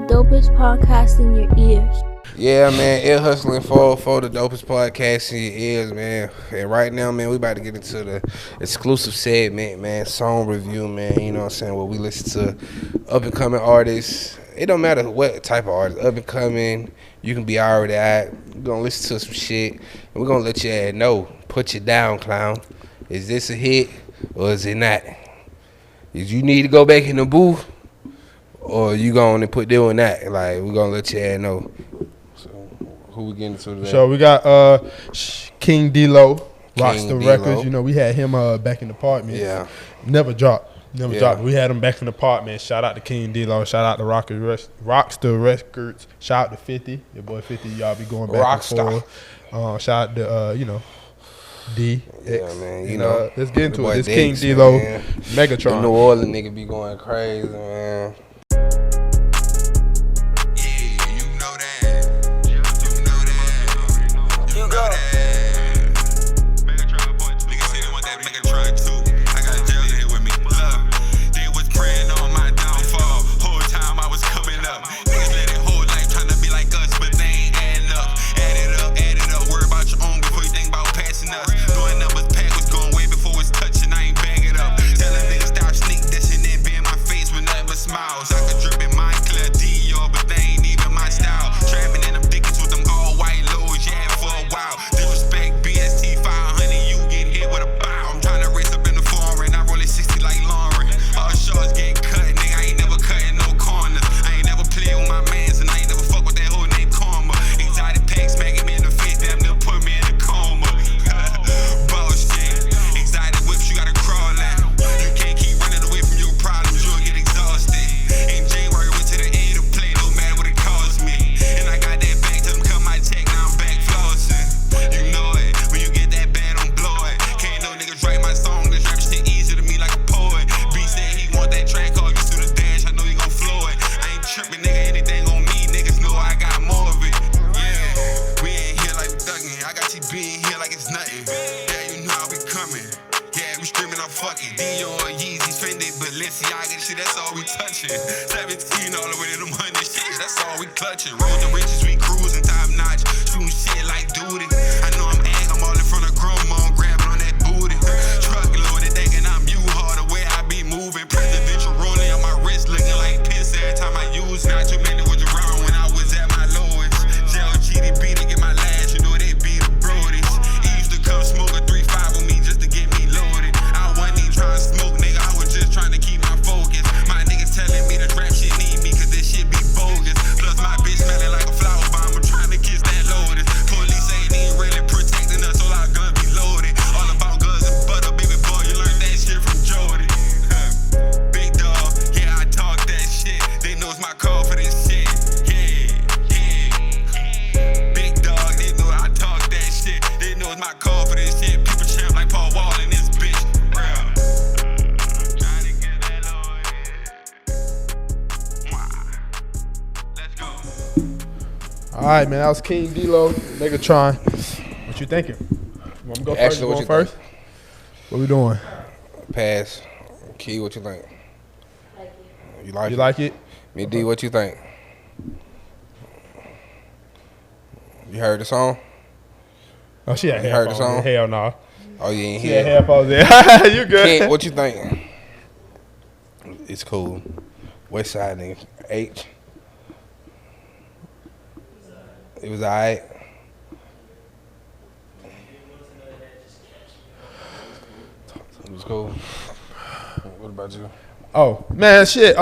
dopest podcast in your ears. Yeah, man, Ear Hustling for the dopest podcast in your ears, man. And right now, man, we about to get into the exclusive segment, man, song review, man. You know what I'm saying? Where we listen to up-and-coming artists. It don't matter what type of artist, up-and-coming, you can be already out. We're going to listen to some shit, and we're going to let you know. Put you down, clown. Is this a hit or is it not? Is you need to go back in the booth or you going to put doing that? Like, we're going to let you know. Who we getting to today? So we got KingDilo, Rockstar Records. You know, we had him back in the apartment. Yeah. Never dropped. We had him back in the apartment. Shout out to KingDilo. Shout out to Rockstar Records. Shout out to 50. Your boy 50. Y'all be going back Rockstar. and forth. Shout out to, D. Yeah, man. You know, let's get into it. This Dix, KingDilo, man. Megatron. The New Orleans nigga be going crazy, man. All right, man. That was KingDilo, Megatron. What you thinking? You want me to go first? Actually, first? What we doing? Pass. Key, what you think? You like it? Me, D, what you think? You heard the song? Oh, she had You headphones. heard the song? Hell no. Oh, you ain't She hear had it? headphones there. You good? Kid, what you think? It's cool. West Side nigga. H. It was alright. It was cool. What about you? Oh, man, shit.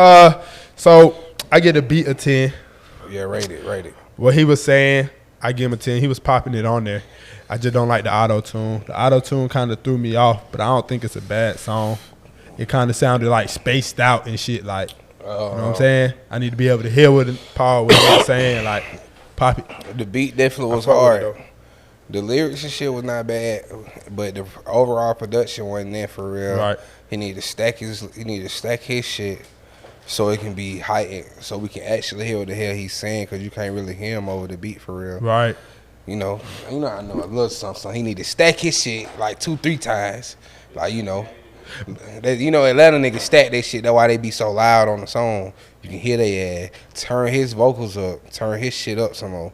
So I get a beat a 10. Yeah, rate it. What he was saying, I give him a 10. He was popping it on there. I just don't like the auto-tune. The auto-tune kind of threw me off, but I don't think it's a bad song. It kind of sounded like spaced out and shit. Like, you know what I'm saying? I need to be able to hear what Paul was saying. Like, pop it. The beat definitely was hard. The lyrics and shit was not bad, but the overall production wasn't there for real. Right. He need to stack his shit so it can be heightened, so we can actually hear what the hell he's saying, because you can't really hear him over the beat for real. Right. I know a little something. So he need to stack his shit like 2-3 times, like, you know. You know, Atlanta niggas stack that shit. That's why they be so loud on the song. You can hear they turn his vocals up, turn his shit up some more.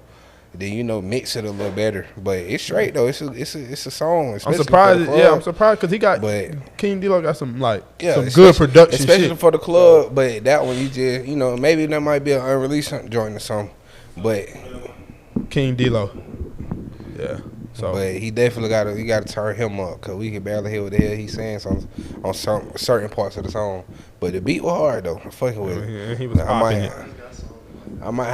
Then you know mix it a little better. But it's straight though. It's a song. I'm surprised. Yeah, I'm surprised because he got KingDilo got some some good production, especially shit. for the club. But that one you just maybe that might be an unreleased joint or something. But KingDilo. Yeah. So, but he definitely gotta turn him up because we can barely hear what the hell he's saying on some certain parts of the song. But the beat was hard though. I'm fucking with it. Yeah, he was popping it. I might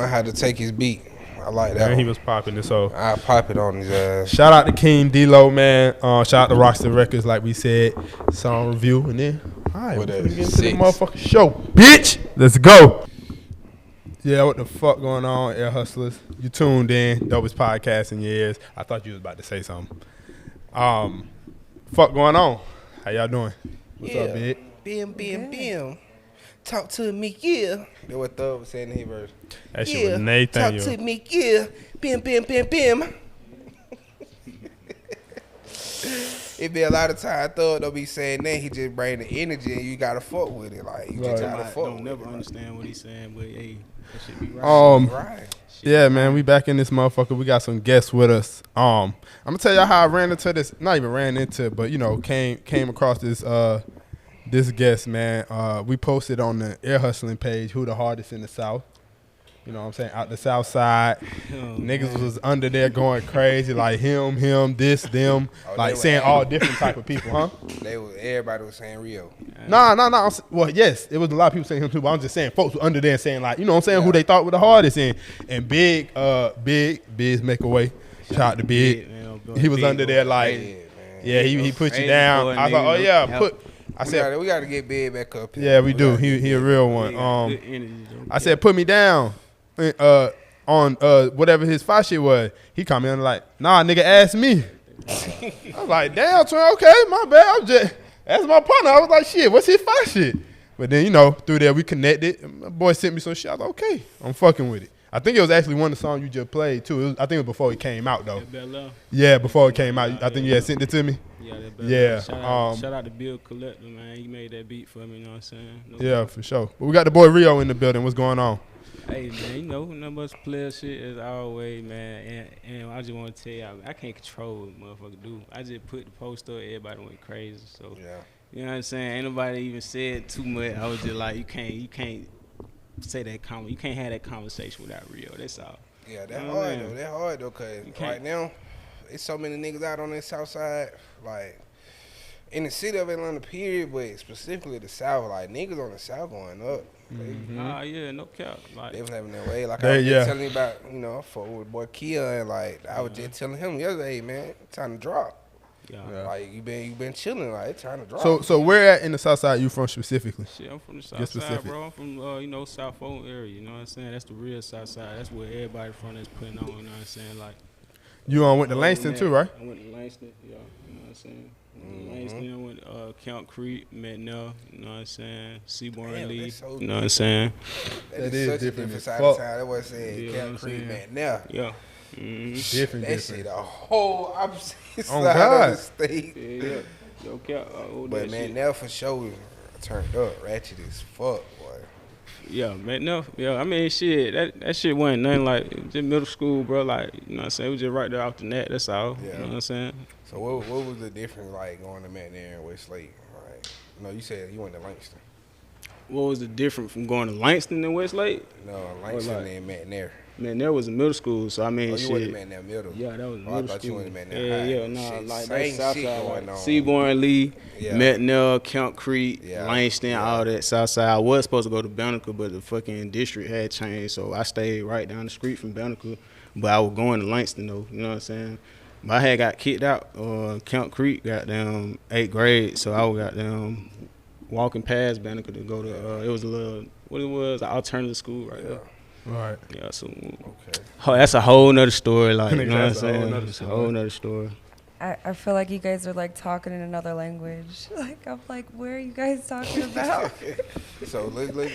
have to take his beat. I like that. He was popping it. So I'll pop it on his ass. Shout out to KingDilo, man. Shout out to Rockstar Records, like we said. Song review and then we're gonna get into the motherfucking show, bitch. Let's go. Yeah, what the fuck going on, Air Hustlers? You tuned in, dopest podcast in your ears. I thought you was about to say something. Fuck going on? How y'all doing? What's up, big? Bim. Talk to me, yeah. That's what Thug was saying in his verse. That shit was Nathan. Talk to me, yeah. Bim. It be a lot of time Thug don't be saying that. He just bring the energy and you gotta fuck with it. Like you just gotta fuck with it. Don't never understand what he's saying, but hey, that shit be right. Yeah, man, we back in this motherfucker. We got some guests with us. I'm gonna tell y'all how I ran into this. Not even ran into it, but came across this this guest, man. We posted on the Air Hustling page who the hardest in the South. You know what I'm saying? Out the South Side. Niggas was under there going crazy, like him, this, them, like saying all different type of people, huh? Everybody was saying Rio. Nah. Well, yes, it was a lot of people saying him too, but I'm just saying folks were under there saying like, you know what I'm saying, who they thought were the hardest. And Big make a way. Shout out to Big. He was under there like, he put you down. I was like, oh yeah, I said we gotta get Big back up here. Yeah, we do. He a real one. I said put me down on whatever his fight shit was. He commented like, nah, nigga, ask me. I was like, damn, okay, my bad. I'm just asking my partner. I was like, shit, what's his fight shit? But then through there we connected. My boy sent me some shit. I was like, okay, I'm fucking with it. I think it was actually one of the songs you just played too. I think it was before it came out though. Yeah, before it came out. I think you had sent it to me. Yeah. Shout out to Bill Collector, man. He made that beat for me, you know what I'm saying? For sure. But we got the boy Rio in the building. What's going on? Hey, man, nothing much player shit as always, man. And I just want to tell y'all, I can't control what motherfucker do. I just put the post up, everybody went crazy. So, you know what I'm saying? Ain't nobody even said too much. I was just like, you can't say that you can't have that conversation without Rio. That's all. Yeah, that's hard though. That's hard though, cause right now, it's so many niggas out on the South Side, like in the city of Atlanta, period, but specifically the South, like niggas on the South going up. No cap. Like they was having their way. Like I was just telling you about, for with boy Kia, and like I was just telling him yesterday, man, time to drop. Yeah. Like you been chilling, like it's time to drop. So where at in the South Side you from specifically? Shit, I'm from the South Side, bro. I'm from South Oak area. You know what I'm saying? That's the real South Side. That's where everybody from is putting on. You know what I'm saying? Like you went to Langston too, right? I went to Langston. Yeah. You know what I'm saying? Langston, I went to Count Creek, McNair, you know what I'm saying? Seaborn Lee, you know what I'm saying? That is such a different side of town. That was saying Count Creek, McNair. Yeah. Different. That shit a whole opposite side of the state. Yeah. But McNair for sure turned up, ratchet as fuck, boy. Yeah, McNair. Yeah, I mean, shit, that shit wasn't nothing like just middle school, bro. Like, you know what I'm saying? It was just right there off the net, that's all. Yeah. You know what I'm saying? So what was the difference like going to McNair and Westlake? Like, no, you said you went to Langston. What was the difference from going to Langston and Westlake? No, Langston and McNair. McNair was in middle school, so I mean, you went to McNair middle. Yeah, that was middle I thought school. You went to McNair high. No, like same that's shit going on. Seaborn Lee, McNair, Count Creek, Langston, all that Southside. I was supposed to go to Banneker, but the fucking district had changed, so I stayed right down the street from Banneker. But I was going to Langston though, you know what I'm saying? But I had got kicked out. Count Creek got them 8th grade, so I got them walking past Banneker to go to. It was a little an alternative school right there. Right. Yeah. So. Okay. That's a whole nother story. Like you know what I'm saying? It's a whole nother story. I feel like you guys are like talking in another language. Like I'm like, where are you guys talking about? So let's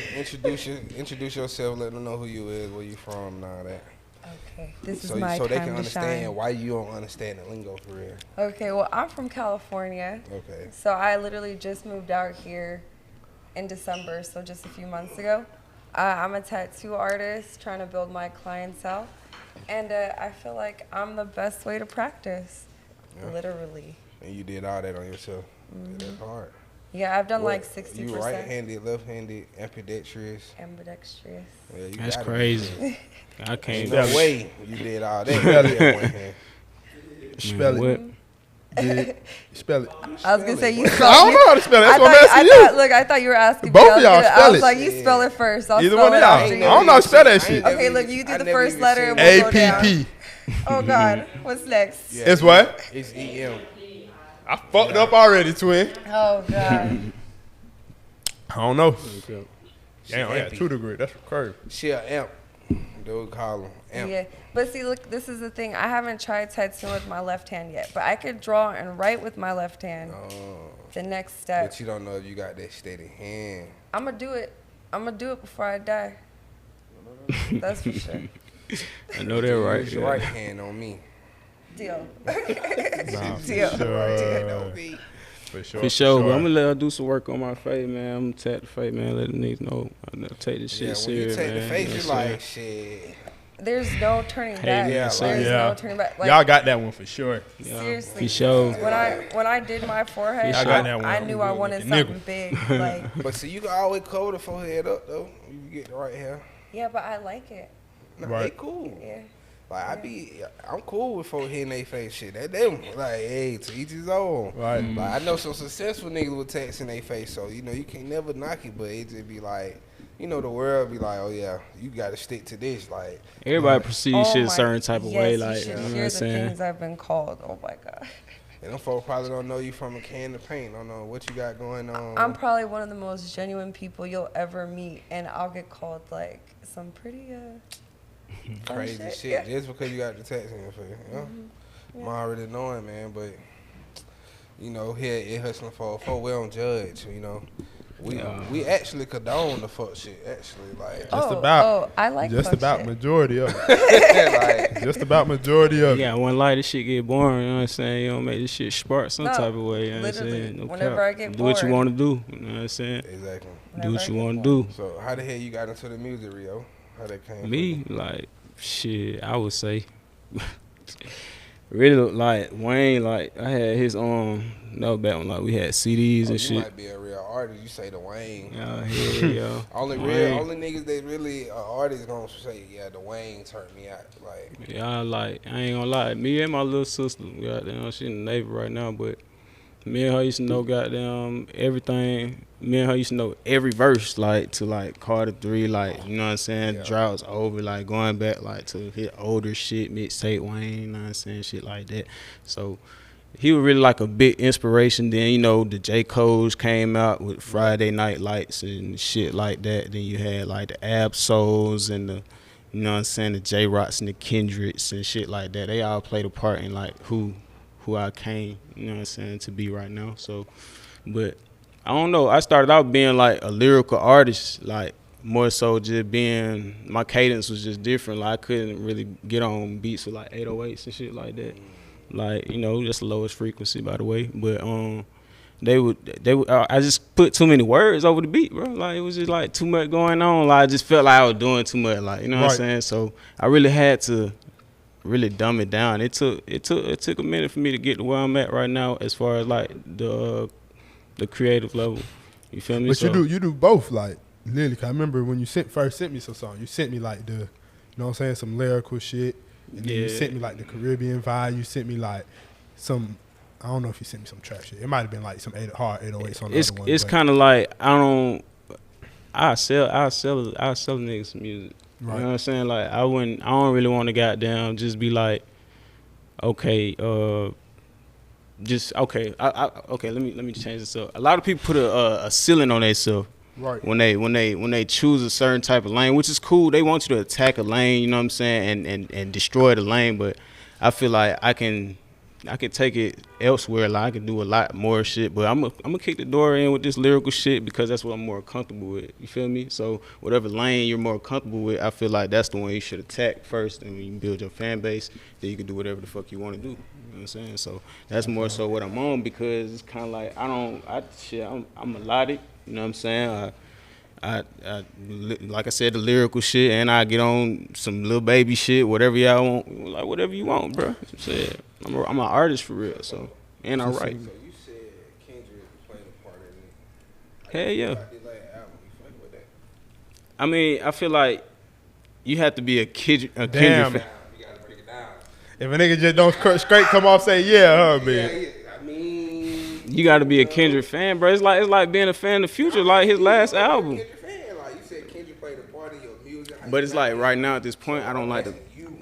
introduce yourself. Let them know who you is, where you from, and all that. Okay, this is So my so they time can to understand shine. why you don't understand the lingo for real. Okay, well, I'm from California. Okay. So I literally just moved out here in December, so just a few months ago. I'm a tattoo artist trying to build my clientele, and I feel like I'm the best way to practice, literally. And you did all that on yourself. Yeah, that's hard. Yeah, I've done What, like 60%. You right-handed, left-handed, ambidextrous. Ambidextrous. Yeah, you That's got crazy. It. I can't. No way you did all that. with one hand. Spell What? it. Yeah, spell it. I was gonna say you I spell don't know how to spell it. That's what I'm asking you. Look, I thought you were asking Both me. of y'all I spell was it. like, you spell it first. I'll Either spell one of it y'all. after I you. don't know how to spell that shit. Okay, look, you do I the never first even letter seen and we'll go down. APP. Oh God, what's next? Yeah, It's what? It's EM. I fucked up already, twin. Oh God. I don't know. She Damn, I got happy. 2 degrees. That's crazy. She a amp. Dude call him amp. Yeah, but see, look, this is the thing. I haven't tried tattooing with my left hand yet, but I could draw and write with my left hand. The next step. But you don't know if you got that steady hand. I'm gonna do it. I'm gonna do it before I die. That's for sure. I know that right. Use your right hand on me. Deal. Nah, Deal. For sure. For sure, but I'm gonna let her do some work on my face, man. I'm gonna tap the face, man. Let the niggas know I take this shit Yeah, when serious, you take man. the face, You know you're what I'm like, shit. There's no turning back. yeah, There's yeah. no turning back. Like, Y'all got that one for sure. saying? seriously. For sure. When I did my forehead, I got that one. I knew I wanted Nigga. something big. Like, But see, you can always cover the forehead up, though. You get the right hair. yeah, but I like it. Nah, Right. they cool. Yeah. Like, I'm cool with forehead in they face shit. That them. Like, hey, to each his own. Right. Like, I know some successful niggas with tats in their face, so, you know, you can never knock it, but it just be like, you know, the world be like, oh, yeah, you got to stick to this. Like, Everybody perceives Oh shit a my- certain type of yes, way, you like, should you know what hear I'm the saying? things I've been called. Oh my God. and them folks probably don't know you from a can of paint. Don't know what you got going on. I'm probably one of the most genuine people you'll ever meet, and I'll get called like some pretty fun crazy shit Yeah. just because you got the tats in your face. You know? I'm already knowing, man, but you know, here at Hustling for we don't judge. You know, we actually condone the fuck shit. Actually, like Just about. Oh, I like Just fuck about shit. majority of it. like Just about majority of it. Yeah, one light, this shit get boring, you know what I'm saying? You don't make this shit spark some No, type of way, you know what I'm literally, saying? No whenever cap. I get do what you bored. want to do, you know what I'm saying? exactly. Do what you Whenever I want get to do. So how the hell you got into the music, Rio? How that came? Me, like, shit, I would say, really, like, Wayne, like, I had his, no, back when, like, we had CDs Oh, and you shit. might be a real artist. You say the Wayne. Yeah, hell, yeah. Only Wayne. niggas that really are artists gonna say, yeah, the Wayne turned me out. Like, Yeah, like, I ain't gonna lie. Me and my little sister, goddamn, she in the Navy right now, but me and her used to know goddamn everything. Me and her used to know every verse, like, to, like, Carter 3, like, you know what I'm saying? Yeah. Droughts over, like, going back, like, to his older shit, mixtape Wayne, you know what I'm saying? Shit like that. So, he was really, like, a big inspiration. Then, you know, the J. Cole's came out with Friday Night Lights and shit like that. Then you had, like, the Ab-Souls and the, you know what I'm saying, the J-Rocks and the Kendricks and shit like that. They all played a part in, like, who I came, you know what I'm saying, to be right now. So, but I don't know. I started out being like a lyrical artist, like more so just being, my cadence was just different. Like I couldn't really get on beats with like 808s and shit like that. Like, you know, just the lowest frequency, by the way. But they would I just put too many words over the beat, bro. Like it was just like too much going on. Like I just felt like I was doing too much, like, you know what I'm saying? So I really had to really dumb it down. It took a minute for me to get to where I'm at right now as far as like the creative level. You feel me? But So, you do both, like literally. 'Cause I remember when you first sent me some songs, you sent me like the, you know what I'm saying, some lyrical shit, and then you Yeah. sent me like the Caribbean vibe. You sent me like some, I don't know if you sent me some trap shit. It might have been like some hard 808s on the other one. it's but- kind of like I sell niggas some music. Right. You know what I'm saying? Like I don't really want to goddamn just be like, okay, just okay. Okay. Let me change this up. A lot of people put a ceiling on themselves. Right. When they choose a certain type of lane, which is cool. They want you to attack a lane, you know what I'm saying, and destroy the lane. But I feel like I can I could take it elsewhere. Like I could do a lot more shit, but I'm gonna kick the door in with this lyrical shit because that's what I'm more comfortable with. You feel me? So whatever lane you're more comfortable with, I feel like that's the one you should attack first, and when you build your fan base, then you can do whatever the fuck you want to do. You know what I'm saying? So that's more so what I'm on because it's kind of like I'm melodic. You know what I'm saying? I like I said, the lyrical shit, and I get on some little baby shit, whatever y'all want, like whatever you want, bro. You said I'm an artist for real, so and I write. So you said Kendrick played a part in it. Hell yeah. I mean, I feel like you have to be a Kendrick fan. You gotta break it down. If a nigga just don't straight come off say man. I mean, You got to be a Kendrick fan, bro. It's like being a fan of Future, like his last album. Kendrick fan, like you said, Kendrick played a part in your music. But it's like right now at this point, I don't like to.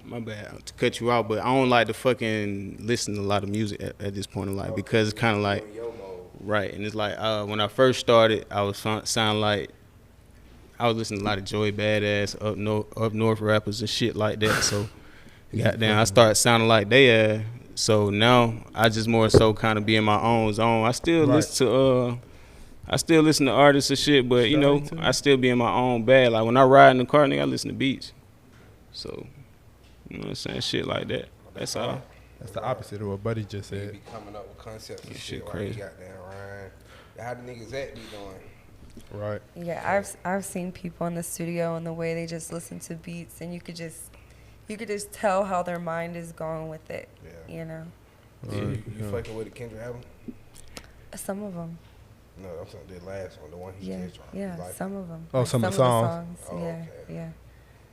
My bad to cut you out, but I don't like to fucking listen to a lot of music at this point in life because it's kind of like right, and it's like when I first started, I was sound like I was listening to a lot of Joey Badass, up north rappers and shit like that. So goddamn, I started sounding like they. So now I just more so kind of be in my own zone. I still listen to artists and shit, but you know, I still be in my own bag. Like when I ride in the car, nigga, I listen to beats. So. You know what I'm saying? Shit like that. That's all. That's the opposite of what Buddy just said. You be coming up with concepts and shit shit crazy. Like goddamn Ryan. How the niggas that be doing? Right. Yeah, I've seen people in the studio and the way they just listen to beats, and you could just tell how their mind is going with it. Yeah. You know. You fucking with the Kendrick album? Some of them. No, I'm saying the last one, the one he just dropped. Yeah, like some of them. Oh, like some of the songs. Oh, yeah, okay. yeah.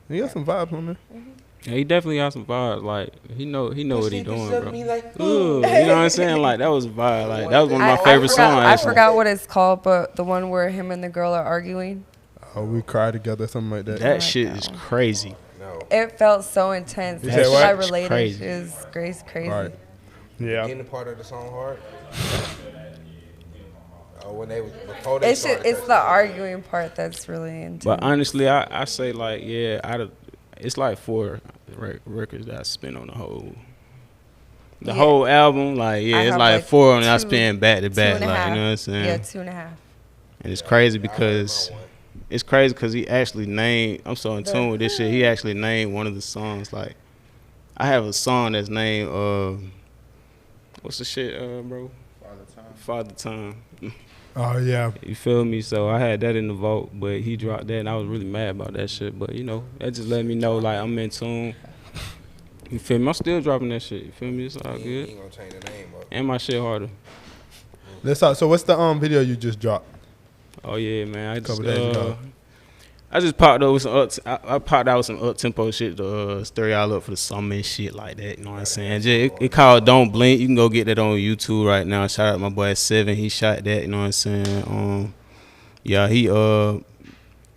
He got some vibes on there. Mm-hmm. Yeah, he definitely got some vibes. Like he know what he doing, bro. Like, Ooh, you know what I'm saying? Like that was a vibe. Like that was one of my favorite songs. I forgot what it's called, but the one where him and the girl are arguing. Oh, we cry together, something like that. That shit is crazy. No. It felt so intense. You said what? I related. Crazy. It was crazy. Right. Yeah. Getting the part of the song hard. When they was before they It's the arguing part that's really intense. But honestly, I say like it's like 4 records that I spent on the whole album. Like it's like 4 and I spend back to back. Like you know what I'm saying? Yeah, 2.5. And it's crazy because he actually named. I'm so in tune with this shit. He actually named one of the songs. Like I have a song that's named what's the shit, bro? Father Time. Oh yeah. You feel me? So I had that in the vault, but he dropped that, and I was really mad about that shit. But you know, that just let me know like I'm in tune. You feel me? I'm still dropping that shit. You feel me? It's all good. You ain't gonna change the name up. And my shit harder. Let's talk. So what's the video you just dropped? Oh yeah, man. I Couple just popped out with some I popped out with some up tempo shit to stir y'all up for the summer and shit like that. You know what I'm saying? It called Don't Blink. You can go get that on YouTube right now. Shout out my boy 7. He shot that. You know what I'm saying? Yeah, he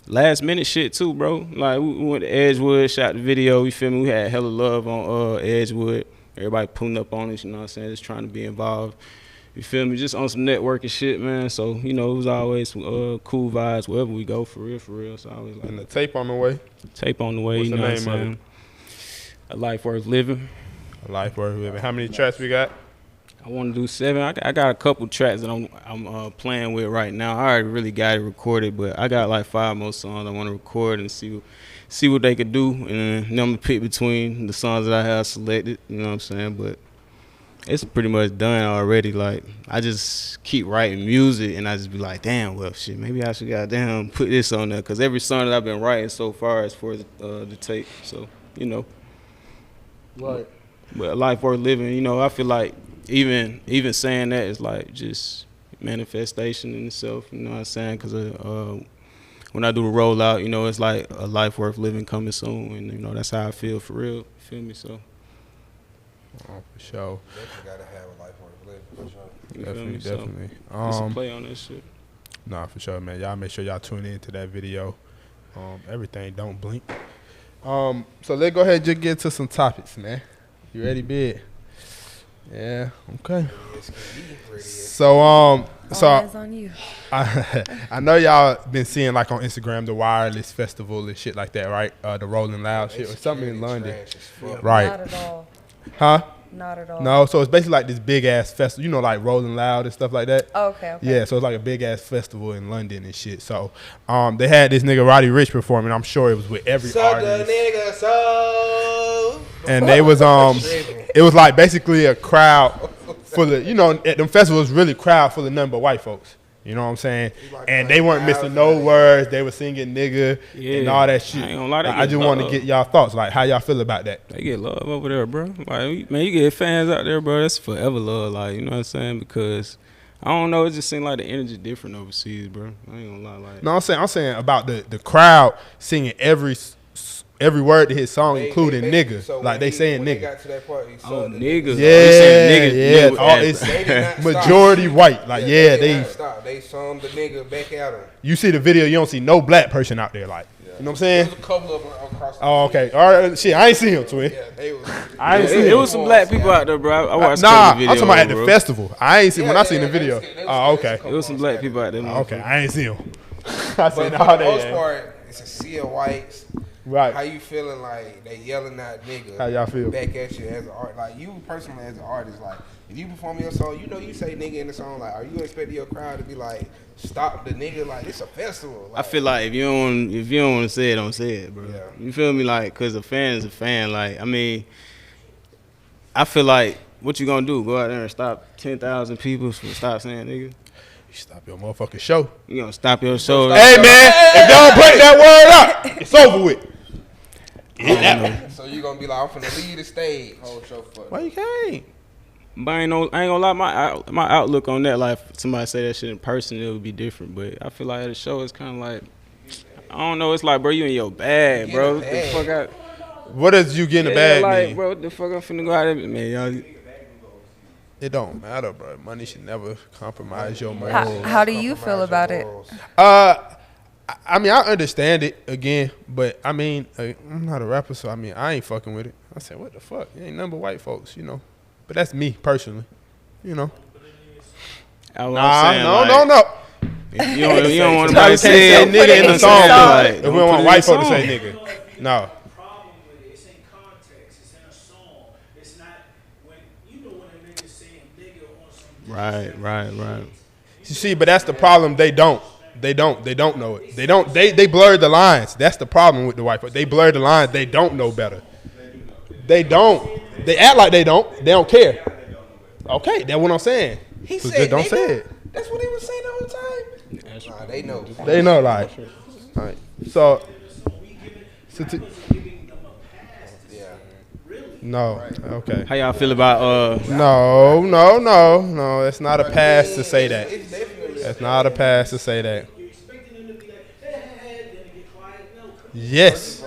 last minute shit too, bro. Like we went to Edgewood, shot the video. You feel me? We had hella love on Edgewood. Everybody pulling up on us. You know what I'm saying? Just trying to be involved. You feel me? Just on some networking shit, man. So, you know, it was always some cool vibes wherever we go, for real. So I was like, And the tape on the way. Tape on the way, What's you the know name what I'm saying? A Life Worth Living. A Life Worth Living. How many tracks we got? I want to do 7. I got a couple tracks that I'm playing with right now. I already really got it recorded, but I got like 5 more songs I want to record and see what they could do. And then I'm going to pick between the songs that I have selected, you know what I'm saying? But it's pretty much done already. Like I just keep writing music, and I just be like, damn, well, shit, maybe I should goddamn put this on there, because every song that I've been writing so far as far as the tape. So you know, Right. But a life worth living. You know, I feel like even saying that is like just manifestation in itself. You know what I'm saying? Because when I do the rollout, you know, it's like a life worth living coming soon, and you know that's how I feel for real. You feel me? So. Oh, for sure. Definitely gotta have a life worth living, for sure. Definitely. It's a play on that shit. Nah, for sure, man. Y'all make sure y'all tune in to that video. Everything don't blink. So let's go ahead and just get to some topics, man. You ready, bid? Yeah. Okay. So All eyes on you. I know y'all been seeing like on Instagram the Wireless Festival and shit like that, right? The Rolling Loud shit or something in London. Right. Not at all. Huh? not at all. No, so it's basically like this big ass festival, you know, like Rolling Loud and stuff like that. Oh, okay. Yeah, so it's like a big ass festival in London and shit. So, they had this nigga Roddy Ricch performing. I'm sure it was with every artist. The nigga so. And they was it was like basically a crowd full of, you know, at them festivals really crowd full of nothing but white folks. You know what I'm saying? And they weren't missing no words. They were singing nigga and all that shit. I ain't gonna lie, I just want to get y'all thoughts. Like, how y'all feel about that? They get love over there, bro. Like, man, you get fans out there, bro. That's forever love. Like, you know what I'm saying? Because I don't know, it just seems like the energy different overseas, bro. I ain't gonna lie. Like, No, I'm saying about the crowd singing every word to his song, including nigga. So like they saying They nigga. got to that part, he oh, said niggas. Yeah, Nigga, all, it's They did not majority stop. white. Like they they did not stop. They sung the nigga back at him. you see the video, you don't see no black person out there. Like, you know what I'm saying? There's a couple of them across the Oh, okay. All right, shit, I ain't seen him, twin. Yeah, they was. I ain't seen It him. was some black people out there, bro. I watched Nah, the video. I'm talking about at the bro. festival. I ain't seen when I seen the they video. was- they was- Oh, okay. It was some black people out there. Okay, I ain't seen him. I But seen for all the most that. part, it's a sea of whites. How Right. you feeling like they yelling at nigga? How y'all feel? Back at you as an art, like you personally as an artist, like if you perform your song, you know you say nigga in the song, like are you expecting your crowd to be like stop the nigga? Like it's a festival. Like, I feel like if you don't want to say it, don't say it, bro. Yeah. You feel me? Like, cause a fan is a fan. Like, I mean, I feel like what you gonna do? Go out there and stop 10,000 people from stop saying nigga? You stop your motherfucking show. You gonna stop your show? Hey man, if y'all break that word up, it's over with. so you gonna be like I'm finna leave the stage. Whole show for Why you can't? But I ain't gonna lie, my outlook on that, like if somebody say that shit in person, it would be different. But I feel like at a show, it's kind of like, I don't know. It's like, bro, you in your bag, Get bro. a What the bag. fuck out? What does you get in the Yeah, bag like, mean? bro, what the fuck I'm finna go out there, man, y'all. It don't matter, bro. Money should never compromise your morals. How do you feel about it? I mean, I understand it again, but I mean, I'm not a rapper, so I mean, I ain't fucking with it. I said, what the fuck? It ain't nothing but white folks, you know. But that's me personally, you know. No. If you don't want Nobody nobody can't say say nigga in the song, like, if we don't want white folk to say nigga. No. Problem with it, it's in context, it's in a song. It's not when you know when a nigga saying nigga on some Right. You see, but that's the problem. They don't know it. They blurred the lines. That's the problem with the white folk. They blurred the lines. They don't know better. They don't. They act like they don't. They don't care. Okay, that's what I'm saying. He So said just don't nigga? say it. That's what he was saying the whole time. Nah, they know. They know, like. All right. So to, no. Okay. How y'all feel about No. It's not a pass to say that. It's not a pass to say that. Yes.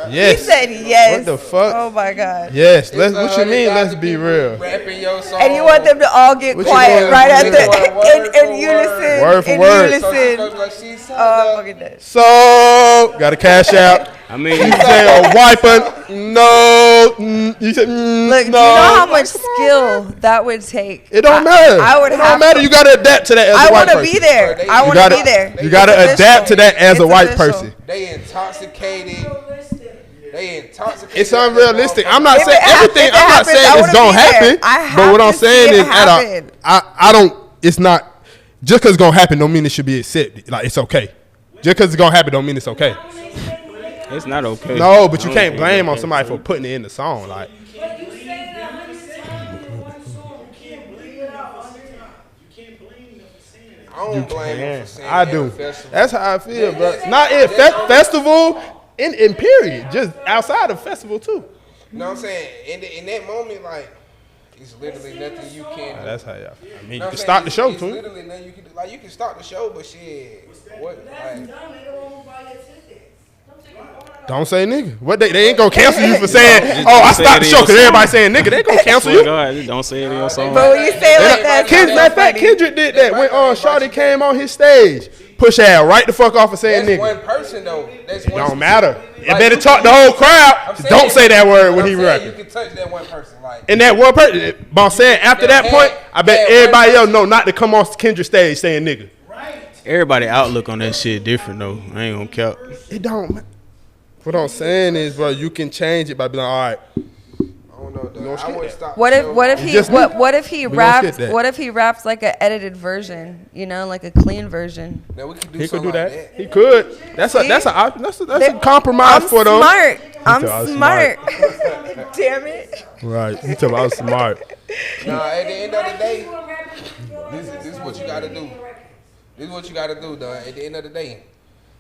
He Yes. said yes. What the fuck? Oh my god. Yes. What you mean? Let's be real. Rapping your song. And you want them to all get What you quiet mean? right at Word the for in unison. Word for in word. unison. Like she said, Oh, I'm fucking dead. So got a cash out. I mean, You say a wiper. No. You said Look, do no. you know how much skill that would take? It don't matter. I would it have don't matter. to- You gotta adapt to that as I a white want to person. be there. Bro, I You want gotta, to be there. you gotta It's adapt to that as It's a white official. person. They intoxicated. They intoxicated. It's unrealistic. I'm not If saying it hap- everything. if it I'm not happens, saying I it's wanna gonna be there. happen. I But have what I'm to see saying it is, happen. I don't. It's not just because it's gonna happen. Don't mean it should be accepted. Like it's okay. Just because it's gonna happen, don't mean it's okay. it's not okay. No, but you I don't can't think blame it's on okay. somebody for putting it in the song. Like I don't blame them for saying I that do. at the festival. That's how I feel, bro. Not in festival. In period, just outside of festival too. You know what I'm saying? In that moment, like, it's literally nothing you can do. That's how y'all feel. I mean, You you know can what start I'm the saying? show It's too. literally nothing you can do. Like, you can start the show, but shit, what? Like, Don't say nigga. What they ain't gonna cancel you for saying, Just oh, don't I say stopped it the in show your because song. everybody saying nigga. They ain't gonna cancel Swear to you. God, just don't say it in your song. But when you say it like that, Matter of fact, Kendrick did that when Shawty came on his stage. Push out right the fuck off of saying that's nigga. one person though. That's It one don't matter. You Like, better you talk can- the whole crowd. I'm saying- Don't say that word when I'm he saying rapping. You can touch that one person, like. And that one person, but I'm saying after that point, I bet everybody else know not to come on Kendrick stage saying nigga. Everybody outlook on that shit different though. I ain't gonna count. It don't. What I'm saying is, bro, you can change it by being like, all right, I don't know. though. I wouldn't stop. What if he gonna raps? skip that. What if he raps like an edited version? You know, like a clean version. Now we could do He could something do like that. He could. That's a compromise I'm for them. smart. I'm I was smart. Damn it. Right. You tell me I was smart. Nah, at the end of the day, this is what you gotta do. This is what you gotta do, dog. At the end of the day.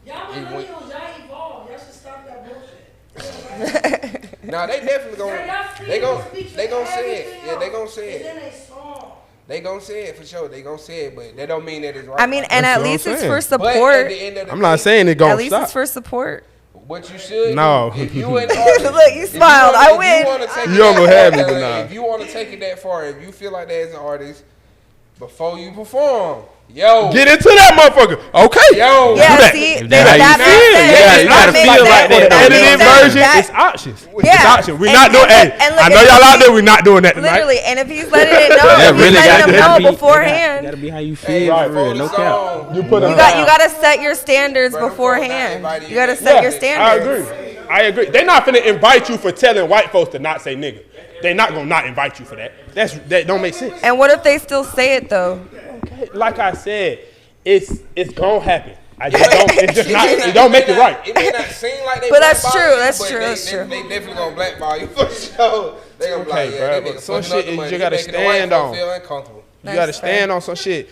Y'all millennials, y'all evolve. Y'all should stop that bullshit. Nah, they definitely gonna they gonna say it. Yeah, they gonna say It's it. in a song. They gonna say it for sure. They gonna say it, but that don't mean that it's right. I mean, and That's at what I'm least it's saying. for But at support. the end of the I'm not day, saying it At gonna least stop. it's for support. what you should No. do, if you an artist, Look, you smiled. I win. You almost had me, but nah. If you want to take it that far, if you feel like that as an artist, before you perform, yo, Get into that motherfucker. Okay. yo, Yeah, that. see, If that that makes how you sense. Yeah, you gotta That makes feel like sense. that. Edited makes sense. version, That- it's options. Yeah. It's options. We're And- not doing. and- Hey, and look, I know and y'all if out there. he- We're not doing that tonight. Literally, and if he's letting it know, That if really he's letting them know gotta be beforehand. Gotta be how you Hey, feel. Right. For real, no cap. You put You gotta set your standards Bro, beforehand. everybody- You gotta set your I standards. agree. They're not finna invite you for telling white folks to not say nigga. They're not gonna not invite you for that. That don't make sense. And what if they still say it though? Like I said, it's gonna happen. I just don't. It's just not. It don't make it right. It may not seem like they. But that's blackball true, you, that's but true, They, that's they, true. They definitely gonna blackball you for sure. They gonna be like, Okay, yeah, bro, that but nigga some fucking up shit the is money. you gotta He making the white stand folk on. Feel uncomfortable. You gotta stand on some shit.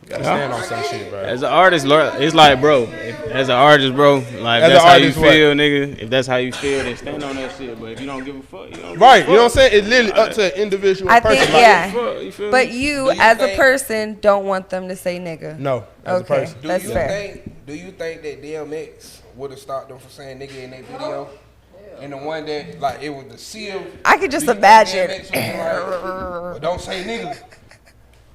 You gotta stand on some shit, bro. As an artist, it's like, bro. As an artist, bro, like As if that's an how you artist, what? feel, nigga. If that's how you feel, then stand on that shit. But if you don't give a fuck, you don't. Give Right, a fuck. you know what I'm saying? It's literally up to an individual I person. think Like, yeah. Fuck, you feel But me? you, Do you as a think- person, don't want them to say nigga. No, as Okay. a person. That's fair. Do you think that DMX would have stopped them from saying nigga in that video? And the one that like it was the seal. I could just Do you think imagine. DMX was like, well, don't say nigga.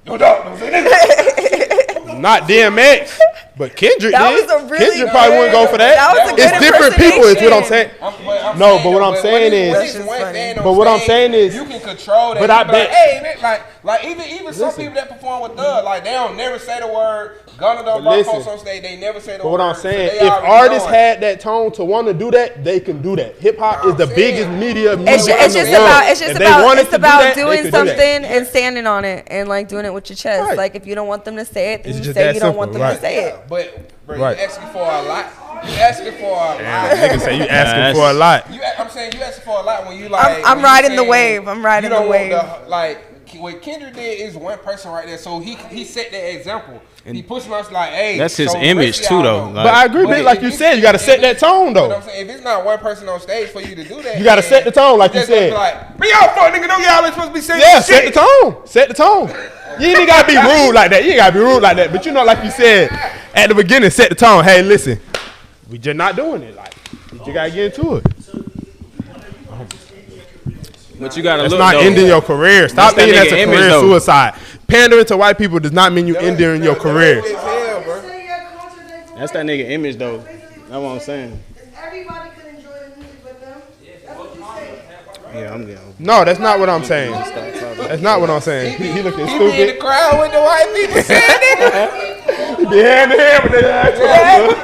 No, don't say nigga. Not DMX, but Kendrick That did. was a really Kendrick probably good- wouldn't go for that. that was a good It's different people, is what I'm impersonation. saying. No, but what I'm saying is- But what I'm saying is- you can control that. but You I be like, bet- hey, man, like even some people that perform with Thug, like they don't never say the word. Gunna don't rock listen, folks on stage. They never say the But word. what I'm so saying, they if already artists know it. had that tone to want to do that, they can do that. Hip hop is the I'm biggest saying. media It's, in it's the just world. about it's just If they about wanted it's to do about that, they doing could do that. something and standing on it and like doing it with your chest. Right. Like if you don't want them to say it, then It's you just say that you don't simple, want them right. to say it. But bro, Right. you asking for a lot. You asking for a lot. Niggas say you asking Nah, for a lot. I'm saying you asking for a lot when you like. I'm when you riding the saying wave. I'm riding you don't the want wave. like what Kendrick did is one person right there, so he set that example. He pushed us like, hey, That's his so the image rest of too, y'all though. know. But I agree, But man. Like if you it's- said, you got to set that tone, But I'm though. saying if it's not one person on stage for you to do that, You gotta then set the tone, like you just gonna said. be Like, bring y'all fuck nigga, know y'all ain't supposed to be saying Yeah, this set the shit. tone. Set the tone. You ain't gotta be rude like that. You ain't gotta be rude like that. But you know, like you said at the beginning, set the tone. Hey, listen, we just not doing it. Like, you gotta get into it. But you gotta It's look. not though. ending your career. Stop That's that thinking that's a nigga image, career though. suicide. Pandering to white people does not mean you ending your career. As hell, bro. That's that nigga image though. That's what I'm saying. Everybody could enjoy the music with them. That's what you say. Yeah, I'm getting. No, that's not what I'm saying. That's not what I'm saying. He looking He be in the stupid. crowd with the white people saying nigga. He be hand in hand with that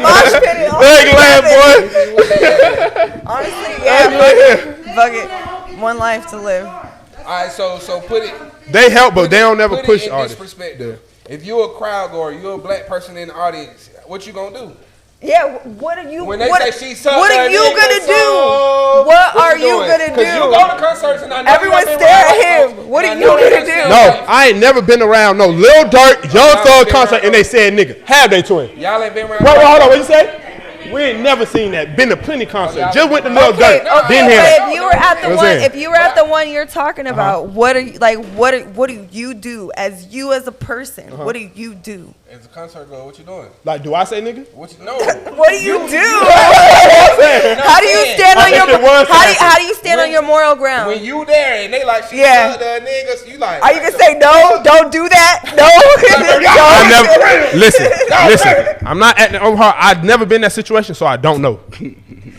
Mosh pit it. Leg laugh, boy. Honestly, yeah. Fuck it. One life to live. All right, so put it. They help, but they don't never Put push it in artists. this perspective. If you're a crowd goer, you're a black person in the audience, what you gonna do? Yeah, what are you? When they what, say she sucked what are her you nigga, gonna do? so What are you doing? gonna Cause you do? go to concerts and I know Everyone you been stare around at white him. folks, What and are I you know gonna they do? say No, like, I ain't never been around no Lil Durk, Young Thug concert, and they said nigga. Have they twin? Y'all ain't been around. Wait, hold on, what you say? We ain't never seen that. Been to plenty concerts. Just went to Lil Durk. Okay, Didn't hear but that. if you were at the What's one, that? if you were at the one you're talking about, what are you like? What do you do as you as a person? What do you do? As a concert goer, what you doing? Like, do I say nigga? What you know? What do you do? How How do you stand on your If it was how do you stand on your moral When ground? you there and they like she Yeah. sucked the niggas, you like. Are you gonna say no? Don't do that. No. I never listen. I'm not acting over her. I've never been in that situation, so I don't know.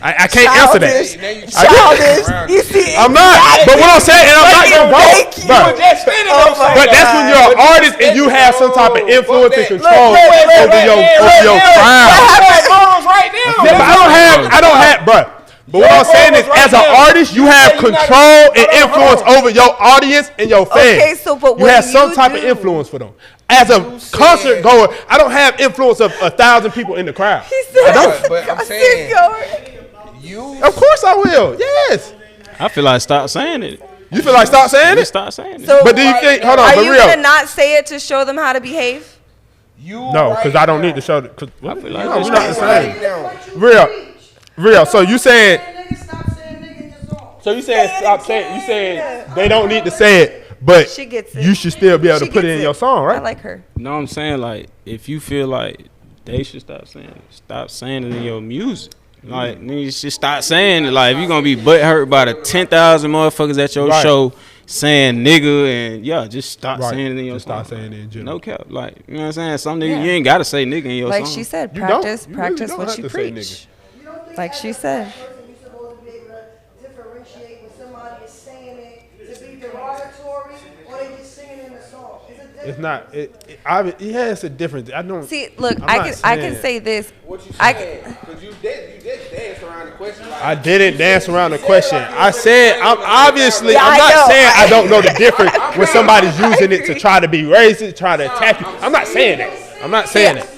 I can't answer Childish. that. Childish. You see, I'm not. But what I'm saying, and I'm not gonna Thank vote. you. Bro, Just spinning Oh them my shit. but that's when you're an artist and you have some type of influence and control over your crowd. Like bombs right now. Yeah, but I don't have, bro. But what I'm saying is, as an artist, you have control and influence over your audience and your fans. Okay, so but you what have do some you type of do? influence for them. As a concert goer, I don't have influence of 1,000 people in the crowd. He said, I don't. But I'm concert saying, goer. you. Of course I will. Yes. I feel like stop saying it. You feel like stop saying Just it? stop saying it. So But do you think? Hold on, are for you real. gonna not say it to show them how to behave? No, because I don't need to show. Cause, I feel like no, it's we're not the Right same. now. Real. So you saying? Stop saying nigga in your song. So you saying stop saying? You saying they don't need to say it, but She gets it. you should still be able She to put it gets in your song, I right? like her. No, I'm saying like if you feel like they should stop saying it in your music. Like niggas should stop saying it. Like if you gonna be butthurt by the 10,000 motherfuckers at your Right. show saying nigga and just stop Right. saying it in your Just song. stop saying it in general. No cap. Like you know what I'm saying. Some niggas Yeah. you ain't gotta say nigga in your Like song. she said, You don't. practice, You really practice don't what have you to say preach. Like she said. You're supposed to be able to differentiate when somebody is saying it to be derogatory or they just singing in the song. It's a difference. It's not. It's a difference. I don't. See, look, I'm I not can saying- say this. What you I saying? can, Because you did dance around the question. Like, I didn't dance around the question. I said I'm obviously. Yeah, I'm I not know. saying I don't know the difference when somebody's using it to try to be racist, try to attack you. I'm not saying that. I'm not saying that.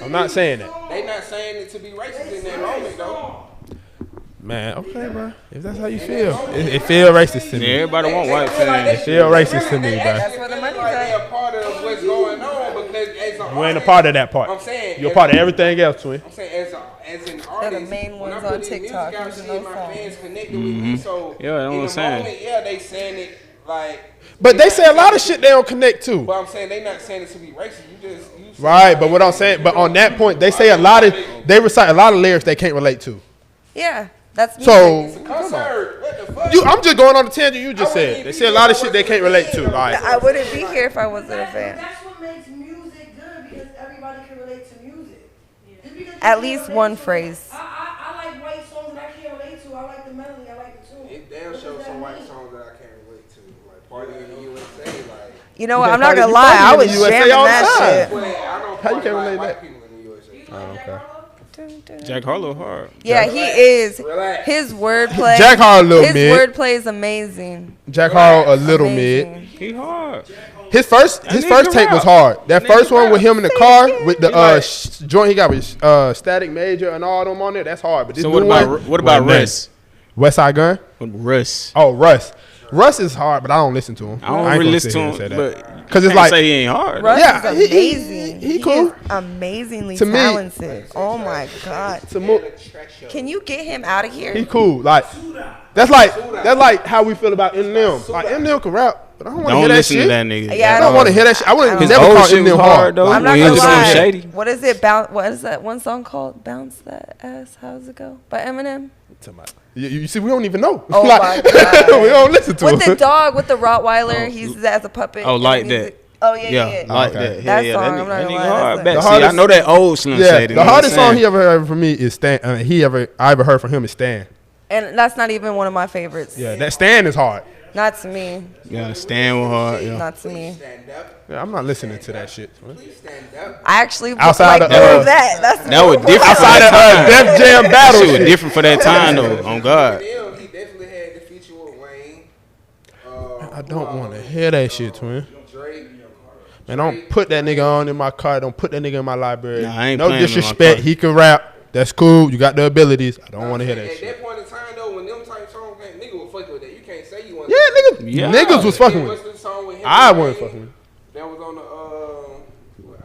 I'm not saying that. they not saying it to be racist in that moment, though. Man, okay, bro. If that's how you feel, it feel racist to Yeah, me. everybody want white fans. It feel racist to me, bro. That's where the money's Like at. they're a part of what's going on because as an You ain't a artist, part of that part. I'm saying You're a part of everything else, twin. I'm saying as an artist, main when I ones put on this TikTok music out, using shit, those my songs. fans connected with me. So Yeah, that's what in I'm the saying. moment, they saying it like. But they say a lot of shit they don't connect to. But I'm saying they not saying it to be racist. You Right, but what I'm saying, but on that point, they say they recite a lot of lyrics they can't relate to. Yeah, that's me. So, concert. What the fuck? I'm just going on the tangent you just said. They say a lot of shit they can't relate to. Like, I wouldn't be here if I wasn't a fan. That's what makes music good because everybody can relate to music. Just because you At can't least relate one to- phrase. I like white songs that I can't relate to. I like the melody. I like the tune. It damn shows some white songs that I can't relate to, like Party in the USA, like. You know what? I'm not party- gonna you lie. party I in the was USA jamming all the that time. shit. But I don't How you party can't like relate white that? people in the USA. okay. Jack Harlow hard. Yeah, he is. Relax. His wordplay. Jack Harlow a little His mid. wordplay is amazing. Jack Harlow a little mid. Amazing. He hard. His first nigga tape was rap. hard. That first one with him in the car with the like- joint he got with Static Major and all them on there. That's hard. But this So new what about one, Russ? West Side Gun? Russ. Oh, Russ. Russ is hard, but I don't listen to him. I don't ain't really gonna listen sit to here him, and say but that. 'Cause it's can't like- say he ain't hard. Russ Yeah, is he- amazing. he cool. is amazingly To me- talented. Oh my god! To mo- Can you get him out of here? he cool. Like that's like how we feel about Eminem. Like Eminem can rap, but I don't want to Don't hear that listen shit. to that nigga. Yeah, I don't want to hear that shit. I wouldn't His never old call shit was Eminem hard, hard. though. I'm not When he gonna was doing lie. Shady. What is it? What is that one song called? Bounce That Ass. How's it go? By Eminem. You see, we don't even know. Oh Like, my God. we don't listen to With the it. dog, with the Rottweiler, he's as a puppet. Oh, in like the that. music. Oh yeah. like Okay. that. That yeah, song, that I'm not nigga, that gonna nigga lie, hard. that's Back. the See, I hardest- know that old Slim Yeah, Shady. the you know what hardest I'm song saying? he ever heard from me is Stan. I ever heard from him is Stan. And that's not even one of my favorites. Yeah, that Stan is hard. Not to me. Yeah, Stan was hard. Yeah. Not to me. Stand up. Yeah, I'm not listening to that shit. Man. Stand up. I actually Outside like of, more of that. That's That was different. Outside of Def Jam That battle shit was shit. different for that time though. On God. Eminem, he definitely had the feature with Wayne. I don't want to hear that shit, twin. Drake. Man, don't put that nigga on in my car. Don't put that nigga in my library. Nah, I ain't No playing him in my disrespect. car. He can rap. That's cool. You got the abilities. I don't want to hear that At shit. that point in time though, when them type songs came, nigga was fucking with that. You can't say you want. Yeah, nigga. Yeah. Niggas was fucking with What's it. the song with him? I and wasn't Wayne fucking with it. That was on the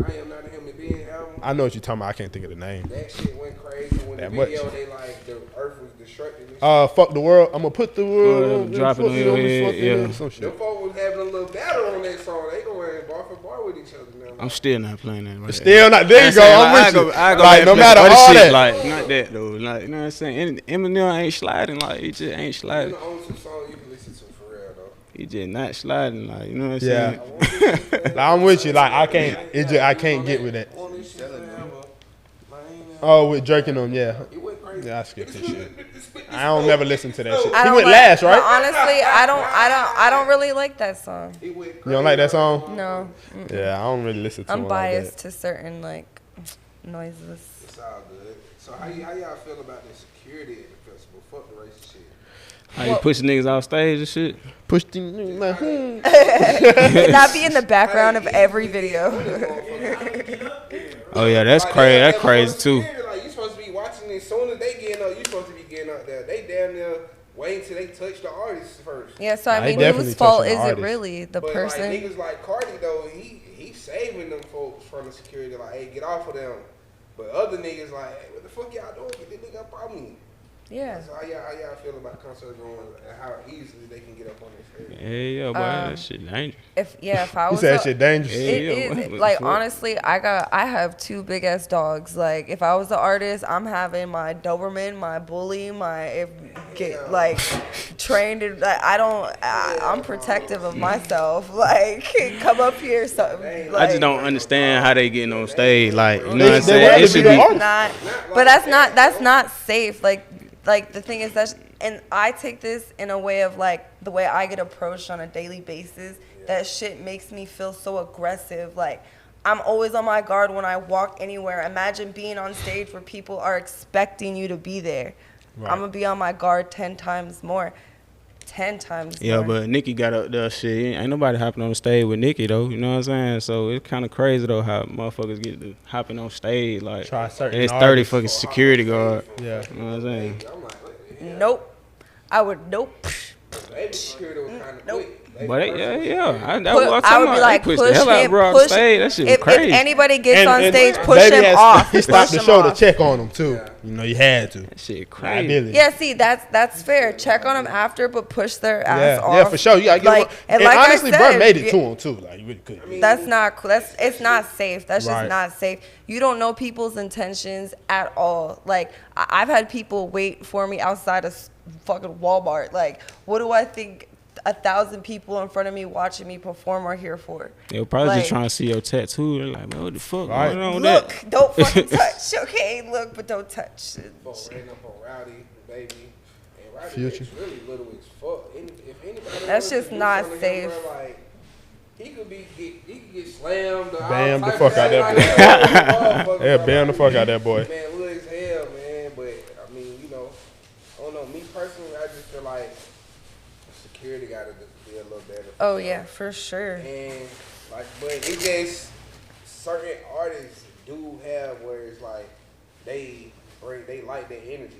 I Am Not a Human Being album. I know what you're talking about. I can't think of the name. That shit went crazy when That the much. video they like the earth was destructed. And shit. Fuck the world. I'm gonna put the world. Drop it on your head, yeah. Some Them shit. folks was having a little battle on that song. They going bar for bar with each other now. I'm still not playing that. Right Still not. There you go. I'm with you. Like no matter all that. Like not that though. Like you know what I'm saying. Eminem ain't sliding. Like he just ain't That's sliding. the only two songs you can listen to for real though. He just not sliding. Like you know what I'm Yeah. saying. Like, I'm with you. Like I can't. It just I can't get with that. On this shit forever. Oh, with Drake and them. Yeah. It went crazy. Yeah, I skipped this shit. I don't never listen to that shit. I He don't went like- last, but right? honestly, I don't really like that song. It went crazy. You don't like that song? No, Yeah, I don't really listen to I'm him biased like to certain like noises. It's all good. So how y'all feel about the security in the fuck the racist shit. How you push niggas off stage and shit? Push the niggas like, Not be in the background of every video. Oh yeah, that's crazy. That's crazy too. Like you supposed to be watching it. As soon as they getting up, you supposed to be getting up there. They damn near waiting till they touch the artist first. Yeah, so I Nah, mean, he definitely whose fault touching is the it artist. really? The But person? like niggas like Cardi though, he saving them folks from the security. Like, hey, get off of them. But other niggas like, hey, what the fuck y'all doing? Get this nigga up on me. Yeah. So how y'all feel about concerts going and how easily they can get up on this stage? Yeah, boy, that shit dangerous. If I you was said that shit dangerous. It Yeah, is what like the fuck? honestly, I have two big ass dogs. Like if I was the artist, I'm having my Doberman, my bully, like trained. Like I'm protective of myself. Like come up here, something. Like, I just don't understand how they getting on stage. Like, you know They- what I'm they saying? rather It should be the be. artist. not, but that's not safe. Like the thing is and I take this in a way of like the way I get approached on a daily basis. That shit makes me feel so aggressive. Like I'm always on my guard when I walk anywhere. Imagine being on stage where people are expecting you to be there. Right. I'm gonna be on my guard 10 times more. 10 times Yeah, more. but Nicki got up there, shit. Ain't nobody hopping on the stage with Nicki, though. You know what I'm saying? So it's kind of crazy, though, how motherfuckers get to hopping on stage. Like, Try certain it's 30 artists. fucking security guard. Yeah. You know what I'm saying? I'm like, what the hell? Nope. I would nope. Maybe security was kind of quick. But yeah. That's what I'm I talking would about. be like, They push pushed the hell out of him, bro off push. stage. That shit was If crazy. anybody gets on stage, push Baby him had- off. He stopped the Push show him to off. check on him too. You know, you had to. That shit crazy. Ideally. Yeah, see, that's fair. Check on them after, but push their ass off. Yeah, for sure. You gotta get like, him. and And like honestly, I said, bro made it to him too. Like you really could. That's not cool. It's not safe. That's Right. just not safe. You don't know people's intentions at all. Like I've had people wait for me outside of fucking Walmart. Like, what do I think 1,000 people in front of me watching me perform are here for? They were probably Like- just trying to see your tattoo. They're like, man, what the fuck Right. going on with Look, that? don't fucking touch. Okay, look, but don't touch. Folks ran up on Rowdy, baby. And Rowdy Future. is really little as fuck. If anybody That's wanted just to do not something to him, safe. bro, like, he could get slammed. Or Bam all the types fuck of out that shit boy. like that. Yeah, bam the fuck out that boy. Man, look as hell, man. But I mean, you know, I don't know. Me personally, I just feel like security got to be a little better. Oh yeah, for sure. And like, but it just certain artists do have where it's like they like their energy.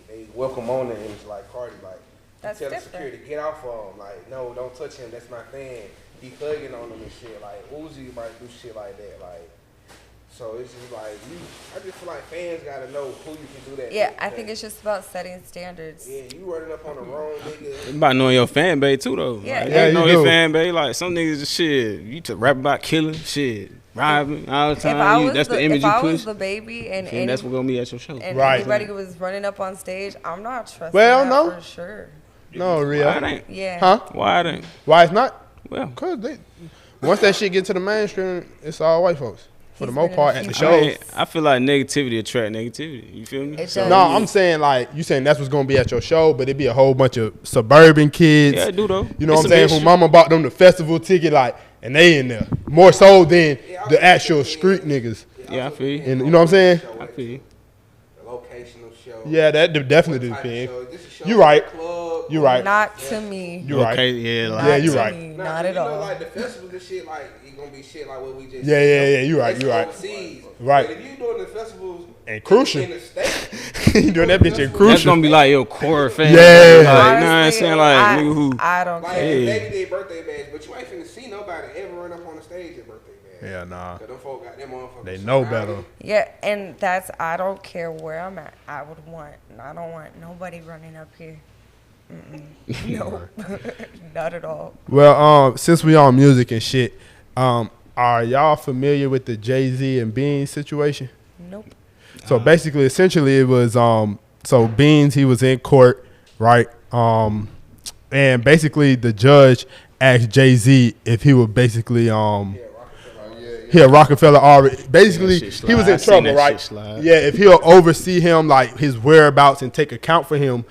They welcome on their energy. Like Cardi, like That's tell the different. security get off of him. Like, no, don't touch him. That's my fan. He hugging on him and shit. Like Uzi might do shit like that. Like, so it's just like I just feel like fans gotta know who you can do that. Yeah, with. I think it's just about setting standards. Yeah, you running up on the wrong nigga. It's about knowing your fan base too, though. Yeah. Like, Yeah, you know you your do. fan base. Like some niggas, just shit. You to rap about killing, shit, robbing all the If I time. was That's the image if you I push. was the baby and And that's what's gonna be at your show. and Right. anybody who was running up on stage, I'm not trusting Well, that no. for sure. No, Why it real. ain't? Yeah. Huh? Why it ain't? Why it's not? Well, Cause once that shit get to the mainstream, it's all white folks for the He's most been in part a at the few shows. I feel like negativity attract negativity. You feel me? It So- does. No, I'm saying like you saying that's what's gonna be at your show, but it be a whole bunch of suburban kids. Yeah, I do though. You know It's what I'm a saying? mixture. Who mama bought them the festival ticket, like, and they in there more so than the actual street niggas. Yeah, I feel you. And you know what I'm saying? I feel you. The location of show. Yeah, that definitely What type of depends. show. This a show You right. Club. You right. Not to me. You right. Okay, yeah, like, Yeah, Not you to right. me. Nah, Not you at know, all. like the festivals and shit, like it gonna be shit like what we just. Yeah, you right, That's you right. Overseas. Right. But if you doing the festivals And Crucial. in the state, You doing that bitch in that's Crucial. gonna be like your core fan. Yeah. Like, you know what I'm Honestly, saying? Like, nigga who. I don't like care. Hey. maybe they birthday bash, but you ain't finna see nobody ever run up on the stage at birthday bash. Yeah, nah. Cause them folk got them motherfuckers. They know surrounded. better. Yeah, and I don't care where I'm at. I don't want nobody running up here. No, not at all. Well, since we on music and shit, are y'all familiar with the Jay-Z and Beans situation? Nope. So basically, essentially, it was so Beans, he was in court, right? And basically the judge asked Jay-Z if he would basically Rockefeller already basically Yeah, shit he was slide. I in seen trouble, that right? shit slide. Yeah, if he'll oversee him, like his whereabouts, and take account for him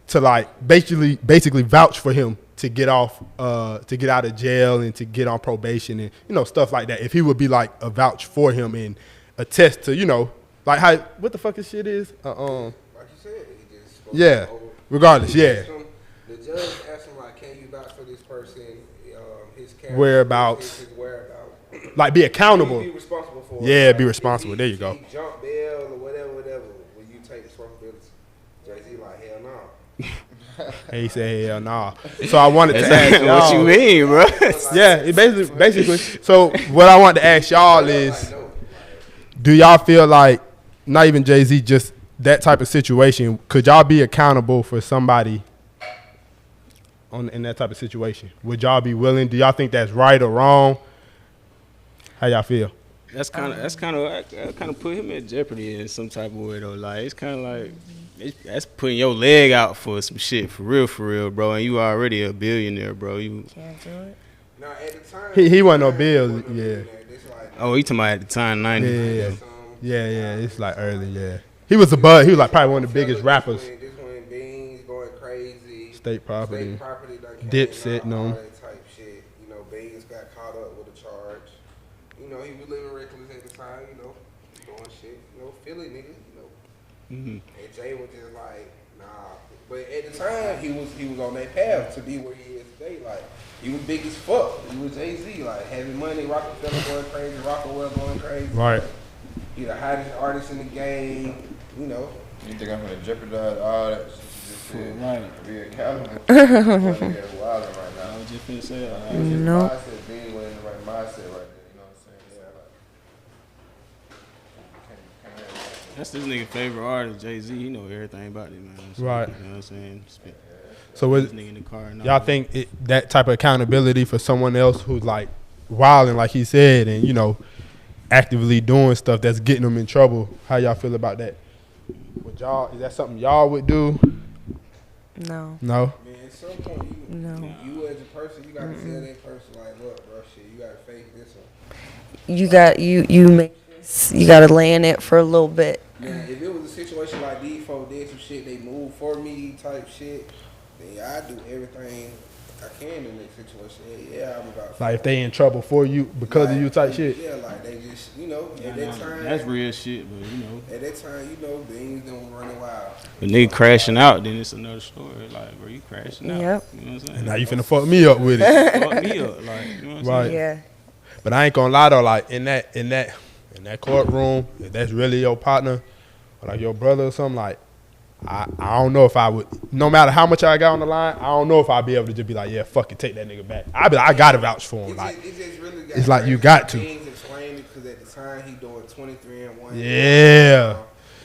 to like basically vouch for him to get off to get out of jail and to get on probation and you know stuff like that. If he would be like a vouch for him and attest to, you know, like how what the fuck his shit is? Like you said, he just supposed Yeah. to Regardless, yeah. The judge asked him like, "Can you vouch for this person? His character, Whereabouts. his whereabouts." Like, be accountable. Be responsible for it. Yeah, Like, be responsible. There you go. If he jump bail or whatever. Will you take responsibility? Jay-Z like, hell no. And he said, hell nah. So I wanted to ask y'all. What you mean, bro? Yeah, it basically. So what I want to ask y'all is, do y'all feel like, not even Jay-Z, just that type of situation, could y'all be accountable for somebody in that type of situation? Would y'all be willing? Do y'all think that's right or wrong? How y'all feel? That's kind of put him at jeopardy in some type of way though. Like it's kind of like that's putting your leg out for some shit for real, bro. And you already a billionaire, bro. You Can't do it. Now at the time, He wasn't no bills, yeah. oh, he talking about at the time 90. Yeah. It's like early, yeah. He was a bud. He was like probably one of the biggest rappers. This one, Beans going crazy. State property. done Dip came sitting out, all on. that type shit. You know, Beans got caught up with a charge. You know, he was living reckless at the time. You know, doing shit. You know, Philly nigga. You know, and Jay was just like, nah. But at the time, he was on that path to be where he is today. Like, he was big as fuck. He was Jay-Z, like having money, Rockefeller going crazy, Rockefeller going crazy. Right. He the hottest artist in the game. You know. You think I'm gonna jeopardize all that? Right. Be accountable. Nigga wilding right now. I was just finna say that. No. Mindset, being in the right mindset right there. You know what I'm saying? Yeah. That's this nigga favorite artist, Jay-Z. He know everything about it, man. So, Right. You know what I'm saying? So This nigga in the car and all y'all that. think that type of accountability for someone else who's like wilding, like he said, and you know, actively doing stuff that's getting them in trouble? How y'all feel about that? Would y'all? Is that something y'all would do? No. No. Man, at some point, you as a person, you gotta tell that person like, look, bro, shit, you gotta fake this one. You make this. You gotta lay in it for a little bit. Man, if it was a situation like these folks did some shit, they moved for me type shit, then I do everything I can in that situation. Yeah, I'm about. Like if they in trouble for you because of you type shit. Yeah, like they just, you know, at that time. That's real shit, but you know. At that time, you know, Beans done running wild. If nigga crashing out, then it's another story. Like, bro, you crashing out. Yep. You know what I'm saying? And now you finna fuck me up with it. Fuck me up, like, you know what I'm Right. saying? Yeah. But I ain't gonna lie though, like in that courtroom, if that's really your partner or like your brother or something, like I don't know if I would, no matter how much I got on the line, I don't know if I'd be able to just be like, yeah, fuck it, take that nigga back. I'd be like, I gotta vouch for him. Like, it's like you got to. Beans explained it because at the time he doing 23-1. Yeah.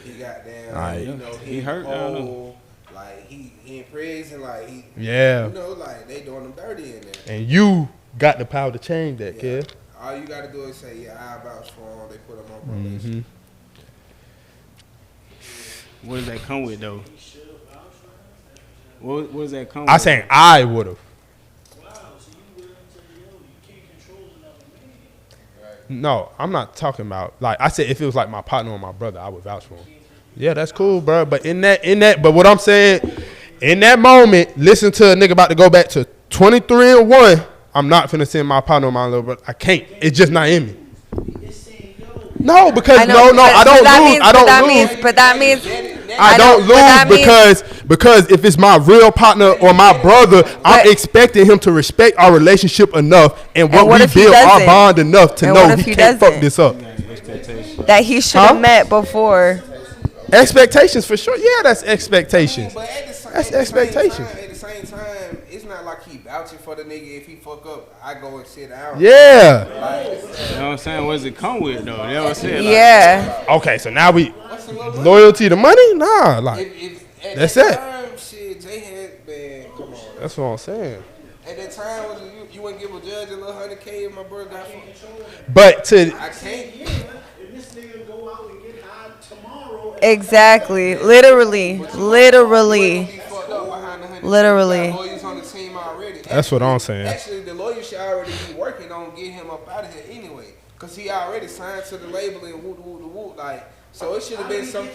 He got down. Right. You know, He hurt down old, like he in prison, like he. Yeah. You know, like they doing him dirty in there. And you got the power to change that, Yeah. kid. All you gotta do is say, yeah, I vouch for him. They put him on probation. What does that come with, though? What does that come with? I saying I would have. No, I'm not talking about, like I said, if it was like my partner or my brother, I would vouch for him. Yeah, that's cool, bro. But in that, but what I'm saying, in that moment, listen to a nigga about to go back to 23-1. I'm not finna send my partner or my little brother. I can't. It's just not in me. No, because I don't lose. But that means I don't lose because if it's my real partner or my brother, I'm expecting him to respect our relationship enough and what we build our bond enough to know he can't fuck this up. That he should have met before. Expectations for sure. Yeah, that's expectations. But at the That's expectations. At the same time, it's not like he vouching for the nigga. If he fuck up, I go and sit down. Yeah. You know what I'm saying? What does it come with, though? You know what I'm saying? Like, Yeah. Okay, so now we loyalty to money? Nah, like At that's that it. time, shit, Jay had, man, come on. That's what I'm saying. At that time, was you wouldn't give a judge a little $100K if my brother got fucked? But to I can't. If this nigga go out and get high tomorrow, Exactly. Literally. Literally. Lawyers on the team already. that's what I'm saying. Actually, the lawyer should already be working on getting him up out of here anyway, cause he already signed to the label and woo. Like, so it should have been some.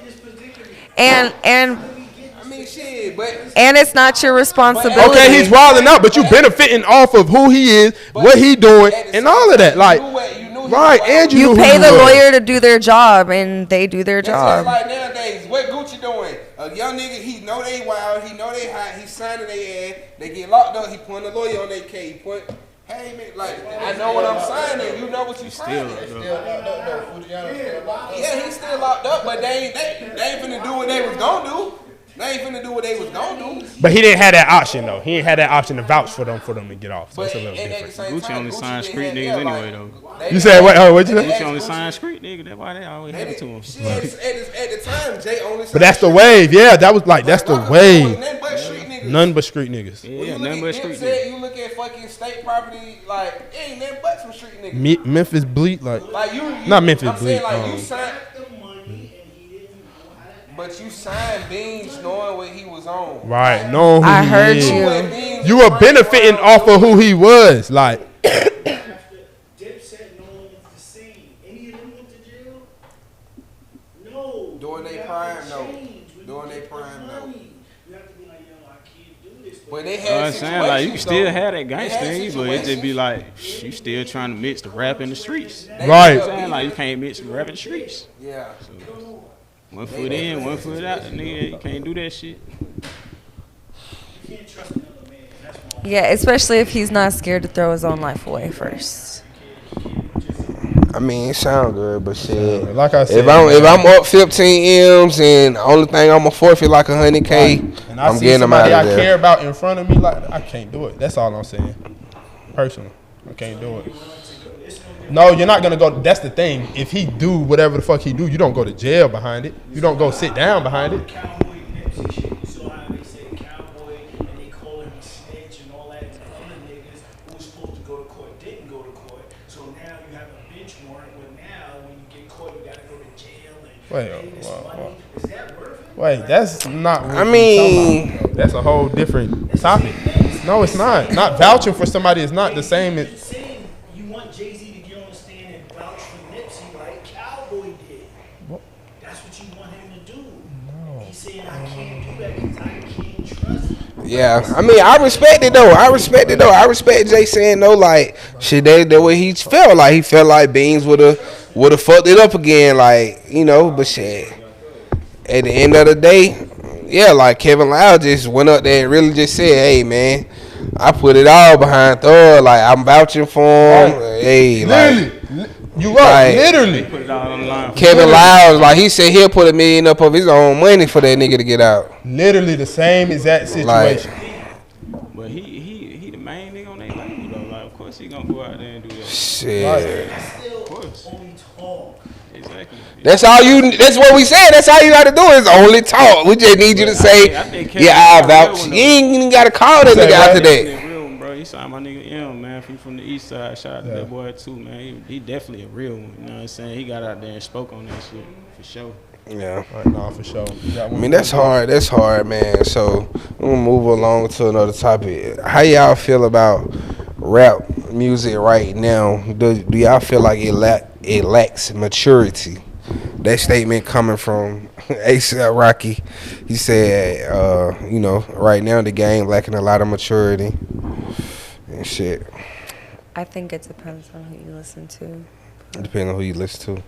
And I mean, shit, but it's not your responsibility. Okay, he's wilding out, but you benefiting off of who he is, what he doing, and all of that. Like, right, and You knew who pay he the was. lawyer to do their job, and they do their that's just job. like nowadays. What Gucci doing? A young nigga, he know they wild, he know they hot, he signing their ass, they get locked up, he putting a lawyer on their case, he put, hey man, like, I know what I'm signing, you know what you signing. Yeah, he's still locked up, but they ain't finna do what they was gonna do. They ain't finna do what they was gonna do. But he didn't have that option though. He ain't had that option to vouch for them to get off. So But it's a little different. Gucci only signed street niggas anyway though. You said what? What you say? Gucci only signed street niggas. That's why they always had it to him. Shit, at the time, Jay only signed. But that's the wave. Yeah, that was like that's the wave. Nothing but street niggas. None but street niggas. Yeah, nothing but street niggas. You look at fucking state property, like it ain't nothing but some street niggas. Memphis Bleak, like you not Memphis I'm saying, Bleak. like, you signed, but you signed Beans knowing what he was on. Right, knowing who I he heard is. you. You were benefiting off of who he was, like. Dipset, no one went to see. Any of them went to jail? No. During their prime, no. During their prime, no. You have to be like, yo, I can't do this. But they I'm had saying like you can situations, still though. have that They gangsta had in you, but it just be situations. like you still trying to mix the rap in the streets. You know Right. what I'm saying? Like you can't mix the rap in the streets. Yeah. One foot in, one foot out, nigga. You can't do that shit. You can't trust another man. That's why. Yeah, especially if he's not scared to throw his own life away first. I mean, it sound good, but shit. Like I said, If I'm up 15 M's and the only thing I'm gonna forfeit like 100K, and I I'm see getting them somebody out I of care there. about in front of me, like I can't do it. That's all I'm saying. Personally, I can't do it. No, you're not gonna go. That's the thing. If he do whatever the fuck he do, you don't go to jail behind it. You don't go sit down behind it. Cowboy Nipsey shit. You saw how they say cowboy and they call him a snitch and all that. And other niggas who was supposed to go to court didn't go to court. So now you have a bench warrant where now when you get caught, you gotta go to jail and pay this money. Is that worth it? Wait, that's not. What I we're mean- talking about. That's a whole different topic. No, it's not. Not vouching for somebody is not the same You're as. saying you want Jay-Z to get on the stand and vouch for Nipsey like Cowboy did. That's what you want him to do. He's saying I can't do that because I can't trust him. Yeah, I mean, I respect it though. I respect Jay saying no, like shit. That way he felt like Beans would have fucked it up again, like you know. But shit, at the end of the day, yeah, like Kevin Loud just went up there and really just said, "Hey man, I put it all behind Thor. Like I'm vouching for him. Right. Hey, like." You right, Like- literally. Put it all on the line. Kevin Loud, like he said, he'll put $1 million up of his own money for that nigga to get out. Literally the same exact situation. But he the main nigga on that label though. Like of course he gonna go out there and do that. Shit. Of course. Only talk. Exactly. That's what we said. That's all you got to do is only talk. We just need you to say, I think Kevin yeah, I Loud vouch. real one, You ain't even got to call that nigga after that. Definitely a real one, bro. He signed my nigga M, man. From the east side. Shout out to that boy too, man. He definitely a real one. You know what I'm saying? He got out there and spoke on that shit for sure. Yeah. Right, nah, for sure. I mean, that's hard. That's hard, man. So, we're going to move along to another topic. How y'all feel about rap music right now? Do y'all feel like it lacks maturity? That statement coming from A$AP Rocky. He said, right now the game lacking a lot of maturity and shit. I think it depends on who you listen to. Depending on who you listen to.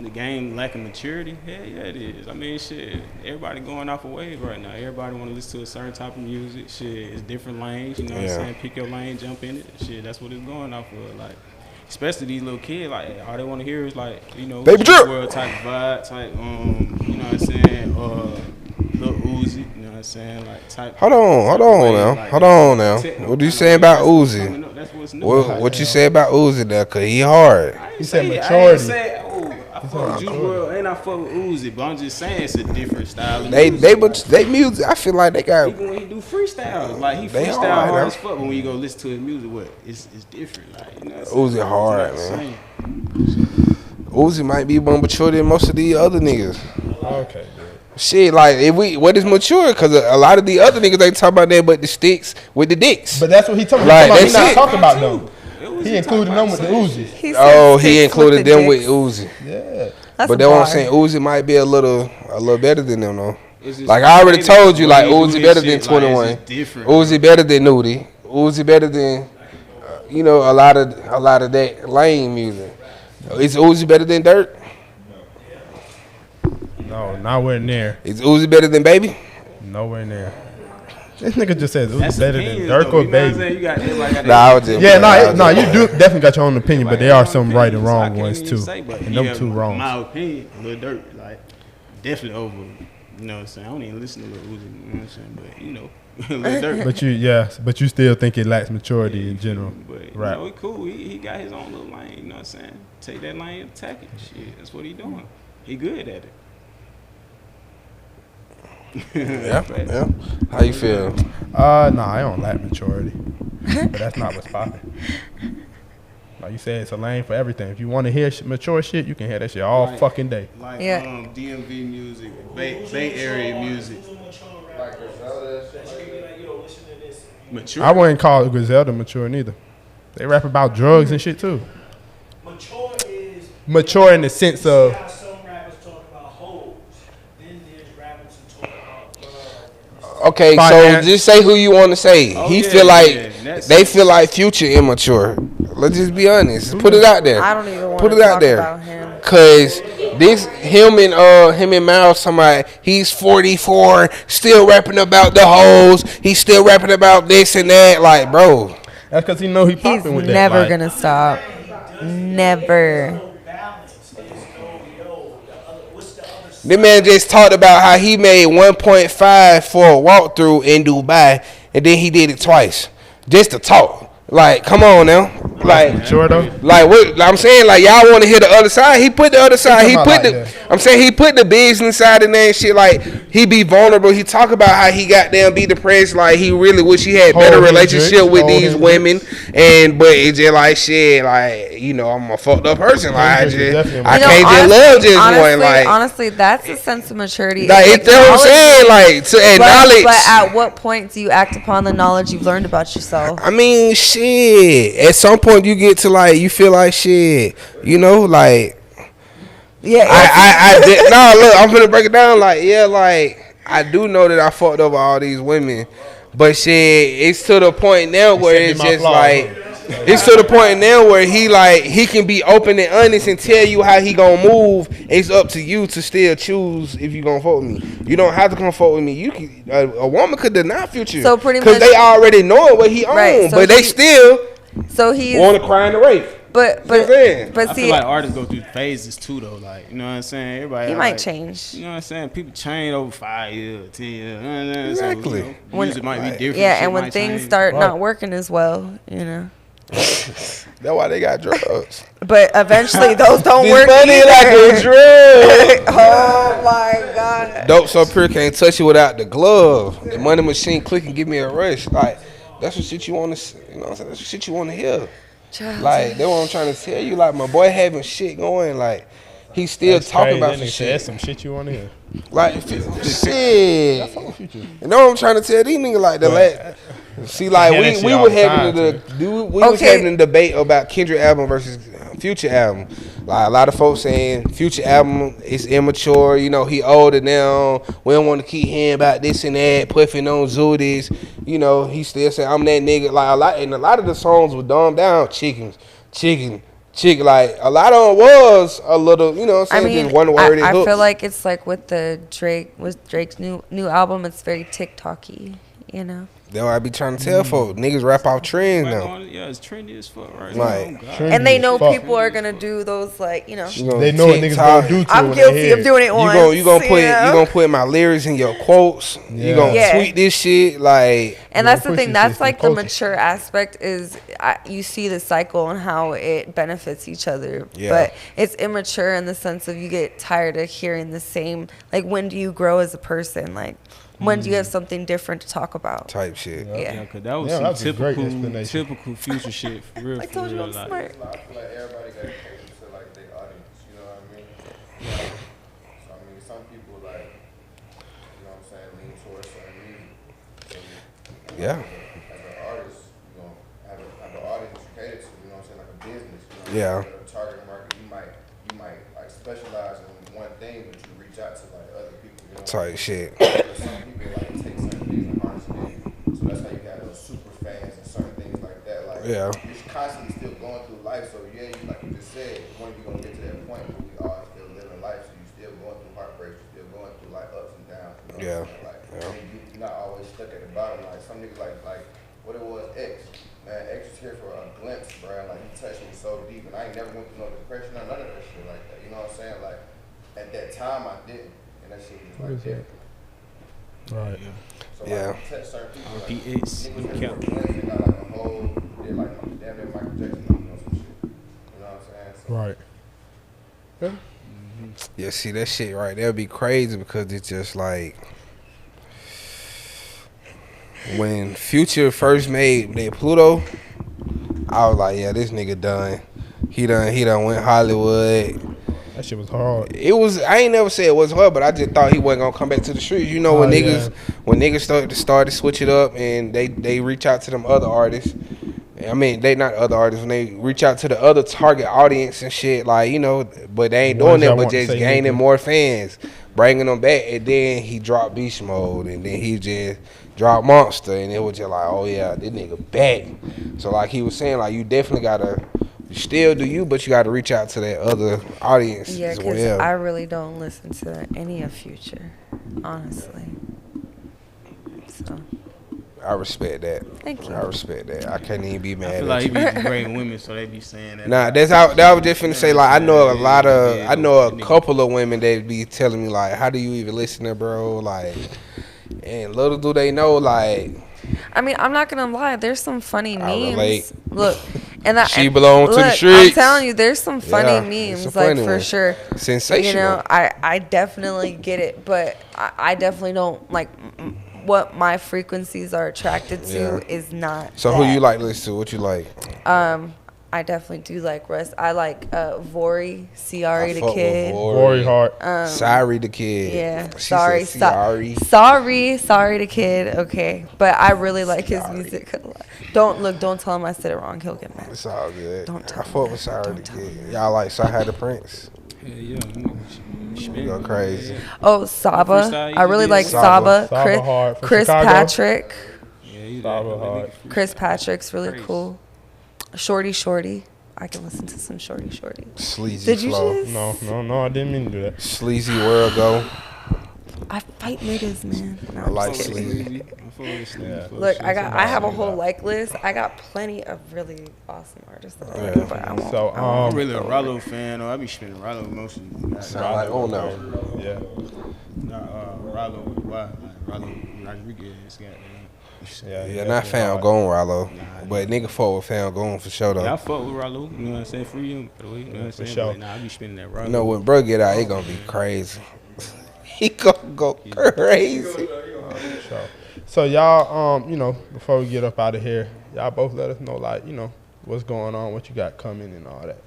The game lacking maturity? Hell yeah, it is. I mean, shit, everybody going off a wave right now. Everybody want to listen to a certain type of music. Shit, it's different lanes. You know what I'm saying? Pick your lane, jump in it. Shit, that's what it's going off of. Like, especially these little kids, like, all they want to hear is, like, you know, Baby Drip. world type vibe, type, you know what I'm saying? Lil Uzi, you know what I'm saying? Like, type. Hold on now. What do you say about Uzi? That's what's new. What you say about Uzi now? Cause he hard. He said I ain't maturity. say, I fuck with Juice WRLD and I fuck with Uzi, but I'm just saying it's a different style. Of They music. music. I feel like they got. Even when he do freestyles, like he They freestyle hard, hard though. as fuck. But when you go listen to his music, it's different. Like, you know what I'm Uzi saying? hard, It's not the man. same. Uzi might be more mature than most of the other niggas. Okay. Shit, like what is mature? Cause a lot of the other niggas ain't talking about that, but the sticks with the dicks. But that's what he talking Right, about. He's that's not it. talking about them. He included them with the Uzi. He said Oh, he sticks included the them with dicks. Uzi. Yeah. That's But a that's what I'm bar. saying. Uzi might be a little better than them though. It's just Like I already maybe told you, when like he do Uzi his better shit, than 21. Like, it's just different. Uzi better than Nudie. Uzi better than a lot of that lame music. Is Uzi better than Dirt? No. No, nowhere near. Is Uzi better than Baby? Nowhere near. This nigga just says Uzi That's better than opinions, Dirk though. or You know what I'm Baby. saying? You got everybody got Nah, I was their just Yeah, playing. no, you do definitely got your own opinion, but there are some right and opinions, so I wrong can't ones even too, say, but and them yeah, two wrongs. My opinion, Lil Durk, like definitely over. You know what I'm saying? I don't even listen to Lil Uzi. You know what I'm saying? But you know, Lil Durk. But you still think it lacks maturity in general, But right? you know, he cool. He got his own little lane. You know what I'm saying? Take that lane, attack it. Shit, that's what he doing. He good at it. Yeah. How you feel? Nah, I don't lack maturity, but that's not what's popping. Like you said, it's a lane for everything. If you want to hear mature shit, you can hear that shit all fucking day. Like Yeah. DMV music, Bay Area music. Like Griselda, shit like that. Like, yo, listen to this. Mature. I wouldn't call Griselda mature neither. They rap about drugs and shit too. Mature is Mature in the sense see of how some rappers talk about hoes. Then there's rappers who talk about love. Okay, so Finance. just say who you want to say. Oh, He yeah, feel like yeah, that's- they feel like Future immature. Let's just be honest. Put it out there. I don't even want Put to it out talk there. about him. Cause him and Miles, somebody, he's 44, still rapping about the hoes. He's still rapping about this and that. Like, bro, that's because he know he He's popping with that. never Like, gonna stop. Never. Balance. There's no, yo, the other, what's the other side? this man just talked about how he made 1.5 for a walkthrough in Dubai, and then he did it twice just to talk. Like, come on now. Like, mature though. Like what I'm saying, like y'all want to hear the other side. He put the other side. He talking put about the. like that. I'm saying he put the business side in there and shit. Like he be vulnerable. He talk about how he goddamn be depressed. Like he really wish he had better Hold relationship Hendrix, with hold these Hendrix. women. But it's just like shit. Like you know, I'm a fucked up person. Like Hendrix is definitely I a can't just love just one. Like honestly, that's a sense of maturity. like It's it's what I'm saying. Like to acknowledge. But at what point do you act upon the knowledge you've learned about yourself? I mean, shit. At some point, you get to like you feel like shit. You know, like. Yeah. I did. No, look, I'm gonna break it down. Like, yeah, like I do know that I fucked over all these women, but shit, it's to the point now where it's just like, it's to the point now where he can be open and honest and tell you how he gonna move. It's up to you to still choose if you gonna fuck with me. You don't have to come fuck with me. You can. A woman could deny Future. So pretty because much- they already know what he Right, owns, so but they he- still So he's. want to cry in the rape. But You know what I'm saying? but I see, feel like artists go through phases too, though. Like, you know what I'm saying? Everybody he like, might change. You know what I'm saying? People change over 5 years, 10 years. You know what I'm saying? Exactly. So, you know, music might be different. Yeah, shit and when might things change. start not working as well, you know. That's why they got drugs. But eventually, those don't This work money either. like a drug. Oh my god. Dope so pure can't touch you without the glove. The money machine click and give me a rush. Like that's what shit you want to. You know what I'm saying? That's what shit you want to hear. Like that's what I'm trying to tell you. Like my boy having shit going. Like he's still talking about some shit. That's some shit you want to hear. Like shit. You know what I'm trying to tell these niggas like the see like hear that shit we all were the having time, we was having a debate about Kendrick album versus Future album. Like a lot of folks saying Future album is immature. You know he older now. We don't want to keep hearing about this and that. Puffing on Zooties. You know he still saying I'm that nigga. Like a lot of the songs were dumbed down. Chicken. Like a lot of them was a little. You know what I'm saying? Just one word. I feel like it's like with Drake's new album. It's very TikTok-y, you know. That's what I be trying to tell folks. Niggas rap off trends now. Yeah, it's trendy as fuck right Like, now. God. And they know people are gonna do those like you know. They know what niggas gonna do to I'm when they guilty hear of doing it once. You gonna put my lyrics in your quotes. You gonna Yeah. tweet this shit like. And that's the push thing. this That's shit like through the culture. mature aspect is you see the cycle and how it benefits each other. Yeah. But it's immature in the sense of you get tired of hearing the same. Like when do you grow as a person? Like when do you have something different to talk about? Type shit. Yeah. Yeah, cause that was Yeah, some that's a great typical explanation. Future shit for real. I told you I'm like, smart. I feel like everybody got to cater to like their audience. You know what I mean? So I mean, some people like, you know what I'm saying, lean towards certain music. So, Yeah. as an artist, you know, have an audience you cater to. You know what I'm saying, like a business. You know, Yeah. a target market. You might like specialize in one thing, but you reach out to like other people. You know. Type shit. Some people like take certain things and harness them. So that's how you have those super fans and certain things like that. Like Yeah. you're constantly still going through life. So yeah, you, like you just said, one of you gonna get to that point where we all still living life. So you still going through heartbreaks, you still Yeah. You're not always stuck at the bottom. Like some niggas like what it was, X. Man, X was here for a glimpse, bro. Like he touched me so deep, and I ain't never went through no depression or none of that shit like that. You know what I'm saying? Like at that time, I didn't, and that shit was like different. Right. So like, you touch certain people, like, PX, niggas here for a glimpse, and got like a whole, did like damn near Michael Jackson, you know some shit. You know what I'm saying? So, Right. Yeah. Yeah, see that shit right there be crazy because it's just like when Future first made that Pluto, I was like, yeah, this nigga done. He done went Hollywood. That shit was hard. It was. I ain't never say it was hard, but I just thought he wasn't gonna come back to the streets. You know, when niggas started to switch it up and they reach out to them other artists. I mean, they not other artists when they reach out to the other target audience and shit, like, you know, but they ain't doing that, but just gaining more fans, bringing them back. And then he dropped Beast Mode, and then he just dropped Monster, and it was just like, oh yeah, this nigga back. So like he was saying, like you definitely gotta still do you, but you gotta reach out to that other audience. Yeah, as because well. I really don't listen to any of Future, honestly. So. I respect that. Thank you. I respect that. I can't even be mad. I feel like he be degrading women, so they be saying that. Nah, that I was just finna say, like, I know a couple of women that be telling me, like, how do you even listen to bro? Like, and little do they know, like, I mean, I'm not gonna lie. There's some funny memes. relate. Look, and She belongs to the I'm streets. telling you, there's some funny memes, some like funny for ones. sure. Sensational. You know, I definitely get it, but I definitely don't like what my frequencies are attracted to is not. So that. who you like to listen to? What you like? I definitely do like Russ. I like Vori, Ciari the fuck with Kid. Vori hard. Sorry the Kid. Yeah, She sorry, said Ciari. sorry the Kid. Okay, but I really like his music a lot. Don't tell him I said it wrong. He'll get mad. It's all good. Don't tell I fuck with Sorry the Kid. Y'all like Sahai the Prince? Yeah. You go crazy. Oh, Saba. I really like Saba. Saba. Chris Patrick. Yeah, Saba hard. Chris Patrick's really cool. Shorty. I can listen to some Shorty. Sleazy Did you flow. just? No, I didn't mean to do that. Sleazy World Go. I fight niggas, man. No, I I'm like just kidding. Sleazy. Look, I have a whole like list. I got plenty of really awesome artists that I like, but I won't. So, I'm really a Rollo fan, or I be spinning Rollo most of the Sound like no. Yeah. Rollo, why? Rollo Rodriguez, goddamn. Yeah, not Found Gone Rollo, but nigga fuck with Found Gone for sure though. Yeah, I fuck with Rollo. You know what I'm saying? Free him, you know what I'm saying? sure. But, I be spinning that Rollo. You know when bro get out, it gonna be crazy. He gonna go crazy. So y'all, you know, before we get up out of here, y'all both let us know, like, you know, what's going on, what you got coming, and all that.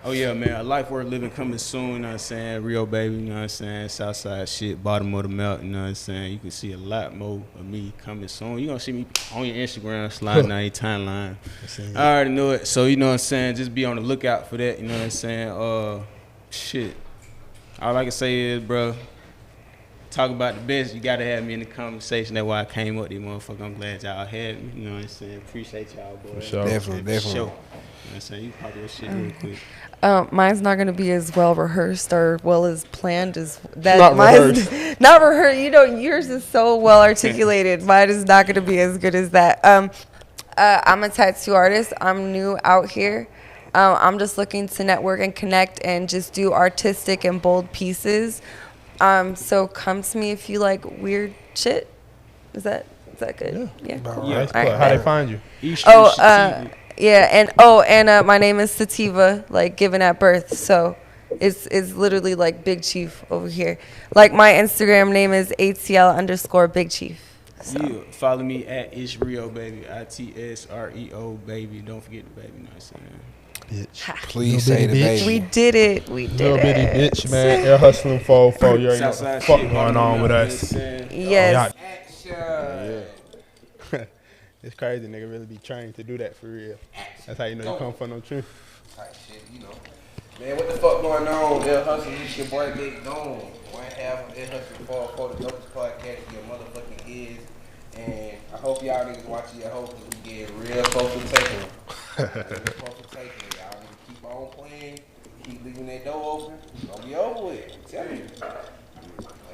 Oh yeah, man, a life worth living coming soon, you know what I'm saying? Rio baby, you know what I'm saying? Southside shit, bottom of the melt, you know what I'm saying? You can see a lot more of me coming soon. You gonna see me on your Instagram sliding down your timeline. I already know it. So you know what I'm saying? Just be on the lookout for that, you know what I'm saying? Shit. All I can say is, bro, talk about the best, you gotta have me in the conversation. That's why I came up with these motherfuckers. I'm glad y'all had me, you know what I'm saying? Appreciate y'all, boy. For sure. Definitely. You know what I'm saying? You pop your shit real quick. Mine's not gonna be as well rehearsed or well as planned as that. Not Mine's rehearsed. not rehearsed. You know, yours is so well articulated. Mine is not gonna be as good as that. I'm a tattoo artist. I'm new out here. I'm just looking to network and connect and just do artistic and bold pieces. So come to me if you like weird shit. Is that good? Yeah. Nice. All right. How they find you? Yeah, and my name is Sativa, like given at birth. So it's literally like Big Chief over here. Like my Instagram name is ATL_Big Chief. So. Yeah, follow me at Itsreo baby, ITSREO baby. Don't forget the baby, you know what I'm saying? Bitch. Please say the baby. We did it. We did Little bitty it. bitch, man. Air hustling 404. You already know what the Southside fuck shit, going on with bottom us. Yes. It's crazy, nigga. Really be trained to do that for real. That's how you know you come from no truth. Type shit, you know. Man, what the fuck going on? Air Hustling, it's your boy Big Dome. One half of Air Hustling for the dopest podcast your motherfucking is. And I hope y'all niggas watching your hope we get real close to taking them. Y'all niggas keep on playing, keep leaving that door open. It's gonna be over with. I'm telling you.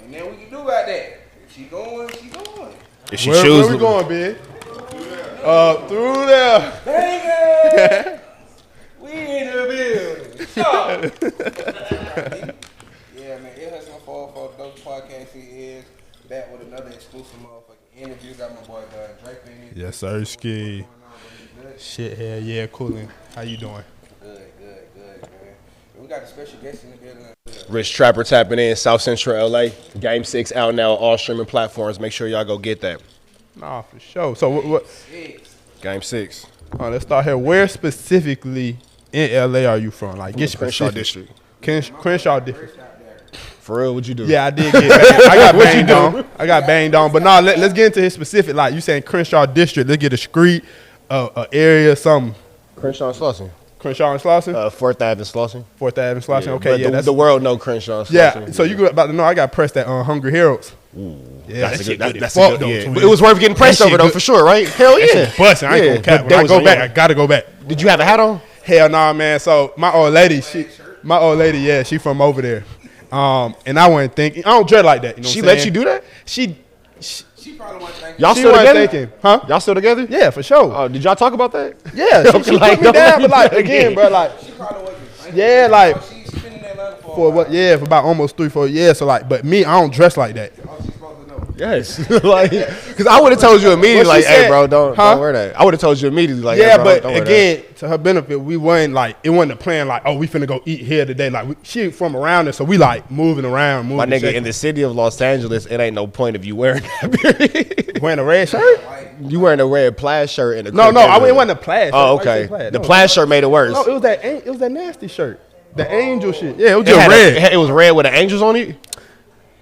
Ain't nothing we can do about that. She going. If she Where chooses, we going, big? Through there. Bang We in the building. Yeah, man. Ear Hustling for those podcasts. He is back with another exclusive motherfucking interview. Got my boy Drake in it. Yes, sir, Ski. Shit, hell yeah, coolin'. How you doing? Good, man. We got a special guest in the building. Rich Trapper tapping in, South Central LA. Game 6 out now on all streaming platforms. Make sure y'all go get that. Nah, for sure. So what? Game 6. Let's start here. Where specifically in LA are you from? Like, get Crenshaw specific. District. Crenshaw District. For real, what'd you do? Yeah, I did get banged. I got banged on. But no, let's get into his specific. Like, you saying Crenshaw District. Let's get a street, area, something. Crenshaw and Slauson. Crenshaw and Slauson? 4th Ave and Slauson. 4th Ave and Slauson. Yeah, Okay, yeah. That's the world know Crenshaw and Slauson. Yeah, so you about to know I got pressed at Hungry Herald's. Ooh, yeah, that's a good. That's a good. Yeah. It was worth getting pressed over though, for sure, right? Hell yeah. Busting. I ain't gonna cap. When I go back, I gotta go back. Did you have a hat on? Hell nah, man. So my old lady, yeah, she from over there. And I wasn't thinking. I don't dread like that. You know she what I'm let saying? you do that? She probably wasn't thinking. Y'all she still wasn't together? thinking, huh? Y'all still together? Yeah, for sure. Oh, did y'all talk about that? Yeah, she Like, put me down, but like don't again, bro, like She probably wasn't thinking. yeah, like She's been in Atlanta for what? Yeah, for about almost 3-4 years. So like, but me, I don't dress like that. Oh, she's supposed to know. Yes. Like, because I would have told you immediately, What like, she hey, said- bro, don't Huh? wear that. I would have told you immediately, like, Yeah, hey, bro, but don't wear again, to her benefit, we wasn't like it wasn't a plan like, oh, we finna go eat here today. Like she from around there, so we like moving around, moving. My nigga, shaking. in the city of Los Angeles, it ain't no point of you wearing that. Wearing a red shirt? You wearing a red plaid shirt and a No, Crip I neighborhood. it wasn't a plaid shirt. Oh, Why you say okay. plaid? The No, plaid shirt made it worse. No, it was that nasty shirt. The angel shit. Yeah, it was It just had red. it was red with the angels on it.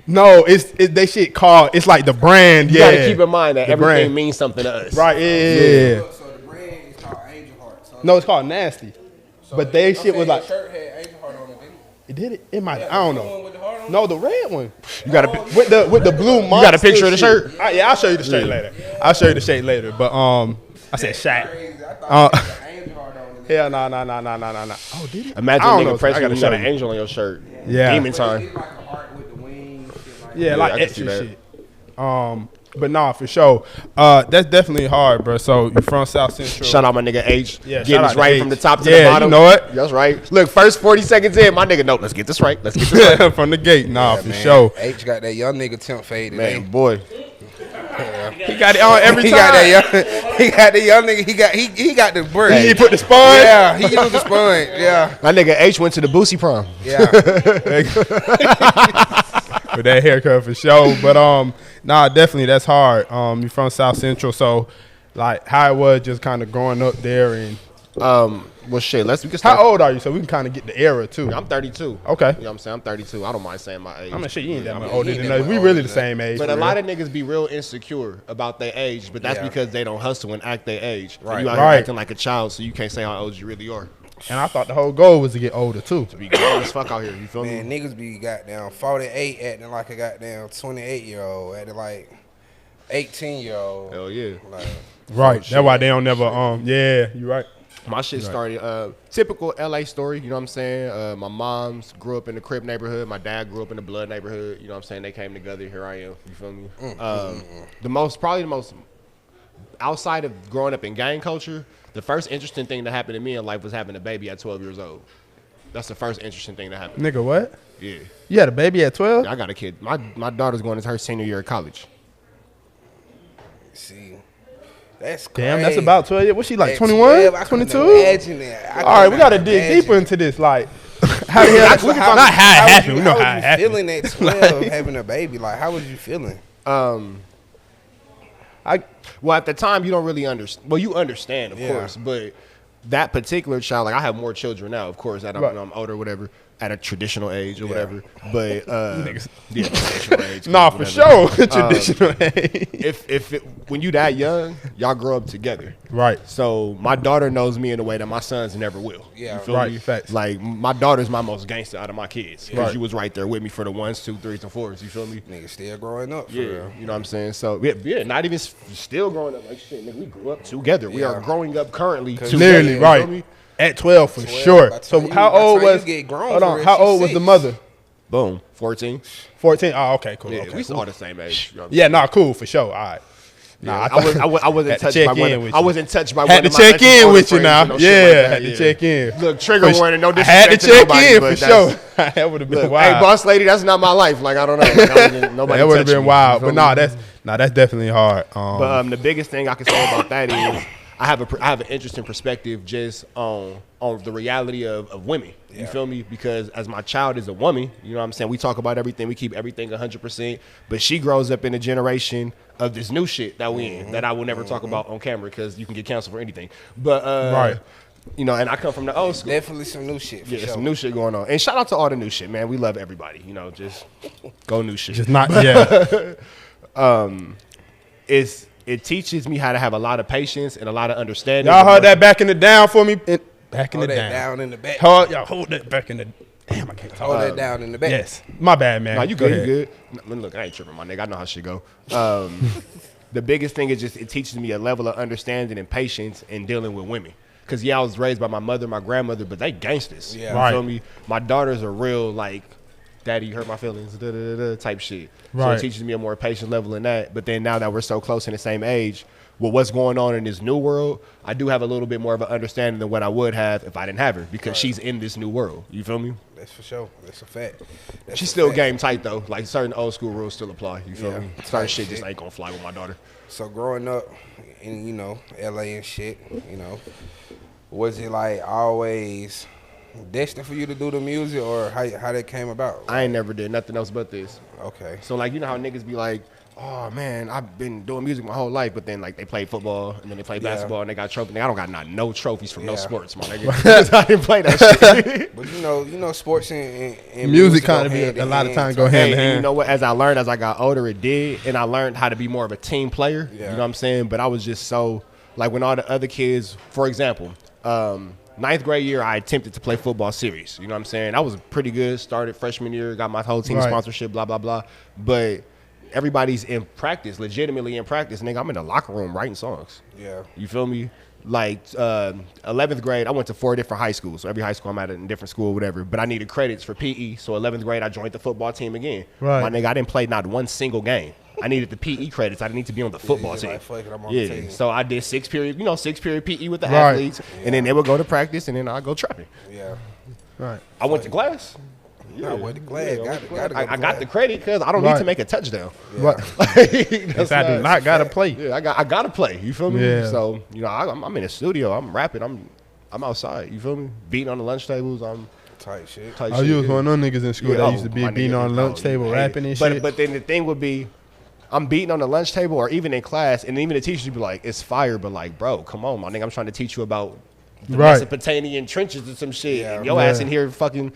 No, they shit called. It's like the brand. You Yeah, gotta keep in mind that The everything brand. means something to us. Right. Yeah. So the brand is called Angel Heart. So No, it's called nasty. But they shit was like shirt had Angel Heart on it, didn't it? it did it. It might. I don't The one know. with the heart on it? No, the red one. You got a With the blue monster. You got a picture of the shit. shirt? Yeah, I'll show you the shirt later. I'll show you the shirt later. But I said shot. Crazy. I thought it had Angel Heart on it. Hell no. Oh, did it? Imagine I don't a nigga know. pressing I gotta you got show an you. angel on your shirt. Yeah. Demon time. It's like a heart with the wings. Shit like Yeah, I like can see extra that. shit. But nah, for sure. That's definitely hard, bro. So you from South Central? Shout out my nigga H. Yeah, shout Getting out this to right H. from the top to Yeah, the you bottom. know it. That's right. Look, first 40 seconds in, my nigga, no, let's get this right. Let's get this right. from the gate. Nah, for Man, sure. H got that young nigga temp fade today. Man, boy. He got it on every He time. got that young. He got the young nigga. He got the bread. He put the sponge. Yeah, he used the sponge. Yeah, My nigga H went to the Boosie prom. yeah. With that haircut for sure. But nah, definitely that's hard. You from South Central, so like how it was just kind of growing up there. And Well, shit, we can start. how old are you? So we can kind of get the era too. I'm 32. Okay. You know what I'm saying? I'm 32. I don't mind saying my age. I mean, shit, you ain't that much he older ain't than that us. much We older really the than same age. But for a real. lot of niggas be real insecure about their age, but that's Yeah. because they don't hustle and act their age. Right. You out Right. here acting like a child, so you can't say how old you really are. And I thought the whole goal was to get older too. Be grown as fuck out here. You feel Man, me? niggas be goddamn 48 acting like a goddamn 28-year-old, acting like 18-year-old. Hell yeah. Like, Right. shit. That's why they don't never. Yeah, you right. My shit started typical LA story, you know what I'm saying? My mom's grew up in the Crip neighborhood. My dad grew up in the Blood neighborhood. You know what I'm saying? They came together. Here I am. You feel me? The most outside of growing up in gang culture, the first interesting thing that happened to me in life was having a baby at 12 years old. That's the first interesting thing that happened. Nigga, what? Yeah. You had a baby at 12? I got a kid. My daughter's going into her senior year of college. see, that's crazy. Damn, that's about 12 years. What's she like, At 21, 12, I couldn't 22? imagine that. All right, we got to dig deeper into this. Like, how the hell? Not how it happened. We know how it How was you happened. feeling at 12 having a baby? Like, how was you feeling? Well, at the time, you don't really understand. Well, you understand, of course, but that particular child, like I have more children now, of course, that I'm older, whatever, at a traditional age or whatever. But yeah, traditional age. Nah, for whatever. sure. Traditional age. When you that young, y'all grow up together. Right. So my daughter knows me in a way that my sons never will. Yeah. You feel Right, me? facts. Like my daughter's my most gangster out of my kids because Right. you was right there with me for the 1s, 2s, 3s, and 4s. You feel me? Nigga still growing up, for Yeah, real. you know what I'm saying. So yeah, not even still growing up like shit. Nigga, we grew up together. We are growing up currently together. Literally, you feel me? right. At 12 for 12, sure. by the So time how you- by the old time you was? get grown Hold for on. real, How she old was the 6. mother? Boom. 14. 14. Oh, okay, cool. Yeah, okay, we cool. all the same age. You know what I'm Yeah, nah, cool for sure. All right. Yeah, Nah, I wasn't touched by one. I wasn't touched by one. Had to check in with you now. Yeah, had to check in. Look, trigger warning. No I had to disrespect check to nobody, in for sure. That would have been Look, wild. hey, boss lady, that's not my life. Like, I don't know. Like, nobody That would have touched been me. wild. You But feel me? that's definitely hard. But the biggest thing I can say about that is I have an interesting perspective just on the reality of women. You feel me? Because as my child is a woman, you know what I'm saying? We talk about everything. We keep everything 100%. But she grows up in a generation of this new shit that we in that I will never talk about on camera because you can get canceled for anything. But, Right. you know, and I come from the old school. Definitely some new shit. For sure. Some new shit going on. And shout out to all the new shit, man. We love everybody. You know, just go new shit. Just not, yeah. It teaches me how to have a lot of patience and a lot of understanding. Y'all heard that back in the down for me? Back in Hold the that down. down in the back. Hold that back in the. Damn, I can't talk. Hold that down in the back. Yes. My bad, man. No, you Go good, ahead. you good. Look, I ain't tripping, my nigga. I know how shit go. The biggest thing is just it teaches me a level of understanding and patience in dealing with women. Because, I was raised by my mother, my grandmother, but they gangsters. Yeah. You Right. feel me? My daughters are real, like, daddy, you hurt my feelings, type shit. So Right. it teaches me a more patient level in that. But then now that we're so close in the same age, with what's going on in this new world, I do have a little bit more of an understanding than what I would have if I didn't have her because she's in this new world. You feel me? That's for sure. That's a fact. That's She's a still fact. game tight though. Like certain old school rules still apply. You feel Yeah. me? Certain shit just ain't gonna fly with my daughter. So growing up in, LA and shit, was it like always destined for you to do the music or how that came about? I ain't never did nothing else but this. Okay. So like, you know how niggas be like, oh man, I've been doing music my whole life, but then like they play football and then they play basketball and they got trophies. I don't got no trophies from no sports, my nigga. I didn't play that shit. But you know, sports and Music kind go of be hand a in lot of hand. times go Hey, hand in and hand. you know what? As I got older, it did, and I learned how to be more of a team player. Yeah. You know what I'm saying? But I was just so like when all the other kids, for example, 9th grade year, I attempted to play football serious. You know what I'm saying? I was pretty good. Started freshman year, got my whole team Right. sponsorship, blah blah blah. But everybody's in practice, legitimately in practice. Nigga, I'm in the locker room writing songs. Yeah. You feel me? Like 11th grade, I went to 4 different high schools. So every high school I'm at a different school, whatever. But I needed credits for PE. So 11th grade, I joined the football team again. Right. My nigga, I didn't play not one single game. I needed the PE credits. I didn't need to be on the football just team. like, fuck it, I'm on the team. So I did 6 period PE with the Right. athletes. And then they would go to practice and then I'd go trapping. Yeah. Right. I went to class. I went to class. I got the credit because I don't need Right. to make a touchdown. What? That's I do not gotta play. Yeah, I gotta play. You feel me? Yeah. So I'm in the studio. I'm rapping. I'm outside. You feel me? Beating on the lunch tables. I'm Type shit. type Oh, shit, you was yeah. one of them niggas in school Yeah, that used to my be beating nigga, on the lunch table, hate rapping it. and but, shit. But then the thing would be, I'm beating on the lunch table or even in class, and even the teachers would be like, "It's fire," but like, bro, come on, my nigga, I'm trying to teach you about the Right. Mesopotamian trenches or some shit, Yeah. and your ass in here fucking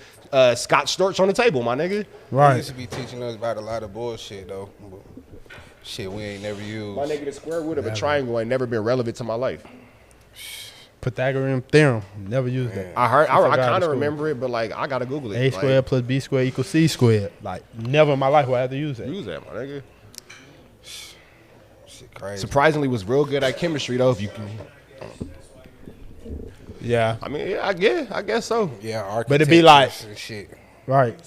Scotch Storch on the table, my nigga. They Right. used to be teaching us about a lot of bullshit though. Shit we ain't never used. My nigga, the square root of a triangle ain't never been relevant to my life. Pythagorean theorem. Never used that. I heard, Since I got out kind of of school. remember it, but like I gotta Google it. A Like, squared plus B squared equals C squared. Like, never in my life will I have to use that. use that, my nigga. Shit crazy. Surprisingly, was real good at chemistry though. If you can, Yeah. I mean, yeah, I guess so. Yeah, But it'd be like- architectures and shit. Right.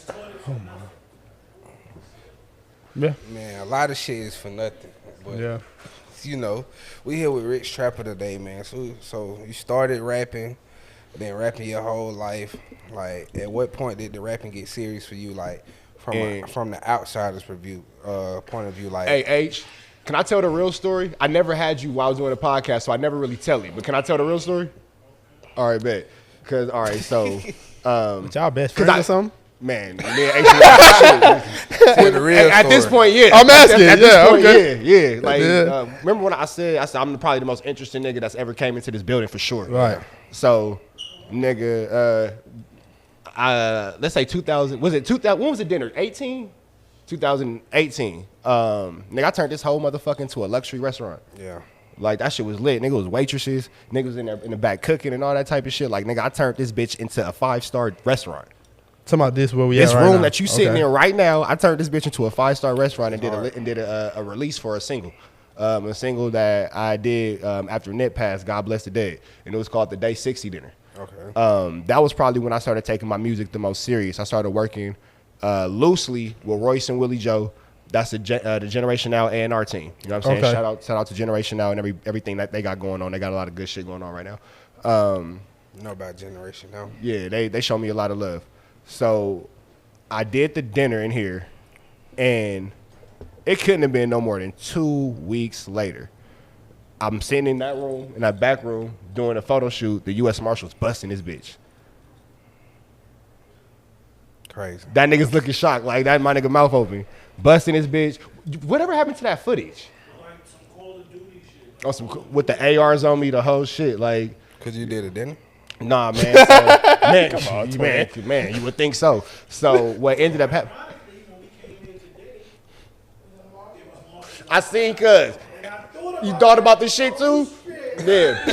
Yeah. Man, a lot of shit is for nothing. But Yeah. we here with Rich Trapper today, man. So you started rapping, been rapping your whole life. Like, at what point did the rapping get serious for you? Like, from the outsider's point of view, like. Hey, H, can I tell the real story? I never had you while I was doing a podcast, so I never really tell it. But can I tell the real story? All right, bet. Cause all right, so But y'all best friends or something? man, me and H, Tell the real at this story. point, yeah. I'm asking, At this yeah, point, okay. yeah. Like, Yeah. remember when I said I'm probably the most interesting nigga that's ever came into this building for sure. Right. So, nigga, let's say 2000. Was it 2000? When was the dinner? 2018. Nigga, I turned this whole motherfucker into a luxury restaurant. Yeah. Like, that shit was lit. Nigga was waitresses. Niggas in there in the back cooking and all that type of shit. Like, nigga, I turned this bitch into a 5-star restaurant. Talking about this where we This at right room now. that you sitting Okay. in right now, I turned this bitch into a 5-star restaurant and did a release for a single. A single that I did after Net passed, God Bless the Dead. And it was called the Day 60 Dinner. Okay. That was probably when I started taking my music the most serious. I started working loosely with Royce and Willie Joe. That's the Generation Now A&R team. You know what I'm saying? Okay. Shout out to Generation Now and everything that they got going on. They got a lot of good shit going on right now. Know about Generation Now. Yeah, they show me a lot of love. So I did the dinner in here, and it couldn't have been no more than 2 weeks later. I'm sitting in that room, in that back room, doing a photo shoot. The U.S. Marshals busting this bitch. Crazy. That nigga's looking shocked, like that my nigga mouth open. Busting this bitch. Whatever happened to that footage? Like some Call of Duty shit. On some, with the ARs on me, the whole shit. Like, Cause you did it, didn't you? nah, man. So, man, you would think so. So what ended up happening? I seen cuz. You thought about this shit too? Yeah.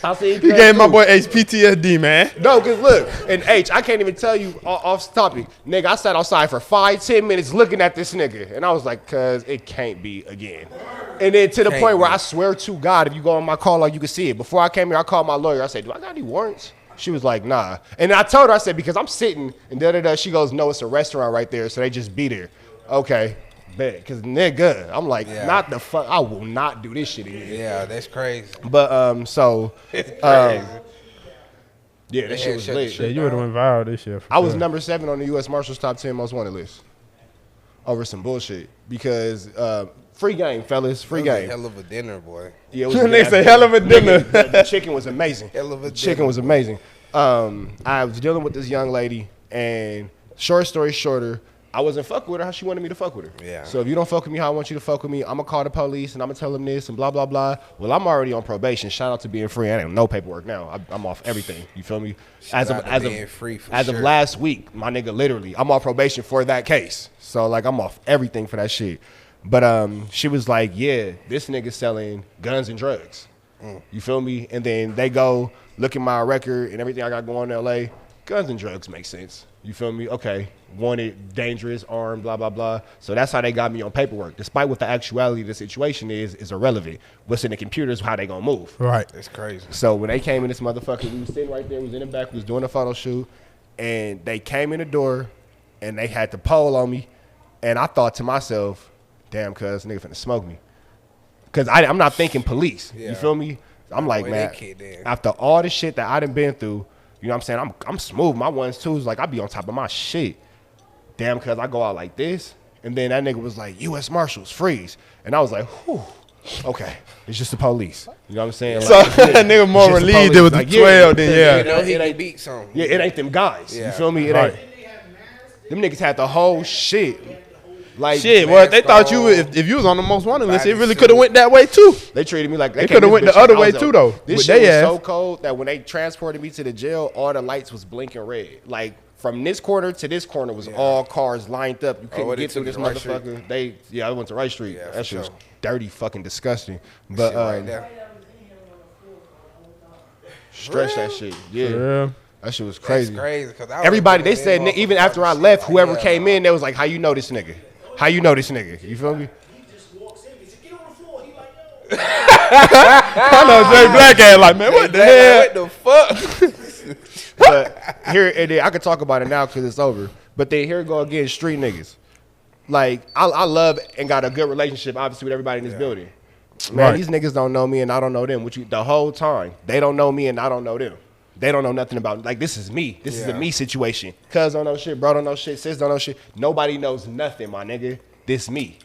I seen cuz. You gave my too. boy HPTSD, man. No, cause look, and H, I can't even tell you off topic. Nigga, I sat outside for 5-10 minutes looking at this nigga. And I was like, cuz it can't be again. And then to the point where I swear to God, if you go on my call log, you can see it. Before I came here, I called my lawyer. I said, do I got any warrants? She was like, nah. And I told her, I said, because I'm sitting and da-da-da. She goes, no, it's a restaurant right there. So they just be there. Okay. Bet. Cause nigga, I'm like, not the fuck. I will not do this shit again. Yeah, that's crazy. But so yeah, that shit was lit. Yeah, you would have went viral this year. I was number 7 on the U.S. Marshals top 10 most wanted list over some bullshit because free game, fellas, free game. Hell of a dinner, boy. Yeah, it was They say hell of a dinner. The chicken was amazing. Hell of a Chicken dinner. was amazing. I was dealing with this young lady, and short story shorter, I wasn't fucking with her how she wanted me to fuck with her. Yeah. So if you don't fuck with me how I want you to fuck with me, I'm going to call the police and I'm going to tell them this and blah, blah, blah. Well, I'm already on probation. Shout out to being free. I ain't no paperwork now. I'm off everything. You feel me? Shout out to being free for as sure. of last week, my nigga, literally, I'm on probation for that case. So, like, I'm off everything for that shit. But she was like, yeah, this nigga selling guns and drugs. You feel me? And then they go look at my record and everything I got going in L.A. Guns and drugs make sense. You feel me? Okay. Wanted, dangerous, armed, blah, blah, blah. So that's how they got me on paperwork. Despite what the actuality of the situation is irrelevant. What's in the computer is how they gonna move. Right. That's crazy. So when they came in, this motherfucker, we was sitting right there, we was in the back, we was doing a photo shoot, and they came in the door, and they had the pole on me, and I thought to myself, damn, cuz, nigga finna smoke me. Because I'm not thinking police. Yeah. You feel me? I'm like, Boy, man, they kicked in. after all the shit that I done been through, you know what I'm saying? I'm smooth. My ones, twos, like, I be on top of my shit. Damn, cuz I go out like this. And then that nigga was like, U.S. Marshals, freeze. And I was like, whew, okay. It's just the police. You know what I'm saying? So Like, that nigga more just the relieved it was police. the 12 than You yeah. know he can beat something. Yeah, it ain't them guys. Yeah. You feel me? It Right. ain't. Them niggas had the whole shit. Like, Shit, well, they thought you if you was on the most wanted list, it Body really suit. could have went that way too. They treated me like They came coulda this went the bitch other and I way was too, like- though, This with shit was they so ass. cold that when they transported me to the jail, all the lights was blinking red. Like from this corner to this corner was all cars lined up. You couldn't they get through took this it to Wright motherfucker. I went to Wright Street. Yeah, that for shit was sure. dirty, fucking disgusting. But Shit right there. stretch that shit. Yeah. Yeah. That shit was That's crazy. crazy. Cause I was Everybody, they looking said, at them even after I motherfuckers, left, whoever yeah. came in, they was like, how you know this nigga? How you know this nigga? You feel me? He just walks in. He said, get on the floor. He like, yo. I know Jay Black ass like, man, what the hell? What the fuck? But here, and then I can talk about it now because it's over. But then here go again, street niggas. Like, I love and got a good relationship, obviously, with everybody in this building. Man, Right. these niggas don't know me and I don't know them. The whole time, they don't know me and I don't know them. They don't know nothing about, like, this is me. This is a Yeah. me situation. Cuz don't know shit, bro don't know shit, sis don't know shit. Nobody knows nothing, my nigga. This me.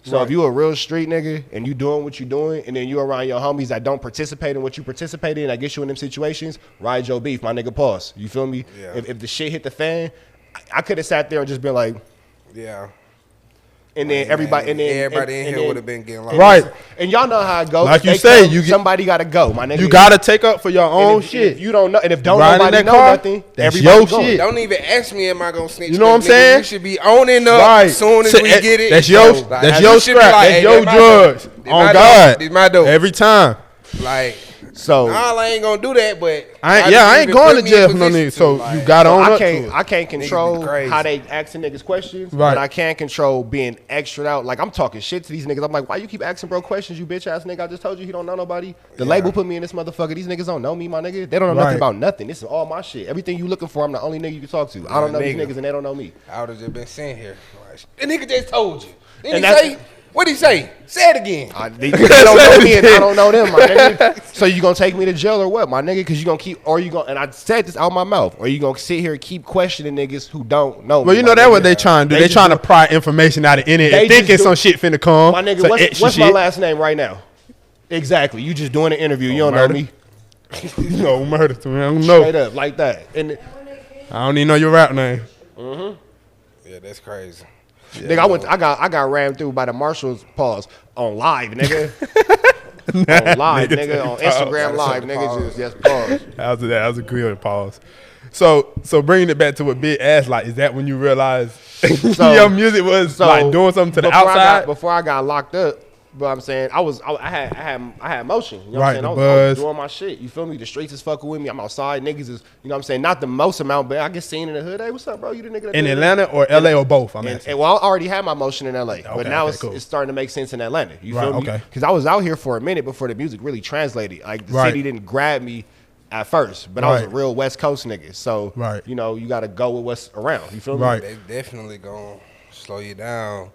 So if you a real street nigga and you doing what you doing and then you around your homies that don't participate in what you participate in, I get you in them situations, ride your beef, my nigga, pause. You feel me? Yeah. If the shit hit the fan, I could have sat there and just been like, Yeah. and then everybody, and then everybody in and here then- would have been getting lost. Right. And y'all know how it goes. Like If you they say, come, you get- somebody got to go, my nigga. You gotta take up for your And own if, shit. If you don't know, and if don't Riding nobody that know car, nothing, that's everybody your going. shit. Don't even ask me, am I gonna snitch? You know what I'm 'Cause, nigga, saying? You should be owning up Right. as soon as So, we eh, get it. That's your, Like, that's you your should be strap. like, That's hey, your this my dope. drugs. This On my God. dope. This my dope. Every time. Like, So nah, I ain't gonna do that, but I ain't going to jail for no nigga. So like, you gotta own I up to can't it. I can't control crazy. how they asking niggas questions, Right. but I can control being extra out. Like I'm talking shit to these niggas. I'm like, why you keep asking bro questions, you bitch ass nigga? I just told you he don't know nobody. The label put me in this motherfucker. These niggas don't know me, my nigga. They don't know nothing about nothing. This is all my shit. Everything you looking for, I'm the only nigga you can talk to. I don't know these niggas and they don't know me. I would have just been sitting here. The nigga just told you. Didn't And he say? What'd he say? Say it again. They don't know me and I don't know them, my nigga. So you gonna take me to jail or what, my nigga? Because you gonna keep, or you gonna, and I said this out my mouth, or you gonna sit here and keep questioning niggas who don't know me. Well, you know that's what they trying to do. They trying to pry information out of any thinking some shit finna come. My nigga, what's my last name right now? Exactly. You just doing an interview. You don't know me. No murder to me. I don't know. Straight up like that. And I don't even know your rap name. Yeah, that's crazy. Yeah, nigga, I got rammed through by the marshals. Pause on live, nigga. On live, nigga. On Instagram live, nigga. Just pause. That was a good pause. So bringing it back to what Big asked, like, is that when you realized your music was like doing something to the outside? Before I got locked up, but I'm saying I had motion. You know what I'm saying? I was doing my shit. You feel me? The streets is fucking with me. I'm outside. Niggas is, you know what I'm saying? Not the most amount, but I get seen in the hood. Hey, what's up, bro? You the nigga that in Atlanta or LA or both? Well, I already had my motion in LA, but now it's starting to make sense in Atlanta. You feel me? Because I was out here for a minute before the music really translated. Like the city didn't grab me at first, but I was a real West Coast nigga. So you know, you got to go with what's around. You feel me? They definitely gonna slow you down.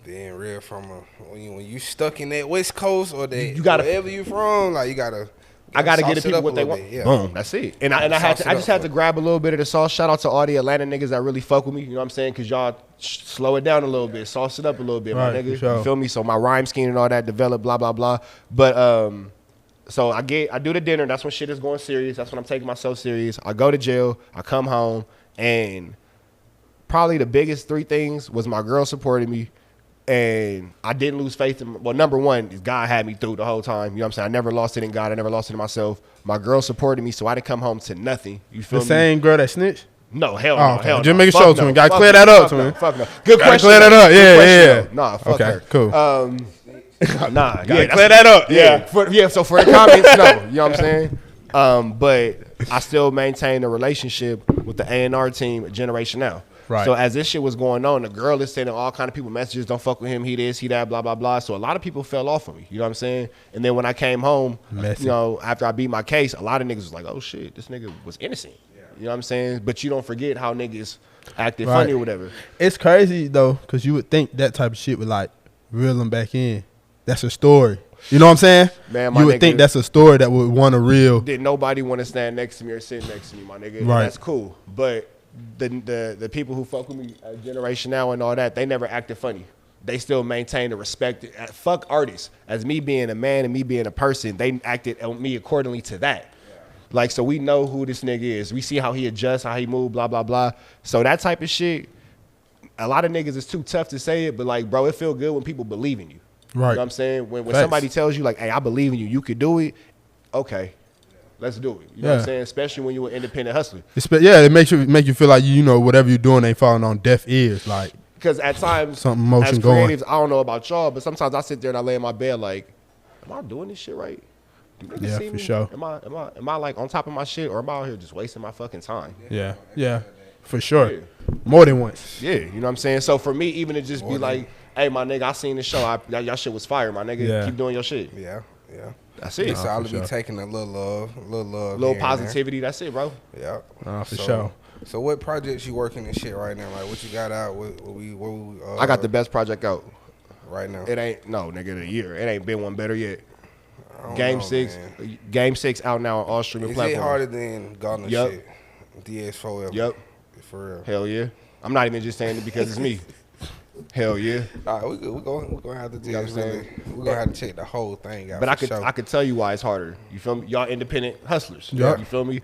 Being real from when you stuck in that West Coast or that you gotta, wherever you from, like I gotta get the people what they want. Yeah. Boom, that's it. And I just had to grab a little bit of the sauce. Shout out to all the Atlanta niggas that really fuck with me. You know what I'm saying? Cause y'all slow it down a little bit, sauce it up a little bit, my nigga. Sure. You feel me? So my rhyme scheme and all that developed, blah blah blah. But so I do the dinner. That's when shit is going serious. That's when I'm taking myself serious. I go to jail. I come home, and probably the biggest three things was my girl supported me. And I didn't lose faith in, well, number one is God had me through the whole time. You know what I'm saying? I never lost it in God. I never lost it in myself. My girl supported me, so I didn't come home to nothing. You feel me? The same girl that snitched? No, hell no. Okay. Hell no. Just make sure to me. Gotta clear that up to me. Fuck no. Good question. Clear that up. Yeah. Nah, fuck her. Cool. Nah, yeah. Clear that up. Yeah. So for the comments, no. You know what I'm saying? But I still maintain a relationship with the A&R team at Generation Now. Right. So as this shit was going on, the girl is sending all kind of people messages, don't fuck with him, he this, he that, blah, blah, blah. So a lot of people fell off of me, you know what I'm saying? And then when I came home, you know, after I beat my case, a lot of niggas was like, oh shit, this nigga was innocent. Yeah. You know what I'm saying? But you don't forget how niggas acted funny or whatever. It's crazy though, because you would think that type of shit would like reel them back in. That's a story. You know what I'm saying? Man, you would think that's a story that would want to reel. Did nobody want to stand next to me or sit next to me, my nigga? Right. That's cool. But the people who fuck with me at Generation Now and all that, they never acted funny. They still maintain the respect. Fuck artists. As me being a man and me being a person, they acted on me accordingly to that. Yeah. Like, so we know who this nigga is. We see how he adjusts, how he move, blah, blah, blah. So that type of shit, a lot of niggas is too tough to say it, but like, bro, it feel good when people believe in you. Right. You know what I'm saying? When somebody tells you like, hey, I believe in you, you could do it, okay. Let's do it. You know what I'm saying? Especially when you're an independent hustler. It makes you feel like you know whatever you're doing ain't falling on deaf ears. Like, because at times, something motion as going. creatives, I don't know about y'all, but sometimes I sit there and I lay in my bed like, am I doing this shit right? Do niggas see me? Sure. Am I like on top of my shit, or am I out here just wasting my fucking time? Yeah, for sure. Yeah. More than once. Yeah, you know what I'm saying? So for me, even to just be like, hey, my nigga, I seen the show. Y'all shit was fire, my nigga. Yeah. Keep doing your shit. Yeah. That's it. So I'll be taking a little love, little positivity. That's it, bro. Yeah. For sure. So what projects you working and shit right now? Like what you got out? I got the best project out right now. It ain't a year. It ain't been one better yet. Game 6 out now on all streaming platforms. Is it harder than Ghana shit? DS4. Yep. For real. Hell yeah. I'm not even just saying it because it's me. Hell yeah. All right, we're gonna have to do we're gonna have to check the whole thing out. But I could tell you why it's harder. You feel me? Y'all independent hustlers. Yeah. You feel me?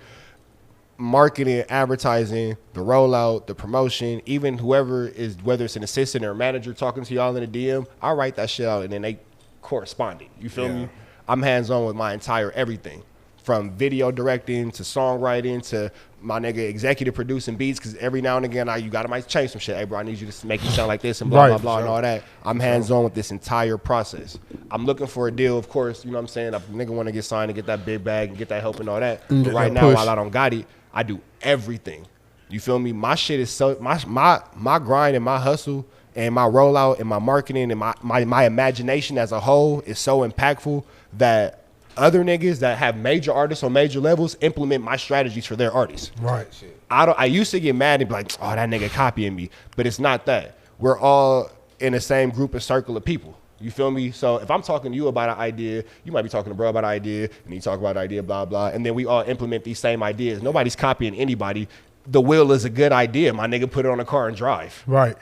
Marketing, advertising, the rollout, the promotion, even whoever is, whether it's an assistant or a manager talking to y'all in the DM, I write that shit out and then they corresponding. You feel me? I'm hands on with my entire everything. from video directing to songwriting to my nigga executive producing beats, because every now and again you might change some shit. Hey bro, I need you to make me sound like this and blah blah blah and all that. I'm hands on with this entire process. I'm looking for a deal, of course. You know what I'm saying? If a nigga want to get signed and get that big bag and get that help and all that. But right now, while I don't got it, I do everything. You feel me? My shit is so my grind and my hustle and my rollout and my marketing and my imagination as a whole is so impactful that other niggas that have major artists on major levels implement my strategies for their artists. Right. I used to get mad and be like, oh, that nigga copying me. But it's not that. We're all in the same group and circle of people. You feel me? So if I'm talking to you about an idea, you might be talking to bro about an idea, and you talk about an idea, blah, blah, and then we all implement these same ideas. Nobody's copying anybody. The wheel is a good idea. My nigga put it on a car and drive. Right.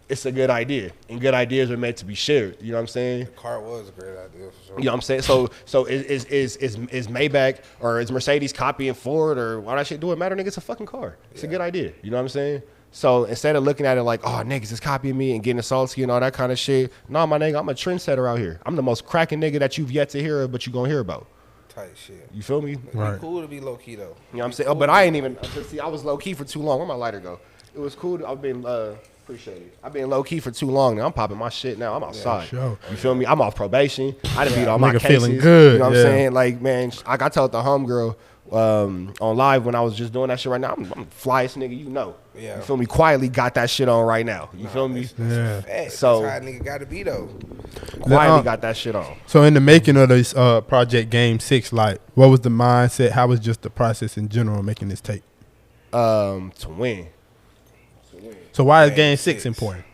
It's a good idea, and good ideas are meant to be shared. You know what I'm saying? The car was a great idea for sure. You know what I'm saying? So is Maybach or is Mercedes copying Ford or all that shit? Do it matter, nigga? It's a fucking car. It's a good idea. You know what I'm saying? So instead of looking at it like, oh, niggas is copying me and getting salty and all that kind of shit, nah, my nigga, I'm a trendsetter out here. I'm the most cracking nigga that you've yet to hear of, but you gonna hear about. Tight shit. You feel me? Right. Cool to be low key though. You know what I'm saying? Oh, but I ain't even. See, I was low key for too long. Where my lighter go? It was cool. I've been appreciate it. I've been low key for too long now. I'm popping my shit now. I'm outside. Sure. You feel me? I'm off probation. I done beat all my Nigga cases. feeling good. You know what I'm saying? Like, man, like I told the homegirl on live when I was just doing that shit right now. I'm the flyest nigga you know. Yeah. You feel me? Quietly got that shit on right now. You feel me? Yeah. So that's how a nigga gotta be though. quietly got that shit on. So in the making of this project Game 6, like, what was the mindset? How was just the process in general making this tape? To win. So why is Game 6 important?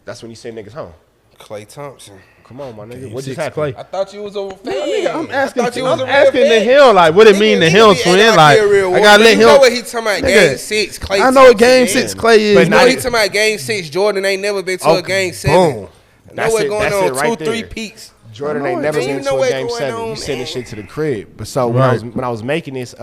That's when you send niggas home. Klay Thompson. Come on, my nigga. Game What just 6 happened? I thought you was a fan. Nigga, I'm asking, I thought you was I'm a real asking fan. to him, like, what it mean to him, twin? Like, I gotta let him. You know what he talking about? Nigga, Game 6, Klay I know what Game Thompson, 6 Klay is. But now nigga. he talking about Game 6. Jordan ain't never been to a Game 7. Boom. Know That's what it. going That's on? it right 2-3 there. peaks. Jordan ain't never man. been You to know a what's game going 7. on, You sending man. shit to the crib. But so Right. when I was making this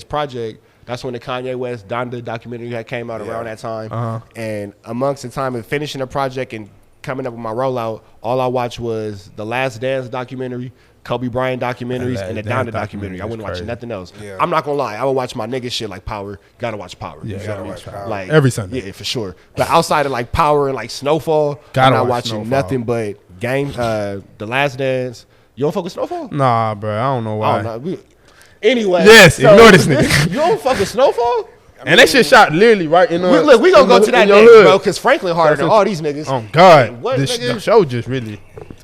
project, that's when the Kanye West Donda documentary had came out around that time. And amongst the time of finishing the project and coming up with my rollout, all I watched was the Last Dance documentary, Kobe Bryant documentaries, and the Donda documentary. I wasn't watching nothing else. Yeah. I'm not gonna lie, I would watch my nigga shit like Power. Gotta watch Power. Yeah, You feel gotta me? watch Power. Like Every Sunday. Yeah, for sure. But outside of like Power and like Snowfall, Gotta I'm not watch watching Snowfall. nothing but The Last Dance. You don't fuck with Snowfall? Nah, bro, I don't know why. I don't know. Anyway. Yes, ignore this nigga. You don't fuck with Snowfall? And that shit shot literally right in the. Look, we gonna go to that next, bro, because Franklin harder than all these niggas. Oh God, What, this nigga? the show just really.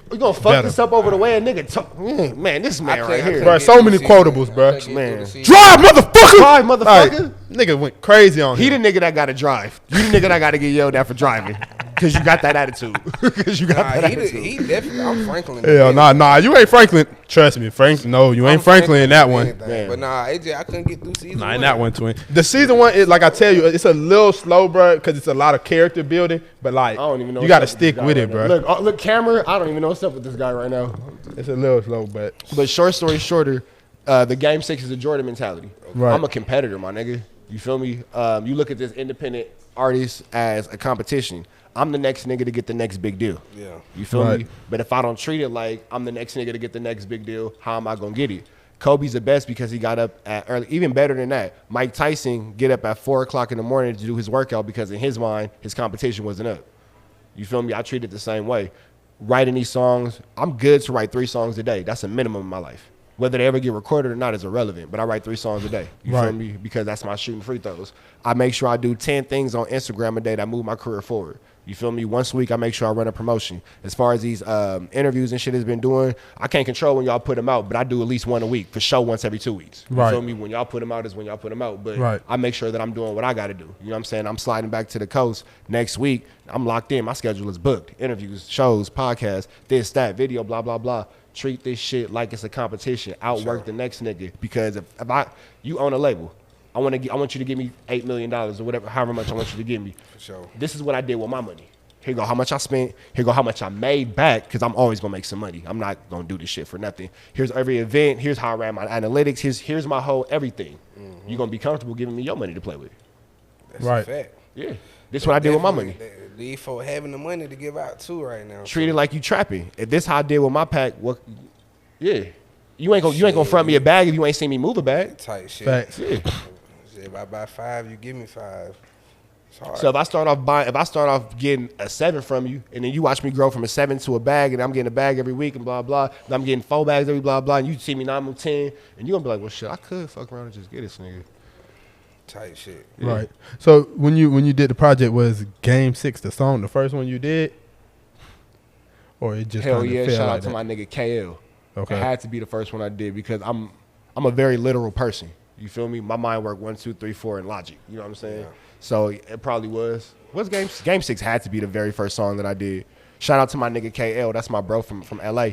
We gonna fuck better. this up over the way a nigga talk. Man, this man right here. Bro, so many quotables, bro. Man. Drive, motherfucker! Drive, motherfucker! Like, nigga went crazy on He him. the nigga that gotta drive. You the nigga that gotta get yelled at for driving. Because you got that attitude. Because you got that attitude. He definitely. I'm Franklin. Hell, nah, you ain't Franklin. Trust me, Franklin. No, you ain't Franklin in that one. But nah, AJ, I couldn't get through season Nah, one. in that one, twin. The season one is like I tell you, it's a little slow, bro, because it's a lot of character building. But like, I don't even know you what's got to up with stick this guy with right it, now. bro. Look, camera. I don't even know what's up with this guy right now. It's a little slow, but short story shorter, the Game 6 is a Jordan mentality. Right. I'm a competitor, my nigga. You feel me? You look at this independent artist as a competition. I'm the next nigga to get the next big deal. Yeah. You feel Right. me? But if I don't treat it like I'm the next nigga to get the next big deal, how am I gonna get it? Kobe's the best because he got up at early. Even better than that, Mike Tyson get up at 4 o'clock in the morning to do his workout because in his mind, his competition wasn't up. You feel me? I treat it the same way. Writing these songs, I'm good to write 3 songs a day. That's a minimum in my life. Whether they ever get recorded or not is irrelevant, but I write 3 songs a day. You feel Right. me? Because that's my shooting free throws. I make sure I do 10 things on Instagram a day that move my career forward. You feel me? Once a week, I make sure I run a promotion. As far as these interviews and shit has been doing, I can't control when y'all put them out, but I do at least one a week, for sure once every 2 weeks. You Right. feel me? When y'all put them out is when y'all put them out, but Right. I make sure that I'm doing what I got to do. You know what I'm saying? I'm sliding back to the coast next week. I'm locked in. My schedule is booked. Interviews, shows, podcasts, this, that, video, blah, blah, blah. Treat this shit like it's a competition. Outwork the next nigga. Because if you own a label, I want you to give me $8 million or whatever, however much I want you to give me. For sure. This is what I did with my money. Here go how much I spent. Here go how much I made back, because I'm always gonna make some money. I'm not gonna do this shit for nothing. Here's every event. Here's how I ran my analytics. Here's my whole everything. You're gonna be comfortable giving me your money to play with. That's Right. a fact. Yeah, this is what I did with my money. These folk having the money to give out too right now. Treat it like you trapping. If this how I did with my pack, what? Yeah, You ain't gonna front me a bag if you ain't seen me move a bag. Tight shit. Facts. Yeah. If I buy 5, you give me 5. It's hard. So if I start off getting a 7 from you, and then you watch me grow from a 7 to a bag, and I'm getting a bag every week, and blah blah, and I'm getting 4 bags every blah blah, and you see me 9 or 10, and you gonna be like, well, shit, I could fuck around and just get this nigga. Tight shit. Yeah. Right. So when you did the project, was Game 6 the song the first one you did, or it just hell kinda yeah? fell Shout like out to that? my nigga KL. Okay. It had to be the first one I did because I'm a very literal person. You feel me? My mind work 1, 2, 3, 4 in logic. You know what I'm saying? Yeah. So it probably was. What's Game 6 had to be the very first song that I did. Shout out to my nigga KL. That's my bro from LA.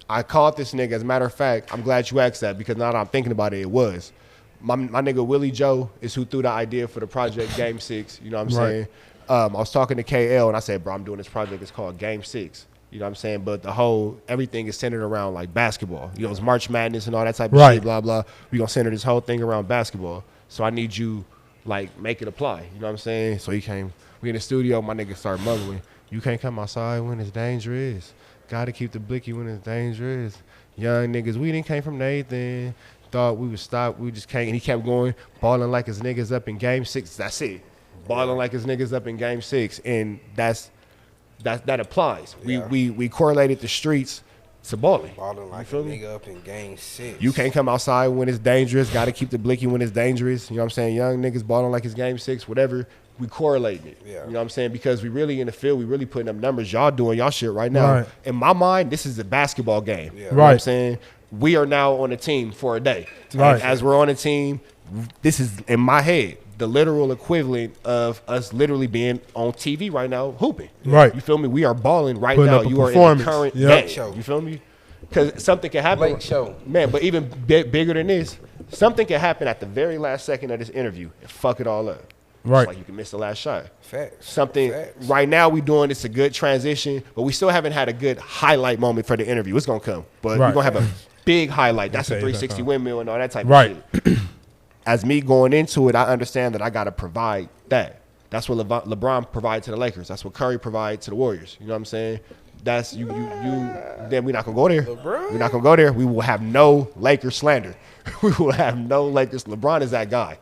I called this nigga. As a matter of fact, I'm glad you asked that because now that I'm thinking about it, it was. My nigga Willie Joe is who threw the idea for the project Game 6. You know what I'm saying? I was talking to KL and I said, bro, I'm doing this project. It's called Game 6. You know what I'm saying? But everything is centered around like basketball. You know, it's March Madness and all that type of shit, blah, blah. We gonna center this whole thing around basketball. So I need you, like, make it apply. You know what I'm saying? So we in the studio, my nigga started mumbling. You can't come outside when it's dangerous. Gotta keep the blicky when it's dangerous. Young niggas, we didn't came from Nathan. Thought we would stop, we just can't. And he kept going, balling like his niggas up in Game 6. That's it. Balling like his niggas up in Game 6. And that applies. Yeah. We correlated the streets to balling. Balling like a nigga up in Game 6. You can't come outside when it's dangerous. Got to keep the blicky when it's dangerous. You know what I'm saying? Young niggas balling like it's Game 6, whatever. We correlating it. Yeah. You know what I'm saying? Because we really in the field. We really putting up numbers. Y'all doing y'all shit right now. Right. In my mind, this is a basketball game. Yeah. You know what I'm saying? We are now on a team for a day. Right. And as we're on a team, this is, in my head, the literal equivalent of us literally being on TV right now hooping. Right. You feel me? We are balling right Putting now. You are in the current game. Show. You feel me? Because something can happen. Late show. Man, but even bigger than this, something can happen at the very last second of this interview and fuck it all up. Right. Just like you can miss the last shot. Facts. Something right now we doing, it's a good transition, but we still haven't had a good highlight moment for the interview. It's going to come. But we're going to have a big highlight. That's a 360 windmill and all that type of shit. As me going into it, I understand that I got to provide that. That's what LeBron provided to the Lakers. That's what Curry provided to the Warriors. You know what I'm saying? That's you. Then we're not going to go there. LeBron? We're not going to go there. We will have no Lakers slander. We will have no Lakers. LeBron is that guy.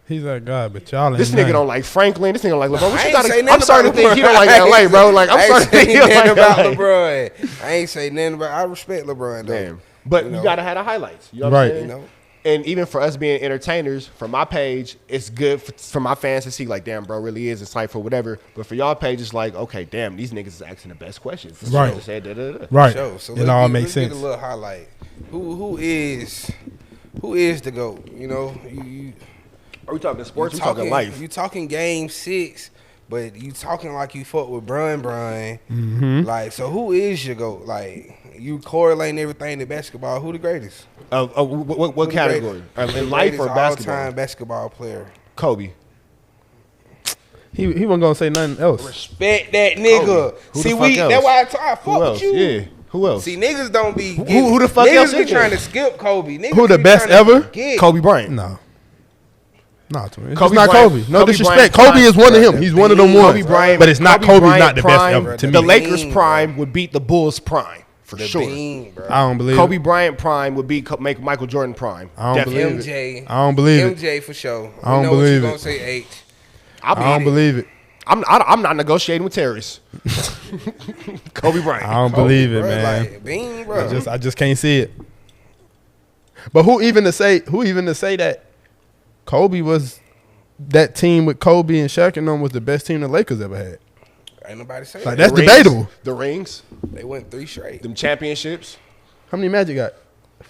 He's that guy, but y'all ain't this nigga don't like Franklin. This nigga don't like LeBron. What you gotta, I'm starting to think he don't like LA, bro. Like I'm starting to think he don't like about LA. LeBron. I ain't say nothing about. I respect LeBron though. Damn. But you gotta have the highlights. You know what I'm saying? You know? And even for us being entertainers, for my page, it's good for my fans to see, like, damn, bro, really is insightful, whatever. But for y'all page, it's like, okay, damn, these niggas is asking the best questions. Right. Right. So it all makes sense. Get a little highlight. Who is the GOAT? You know, are we talking sports? We talking life. You talking Game 6, but you talking like you fuck with Brian. Mm-hmm. Like, so who is your GOAT? Like, you correlating everything to basketball. Who the greatest? What category? In life or basketball? All-time basketball player. Kobe. He wasn't gonna say nothing else. Respect that nigga. See, that's why I fuck with you. Yeah. Who else? See, niggas don't be. Who the fuck else? Niggas be trying to skip Kobe. Niggas who the best ever? Kobe Bryant. No. Nah, it's Kobe not Bryant, Kobe. No disrespect. Bryant, Kobe is one of him. He's one of them ones. Kobe Bryant, but it's not Kobe's Bryant not the prime, best ever to me. The Lakers prime would beat the Bulls prime for sure. I don't believe Kobe Bryant prime would make Michael Jordan prime. I don't believe MJ. it. I don't believe it. MJ for sure. I don't believe it. Gonna say H. I don't believe it. I'm not negotiating with terrorists. Kobe Bryant. I don't believe it, bro, man. Like, Bean, bro. I just can't see it. But who even to say that Kobe was that team with Kobe and Shaq and them was the best team the Lakers ever had? Ain't nobody saying like that. That's debatable. The rings. They went 3 straight. Them championships. How many Magic got?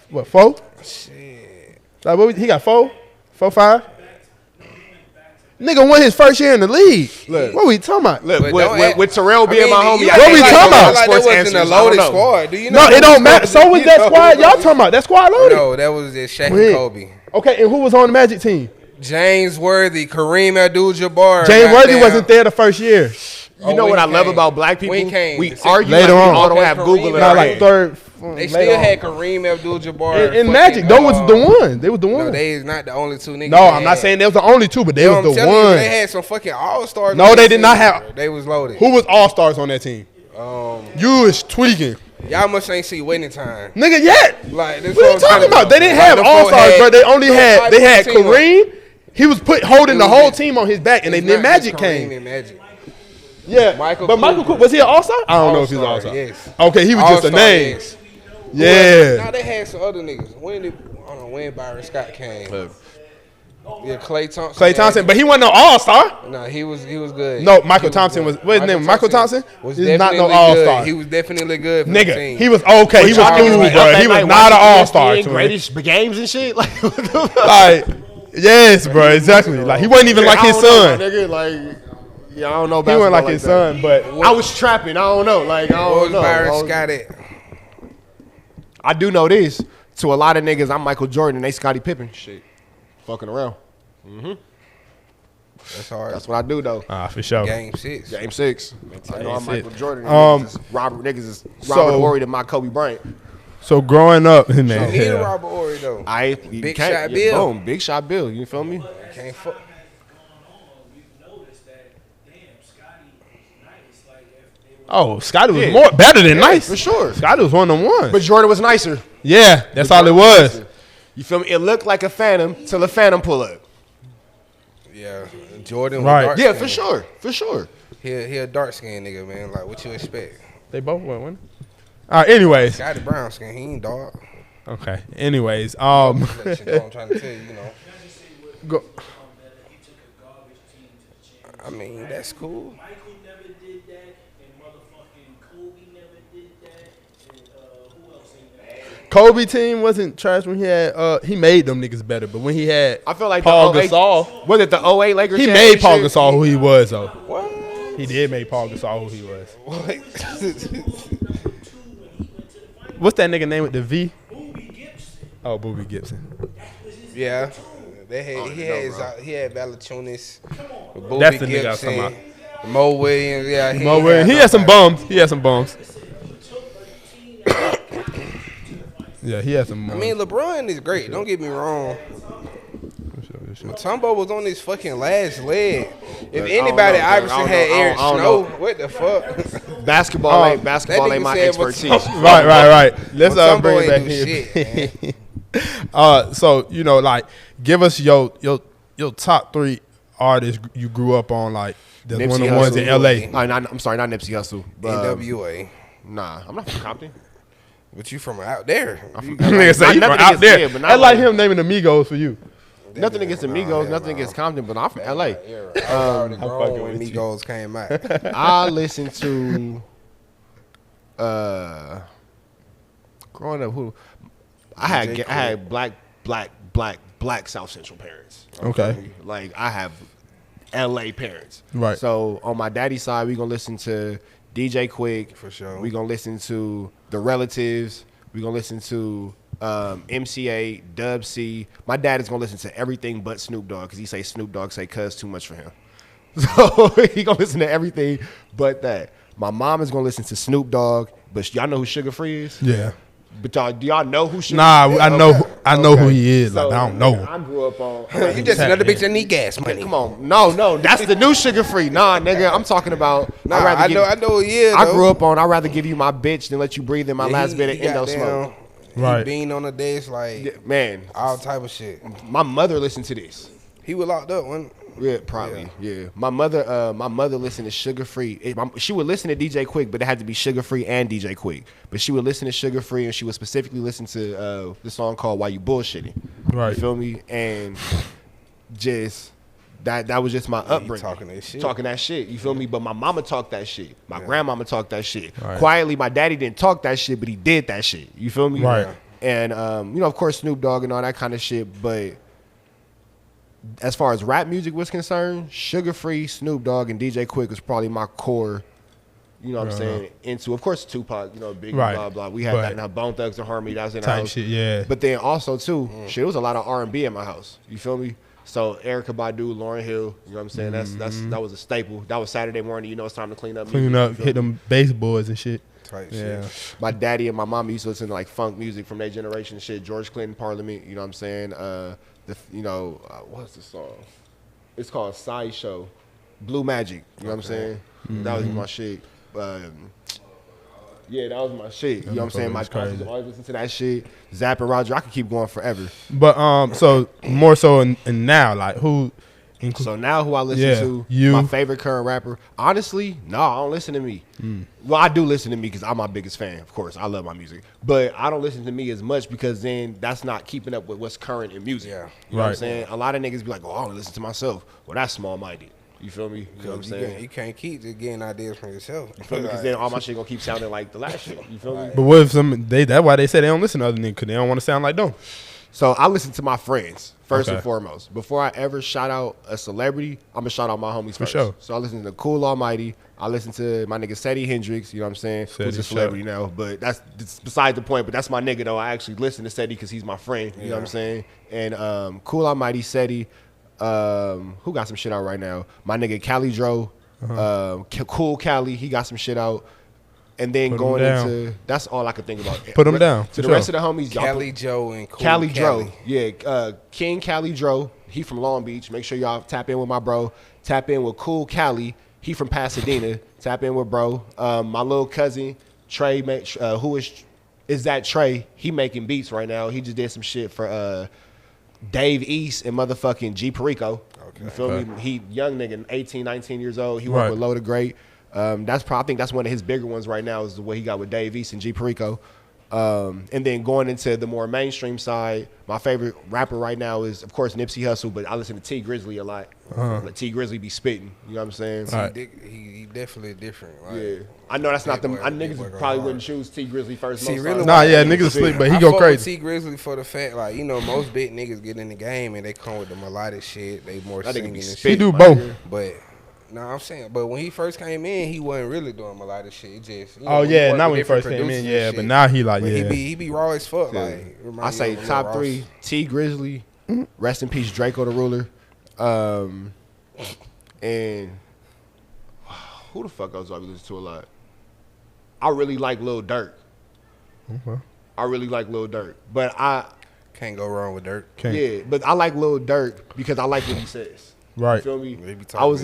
What, 4? Shit. Like he got 4? 4, 5? Nigga won his first year in the league. Look, what we talking about? Look, with Terrell being my homie, what we talking about? Like that wasn't a loaded squad. Do you know? No, it don't matter. So was that squad? Y'all talking about that squad loaded? No, that was just Shaq and Kobe. Okay, and who was on the Magic team? James Worthy, Kareem Abdul-Jabbar. James Worthy wasn't there the first year. You know what I love about black people? We argue later on. We all don't have Google. Not like third. They still had Kareem Abdul-Jabbar. In Magic, those was the one. They was the one. No, they is not the only 2 niggas. No, I'm not saying they was the only 2, but they was the one. They had some fucking all-stars. No, they did not have. They was loaded. Who was all-stars on that team? You is tweaking. Y'all must ain't see Winning Time. Nigga, yet. Like, this What are you talking about? They didn't have all-stars, bro. They only had Kareem. He was holding the whole team on his back, and then Magic came. Yeah, Michael Cooper, was he an all-star? I don't know if he's an all-star. Yes. Okay, he was just a name. Yes. Yeah. Now they had some other niggas. When Byron Scott came. Yeah, Klay Thompson, but he wasn't no all-star. No, he was good. No, Michael Thompson was. What's his name? Michael Thompson was not no all-star. He was definitely good. For nigga, the team. he was okay. He was cool, bro. He was not an all-star. Greatest games and shit. Like, yes, bro, exactly. Like he wasn't even like his son. Nigga, like, yeah, I don't know. He wasn't like his son, but I was trapping. I don't know. Like, I don't know. Byron Scott at? I do know this. To a lot of niggas, I'm Michael Jordan and they Scottie Pippen. Shit. Fucking around. That's hard. That's what I do though. For sure. Game 6. I know I'm Michael Jordan. Niggas is Robert Horry to my Kobe Bryant. So growing up, man. He ain't Robert Horry though. Big Shot Bill. Boom, Big Shot Bill. You feel me? Can't fuck. Oh, Scotty was better than nice. For sure. Scotty was one of them ones. But Jordan was nicer. Yeah, that's all it was. You feel me? It looked like a Phantom till a Phantom pull up. Yeah, Jordan. Right. Yeah, for sure. For sure. He a dark skinned nigga, man. Like, what you expect? They both went one. All right. Anyways, Scotty brown skin. He ain't dark. Okay. Anyways, I'm trying to tell you, Go. I mean, that's cool. Michael never did that, and motherfucking Kobe never did that, and who else ain't that? Kobe team wasn't trash when he had he made them niggas better, but when he had I feel like Paul the 08, Gasol, was it the 08 Lakers? he made Paul Gasol who he was though. What? He did make Paul Gasol who he was. What? What's that nigga name with the V? Oh, Booby Gibson. Yeah. He had Valanciunas, Booby That's the nigga Gibson, I was talking about. Mo Williams. Yeah, He had some bums. He had some bums. Yeah, he had some bums. I mean, LeBron is great. Don't get me wrong. Mutombo was on his fucking last leg. If anybody, Iverson had Eric Snow. What the fuck? Basketball ain't my expertise. Right. Let's bring it back here. So like, give us your top 3 artists you grew up on, like there's Nipsey one of the ones in LA. I'm sorry, not Nipsey Hussle. NWA. Nah, I'm not from Compton. But you from out there. Nigga say you from out there. That's like him naming Amigos for you. Nothing against Amigos, nothing against Compton, but I'm from LA. I already grown when Amigos came out. I listened to growing up I had black South Central parents. Okay. Like I have LA parents. Right. So on my daddy's side, we gonna listen to DJ Quick. For sure. We gonna listen to The Relatives. We gonna listen to MCA, Dub C. My dad is gonna listen to everything but Snoop Dogg because he say Snoop Dogg say cuz too much for him. So he gonna listen to everything but that. My mom is gonna listen to Snoop Dogg, but y'all know who Sugar Free is? Yeah. But do y'all know who Sugar Free is? I know who he is. So, like, I don't know. I grew up on. You just another bitch that need gas money. Come on, no, that's the new Sugar Free. Nah, nigga, I'm talking about. I know. Yeah, I grew up on. I'd rather give you my bitch than let you breathe in my last bit of endo smoke. Right. Being on the desk, like man, all type of shit. My mother listened to this. He was locked up, wasn't Yeah, probably. Yeah. My mother listened to Sugar Free. She would listen to DJ Quick, but it had to be Sugar Free and DJ Quick. But she would listen to Sugar Free, and she would specifically listen to the song called "Why You Bullshitting." Right. You feel me? And just that was just my upbringing. Talking that shit. You feel me? But my mama talked that shit. My grandmama talked that shit. Right. Quietly, my daddy didn't talk that shit, but he did that shit. You feel me? Right. And of course, Snoop Dogg and all that kind of shit, but. As far as rap music was concerned, Sugar Free, Snoop Dogg, and DJ Quick was probably my core, you know what I'm saying, into, of course, Tupac, Biggie, blah, blah. We had that in our Bone Thugs and Harmony, that was in our house. Shit, yeah. But then also, too, shit, it was a lot of R&B in my house. You feel me? So Erykah Badu, Lauryn Hill, you know what I'm saying? That was a staple. That was Saturday morning, it's time to clean up. Hit them baseboards and shit. Type shit. My daddy and my mom used to listen to like funk music from their generation and shit. George Clinton, Parliament, you know what I'm saying? What's the song? It's called Sideshow. Blue Magic, you know what I'm saying? That was my shit. Yeah, that was my shit. You know what I'm saying? My crazy. cousins always listen to that shit. Zapp and Roger, I could keep going forever. But so more so in now, like who? So now who I listen to, my favorite current rapper. Honestly, no, I don't listen to me. Well, I do listen to me because I'm my biggest fan, of course. I love my music. But I don't listen to me as much because then that's not keeping up with what's current in music. Yeah. You know what I'm saying? A lot of niggas be like, oh, I don't listen to myself. Well, that's small-minded. You feel me? You know what I'm saying? You can't keep just getting ideas from yourself. Because then all my shit gonna keep sounding like the last shit. You feel me? But what if that's why they say they don't listen to other niggas, because they don't want to sound like them. So I listen to my friends first and foremost. Before I ever shout out a celebrity, I'm gonna shout out my homies first. Sure. So I listen to Cool Almighty. I listen to my nigga Seti Hendrix. You know what I'm saying? Who's a celebrity now, but that's beside the point. But that's my nigga though. I actually listen to Seti because he's my friend. You know what I'm saying? And Cool Almighty, Seti. Who got some shit out right now? My nigga Cali Dro. Cool Cali. He got some shit out. And then going into, that's all I could think about. Put them down. To the rest of the homies, Cali Joe and Cool Cali Dro. Yeah, King Cali Dro. He from Long Beach. Make sure y'all tap in with my bro. Tap in with Cool Cali. He from Pasadena. Tap in with bro. My little cousin, Trey, who is that Trey? He making beats right now. He just did some shit for Dave East and motherfucking G Perico. You feel me? He young nigga, 18, 19 years old. He worked with Loda Great. I think that's one of his bigger ones right now is the way he got with Dave East and G Perico. And then going into the more mainstream side, my favorite rapper right now is, of course, Nipsey Hussle, but I listen to T Grizzly a lot. Like T Grizzly be spitting, you know what I'm saying? He definitely different. Like, yeah. I know that's not the niggas probably wouldn't choose T Grizzly first. Niggas sleep, but he go crazy. T Grizzly for the fact, like, you know, most big niggas get in the game and they come with the melodic shit. They more singing and shit. He do both. But no, I'm saying, but when he first came in, he wasn't really doing a lot of shit. He just, not when he first came in, but now he like, he be raw as fuck. Yeah. Like, I say top 3, T Grizzly, rest in peace, Draco the Ruler, and who the fuck else do I listen to a lot? I really like Lil Durk. I really like Lil Durk, but I can't go wrong with Durk. Yeah, but I like Lil Durk because I like what he says. Right. You feel me? I was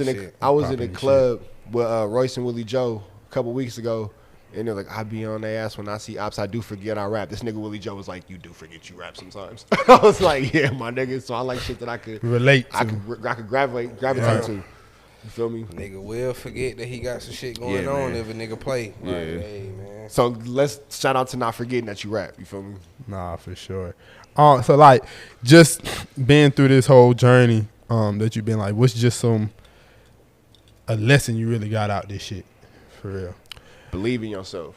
in a club with Royce and Willie Joe a couple weeks ago, and they're like, I be on their ass when I see ops. I do forget I rap. This nigga Willie Joe was like, you do forget you rap sometimes. I was like, yeah, my nigga. So I like shit that I could relate to. I could gravitate to. You feel me? Nigga will forget that he got some shit going on if a nigga play. Yeah. Like, hey, man. So let's shout out to not forgetting that you rap. You feel me? Nah, for sure. So like, just being through this whole journey, that you've been like, what's just a lesson you really got out this shit, for real? Believe in yourself,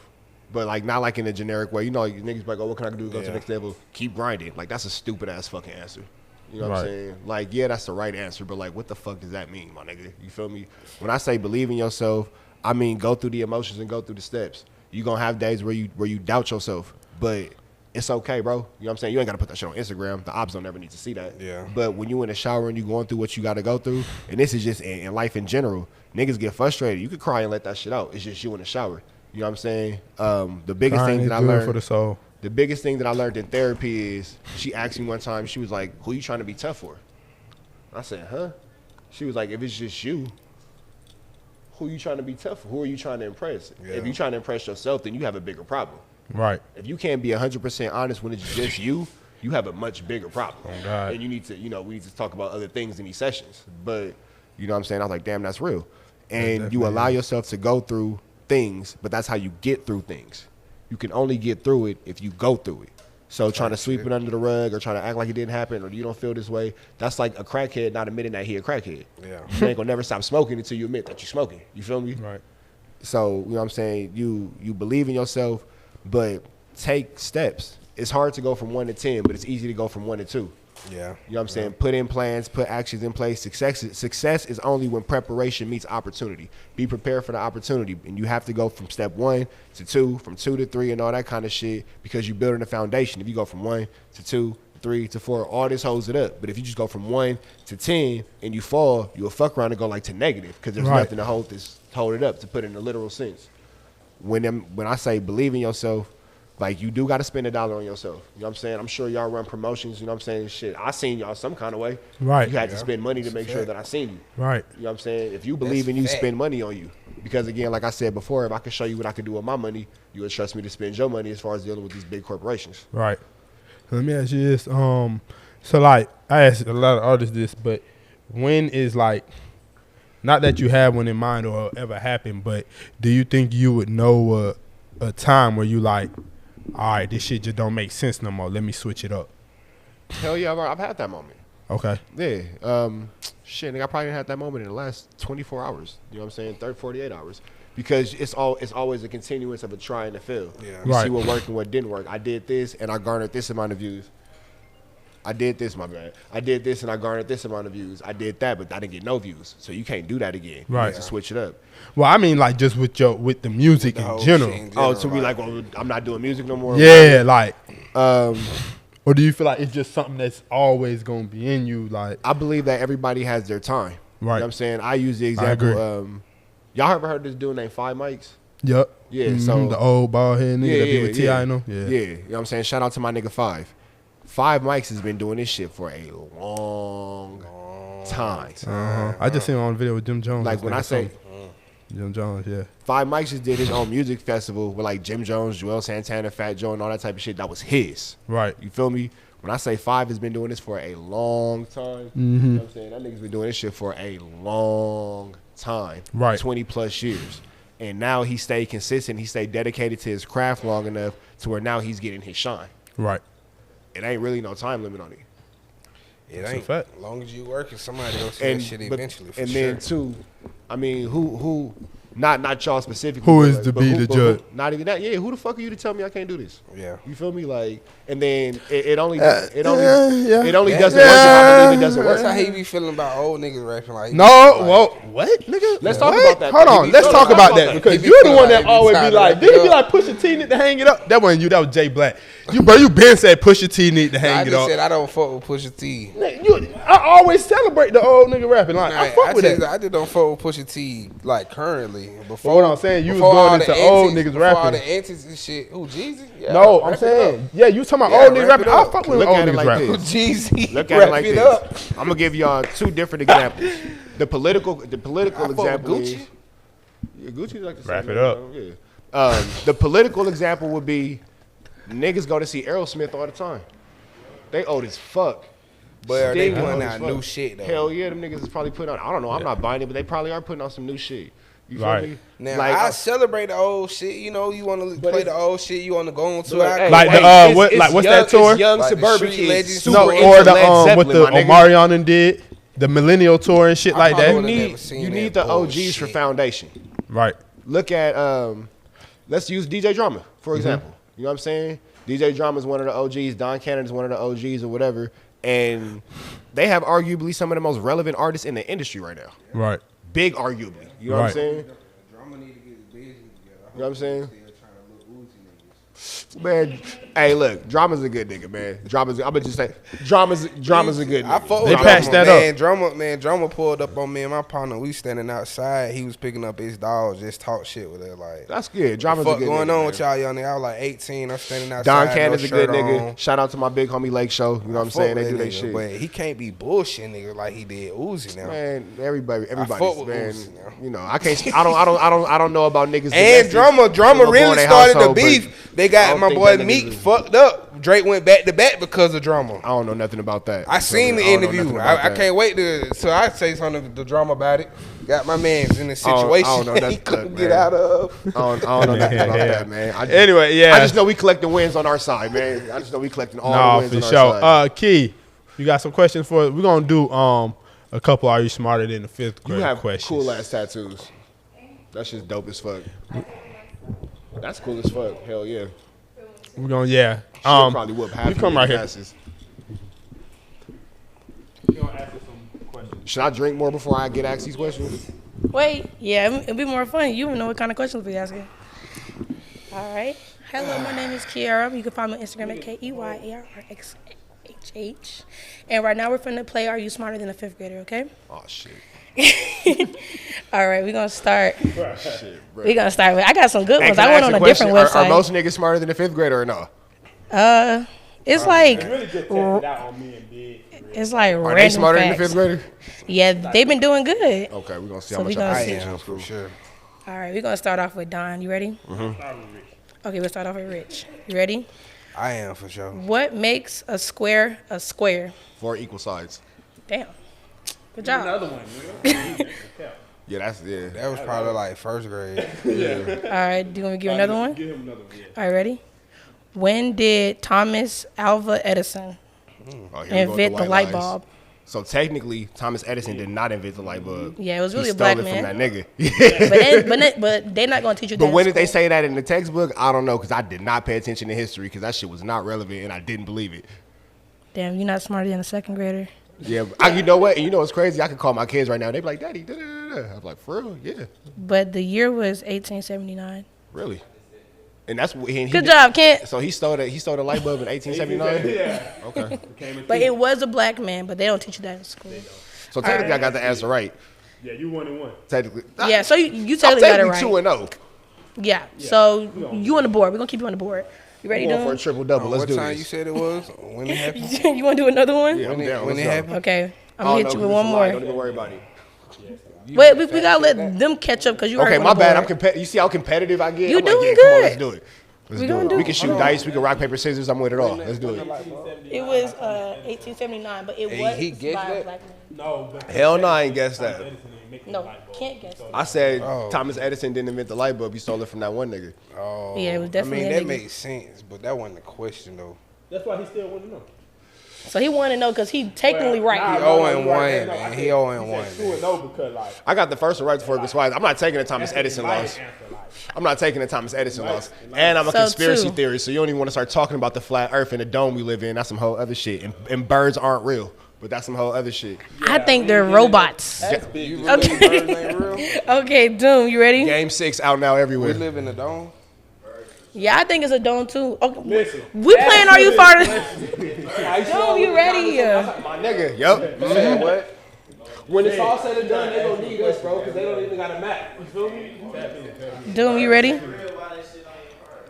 but like not like in a generic way. You know, niggas be like, oh, what can I do to go to the next level? Keep grinding. Like that's a stupid ass fucking answer. You know what I'm saying? Like, yeah, that's the right answer, but like, what the fuck does that mean, my nigga? You feel me? When I say believe in yourself, I mean go through the emotions and go through the steps. You gonna have days where you doubt yourself, but it's okay, bro. You know what I'm saying? You ain't got to put that shit on Instagram. The ops don't ever need to see that. Yeah. But when you in the shower and you going through what you got to go through, and this is just in life in general, niggas get frustrated. You could cry and let that shit out. It's just you in the shower. You know what I'm saying? The biggest thing that I learned for the soul. The biggest thing that I learned in therapy is she asked me one time, she was like, who you trying to be tough for? I said, huh? She was like, if it's just you, who you trying to be tough for? Who are you trying to impress? Yeah. If you trying to impress yourself, then you have a bigger problem. Right. If you can't be 100% honest when it's just you have a much bigger problem. Oh, God. And you need to, we need to talk about other things in these sessions. But, you know what I'm saying? I was like, damn, that's real. And you allow yourself to go through things, but that's how you get through things. You can only get through it if you go through it. So trying to sweep it under the rug or trying to act like it didn't happen or you don't feel this way, that's like a crackhead not admitting that he a crackhead. Yeah. You ain't gonna never stop smoking until you admit that you're smoking. You feel me? Right. So, you know what I'm saying? You believe in yourself, but take steps. It's hard to go from 1 to 10, but it's easy to go from 1 to 2. Yeah. You know what I'm saying? Put in plans, put actions in place. Success is only when preparation meets opportunity. Be prepared for the opportunity. And you have to go from step 1 to 2, from 2 to 3 and all that kind of shit because you're building a foundation. If you go from 1 to 2, 3 to 4, all this holds it up. But if you just go from 1 to 10 and you fall, you'll fuck around and go like to negative because there's nothing to hold it up, to put it in a literal sense. When I say believe in yourself, like, you do got to spend $1 on yourself. You know what I'm saying? I'm sure y'all run promotions. You know what I'm saying? Shit, I seen y'all some kind of way. Right. You had to spend money to make sure that I seen you. Right. You know what I'm saying? If you believe in you, spend money on you. Because again, like I said before, if I can show you what I can do with my money, you would trust me to spend your money as far as dealing with these big corporations. Right. Let me ask you this. So like I asked a lot of artists this, but when is like, not that you have one in mind or ever happened, but do you think you would know a time where you like, all right, this shit just don't make sense no more. Let me switch it up. Hell yeah, I've had that moment. Okay. Yeah. Shit, nigga, I probably had that moment in the last 24 hours. You know what I'm saying? 48 hours. Because it's always a continuance of a try and a fail. Yeah. You see what worked and what didn't work. I did this and I garnered this amount of views. I did this, my bad. I did this and I garnered this amount of views. I did that, but I didn't get no views. So you can't do that again. Right. You have to switch it up. Well, I mean, like just with the music in general. Oh, to be like, well, I'm not doing music no more. Yeah, like, or do you feel like it's just something that's always gonna be in you? Like, I believe that everybody has their time. Right. You know what I'm saying? I use the example. Y'all ever heard this dude named Five Mics? Yep. Yeah. So the old bald head nigga that be with T.I. and them. Yeah. You know what I'm saying? Shout out to my nigga Five. Five Mics has been doing this shit for a long time. I just seen him on a video with Jim Jones. Like when I say Jim Jones, yeah. Five Mics just did his own music festival with like Jim Jones, Joel Santana, Fat Joe, and all that type of shit. That was his. Right. You feel me? When I say Five has been doing this for a long time, you know what I'm saying? That nigga's been doing this shit for a long time. Right. 20 plus years. And now he stayed consistent. He stayed dedicated to his craft long enough to where now he's getting his shine. Right. It ain't really no time limit on it. It That's ain't. a fact. As long as you working, somebody else see that shit eventually. For and sure. then too, I mean, who not y'all specifically. Who but is like, to but be who- the but judge? who- Not even that. Yeah, who the fuck are you to tell me I can't do this? Yeah. You feel me? Like, and then it only yeah. doesn't work if I believe it doesn't That's work. how he be feeling about old niggas rapping like. No, well, what, nigga? Let's talk What? about that. Hold on, He be let's feeling talk about that He because be you're the feeling one like that he be always trying be to like, wrap did it it be up. like Pusha T need to hang it up? That wasn't you, that was Jay Black. You been said Pusha T need to I hang it just up. said I don't fuck with Pusha T. I always celebrate the old nigga rapping. Like, I fuck with that. I just don't fuck with Pusha T like currently. Before what I'm saying, you was before going all into the old antics- niggas before all rapping. the antics and shit. Who, Jeezy? Yeah, No, I'm wrap it saying, up. yeah, you talking about Yeah, old niggas wrap it rapping. I up. fuck with Look old at it niggas like rapping. this. Jeezy. Look at it like this. I'm gonna give y'all two different examples. The political I example fuck with is Gucci. yeah, Gucci's like the Wrap same it up. nigga, yeah. The political example would be niggas go to see Aerosmith all the time. They old as fuck. But are they Still putting old as out fuck. new shit though? Hell yeah, them niggas is probably putting out. I don't know. I'm not buying it, but they probably are putting out some new shit. You feel Right. me? Now Like, I celebrate the old shit. You know, you want to But play it's- the old shit. You want to go on to Look, hey, Like the, hey, what- it's like, what's young, that tour? It's young Like the suburban Street kids. Legends Super No, into or the Led with Zeppelin, the my nigga. Omarion and did the Millennial tour and shit like probably that. would've never seen You that need the OGs for bullshit. foundation. Right. Look at let's use DJ Drama for example. You know what I'm saying? DJ Drama is one of the OGs. Don Cannon is one of the OGs or whatever, and they have arguably some of the most relevant artists in the industry right now. Right. Big arguably. You know what I'm Right. saying? You know what I'm saying? Man, hey, look, Drama's a good nigga, man. Drama's, I'm gonna just say, Drama's a good nigga. I fuck They with patched Drama, that up. man. Drama pulled up on me and my partner. We standing outside. He was picking up his dog, just talk shit with her. Like, That's good. Drama's Drama's a fuck good going nigga, on with man. y'all young nigga? I was like 18. I'm standing outside. Don no Cannon's a good shirt nigga. on. Shout out to my big homie Lake Show. You know what I'm saying? Fuck They do with their that shit. nigga, but he can't be bullshit nigga like he did Uzi now. Man, everybody's fuck with man. Uzi now. You know, I can't. I don't know about niggas. And domestic. Drama They go really in their started the household, but beef. They I got don't my think boy that niggas Meek is- fucked up. Drake went back to back because of Drama. I don't know nothing about that. I seen the I don't know interview. nothing about I that. can't wait so I say something to the Drama about it. Got my man's in a I situation don't know he nothing, couldn't man. get out of. I don't know nothing about that, man. Anyway, yeah. I just know we collecting wins on our side, man. I just know we collecting all the No, wins for on sure. our side. Key, you got some questions for us? We're gonna do a couple. Are you smarter than the fifth You grade have questions? cool ass tattoos. That's just dope as fuck. That's cool as fuck. Hell yeah. We're gonna yeah. She'll probably whoop half you of come your right here. asses. Should I drink more before I get asked these questions? Wait, yeah, it'll be more fun. You don't know what kind of questions we asking. All right. Hello, my name is Kiara. You can find me on Instagram at KEYARXHH. And right now we're finna play Are You Smarter Than a Fifth Grader, okay? Oh shit. All right, we're gonna start. Shit, bro. We're gonna start with, I got some good Hey, ones. can I went ask on a a different question? Are website. most niggas smarter than a fifth grader or no? It's like, it's like Are random they smarter facts. than a fifth grader? Yeah, they've been doing good. Okay, we're gonna see So how we much gonna I I see. am for sure. All right, we're gonna start off with Don. You ready? Okay, we'll start off with Rich. You ready? I am for sure. What makes a square a square? 4 equal sides. Damn. Good job. Another one. Yeah, That was probably like first grade. All right, do you want me to give another one? Give him another one. Yeah. All right, ready? When did Thomas Alva Edison Oh, here we go with invent the white light lies. bulb? So technically, Thomas Edison did not invent the light bulb. Yeah, it was really He a black stole it man. from that nigga. But they're not gonna teach you that. But when in did they school. say that in the textbook? I don't know, because I did not pay attention to history, because that shit was not relevant, and I didn't believe it. Damn, you're not smarter than a second grader. Yeah, you know what? And you know what's crazy? I could call my kids right now. They be like, "Daddy, da da da da." I'm like, "For real? Yeah, But the year was 1879. really." And that's what he Good job, Kent. So he stole the light bulb in 1879. Yeah. Okay. But it was a black man, but they don't teach you that in school. So technically, I got the answer right. Yeah, you 1-1. Technically, Yeah, so you I'm totally got it technically right. 2-0. Yeah, so you on the board. We're going to keep you on the board. You ready, Going for a Don? triple double. Let's What do time this. you said it was? When it happened? You want to do another one? Yeah, I'm down. When Let's it go. happened? Okay, I'm I going don't to hit know you with if one this is live. more. Don't even worry about it. Wait, we got to let them catch up because you Okay, already my on the bad. I'm board. competitive. You see how competitive I get? You I'm like, doing yeah, come on, good. let's do it. Let's We do gonna it. do We it. can shoot dice. We can rock, paper, scissors. I'm with it all. Let's do it. It was 1879, but it was he guessed by a that? black man. No, but Hell no, I ain't guessed that. No, can't guess. I said Thomas Edison didn't invent the light bulb. He stole it from that one nigga. Oh, Yeah, it was definitely I a mean, that nigga. makes sense, but that wasn't the question though. that's why he still want to know. So he wanted to know because he technically right. He 0-1, man. He 0-1. 2-0 because like I got the first one right before it was wise. I'm not taking the Thomas Edison loss. I'm not taking the Thomas Edison loss. And I'm a So, conspiracy two. theorist, so you don't even want to start talking about the flat earth and the dome we live in. That's some whole other shit. And birds aren't real, but that's some whole other shit. I think they're robots. You really think birds ain't real? Okay, Doom, you ready? Game 6 out now We everywhere. live in the dome. Yeah, I think it's a dome too. Okay. Listen. We playing Are You Farther? Doom, you ready? My nigga, yup. Said what? When it's all said and done, they gonna need us, bro, because they don't even got a map. You feel me? Doom, you ready?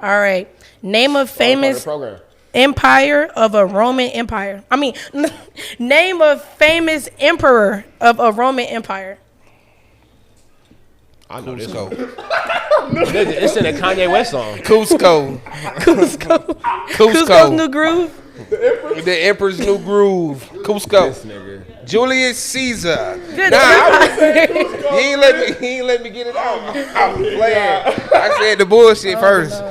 All right. Name a famous program. empire of a Roman Empire. I mean, name a famous emperor of a Roman Empire. I know this. Cusco. Nigga, it's in a Kanye West song. Cusco. Cusco's New Groove. The Emperor's New Groove. Cusco. This nigga. Julius Caesar. Good Nah, job. he ain't let me get it out. I'm playing. I said the bullshit first.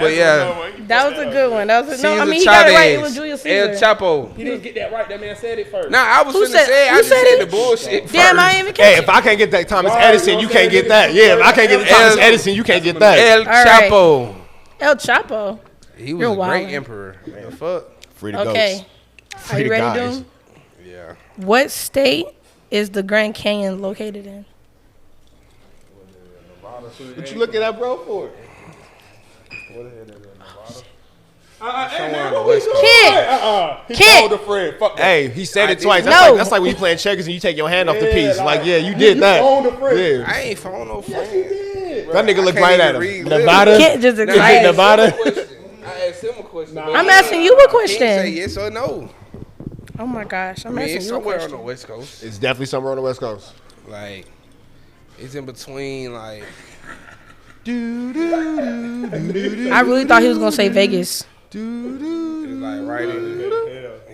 But yeah. That was a good one. That was a, no. I Caesar mean, he got it right. It Chavez. was Julius El Caesar. Chapo. He didn't get that right. That man said it first. Nah, I was Who finna said- say it. who I just said said it? the bullshit Damn, first. I ain't even Hey, catch if I can't get that Thomas Edison, you can't get that. Yeah, if I can't get the Thomas Edison, you can't get that. El right. Chapo. El Chapo. He was You're a great wildin'. emperor. The fuck? Free the Okay. goats. Are Free you the ready, guys. Doom? Yeah. What state is the Grand Canyon located in? What you looking at, bro, for? Somewhere on the West Coast. Kid! He Kid! told a friend. Fuck that. Hey, he said it did. twice. No. That's like when you playing checkers and you take your hand off the Yeah, piece. Like, like, yeah, you did that. owned the friend. Yeah. I ain't phone no friend. That nigga looked I right can't at even him. read Nevada? Kid just Now, agreed. I asked Nevada? him a question. I asked him a question. but I'm asking you a he didn't say question. yes or no. Oh my gosh, I'm I mean, asking it's you a somewhere on the question. West Coast. It's definitely somewhere on the West Coast. Like, it's in between, like, I really thought he was gonna say Vegas. it's like right in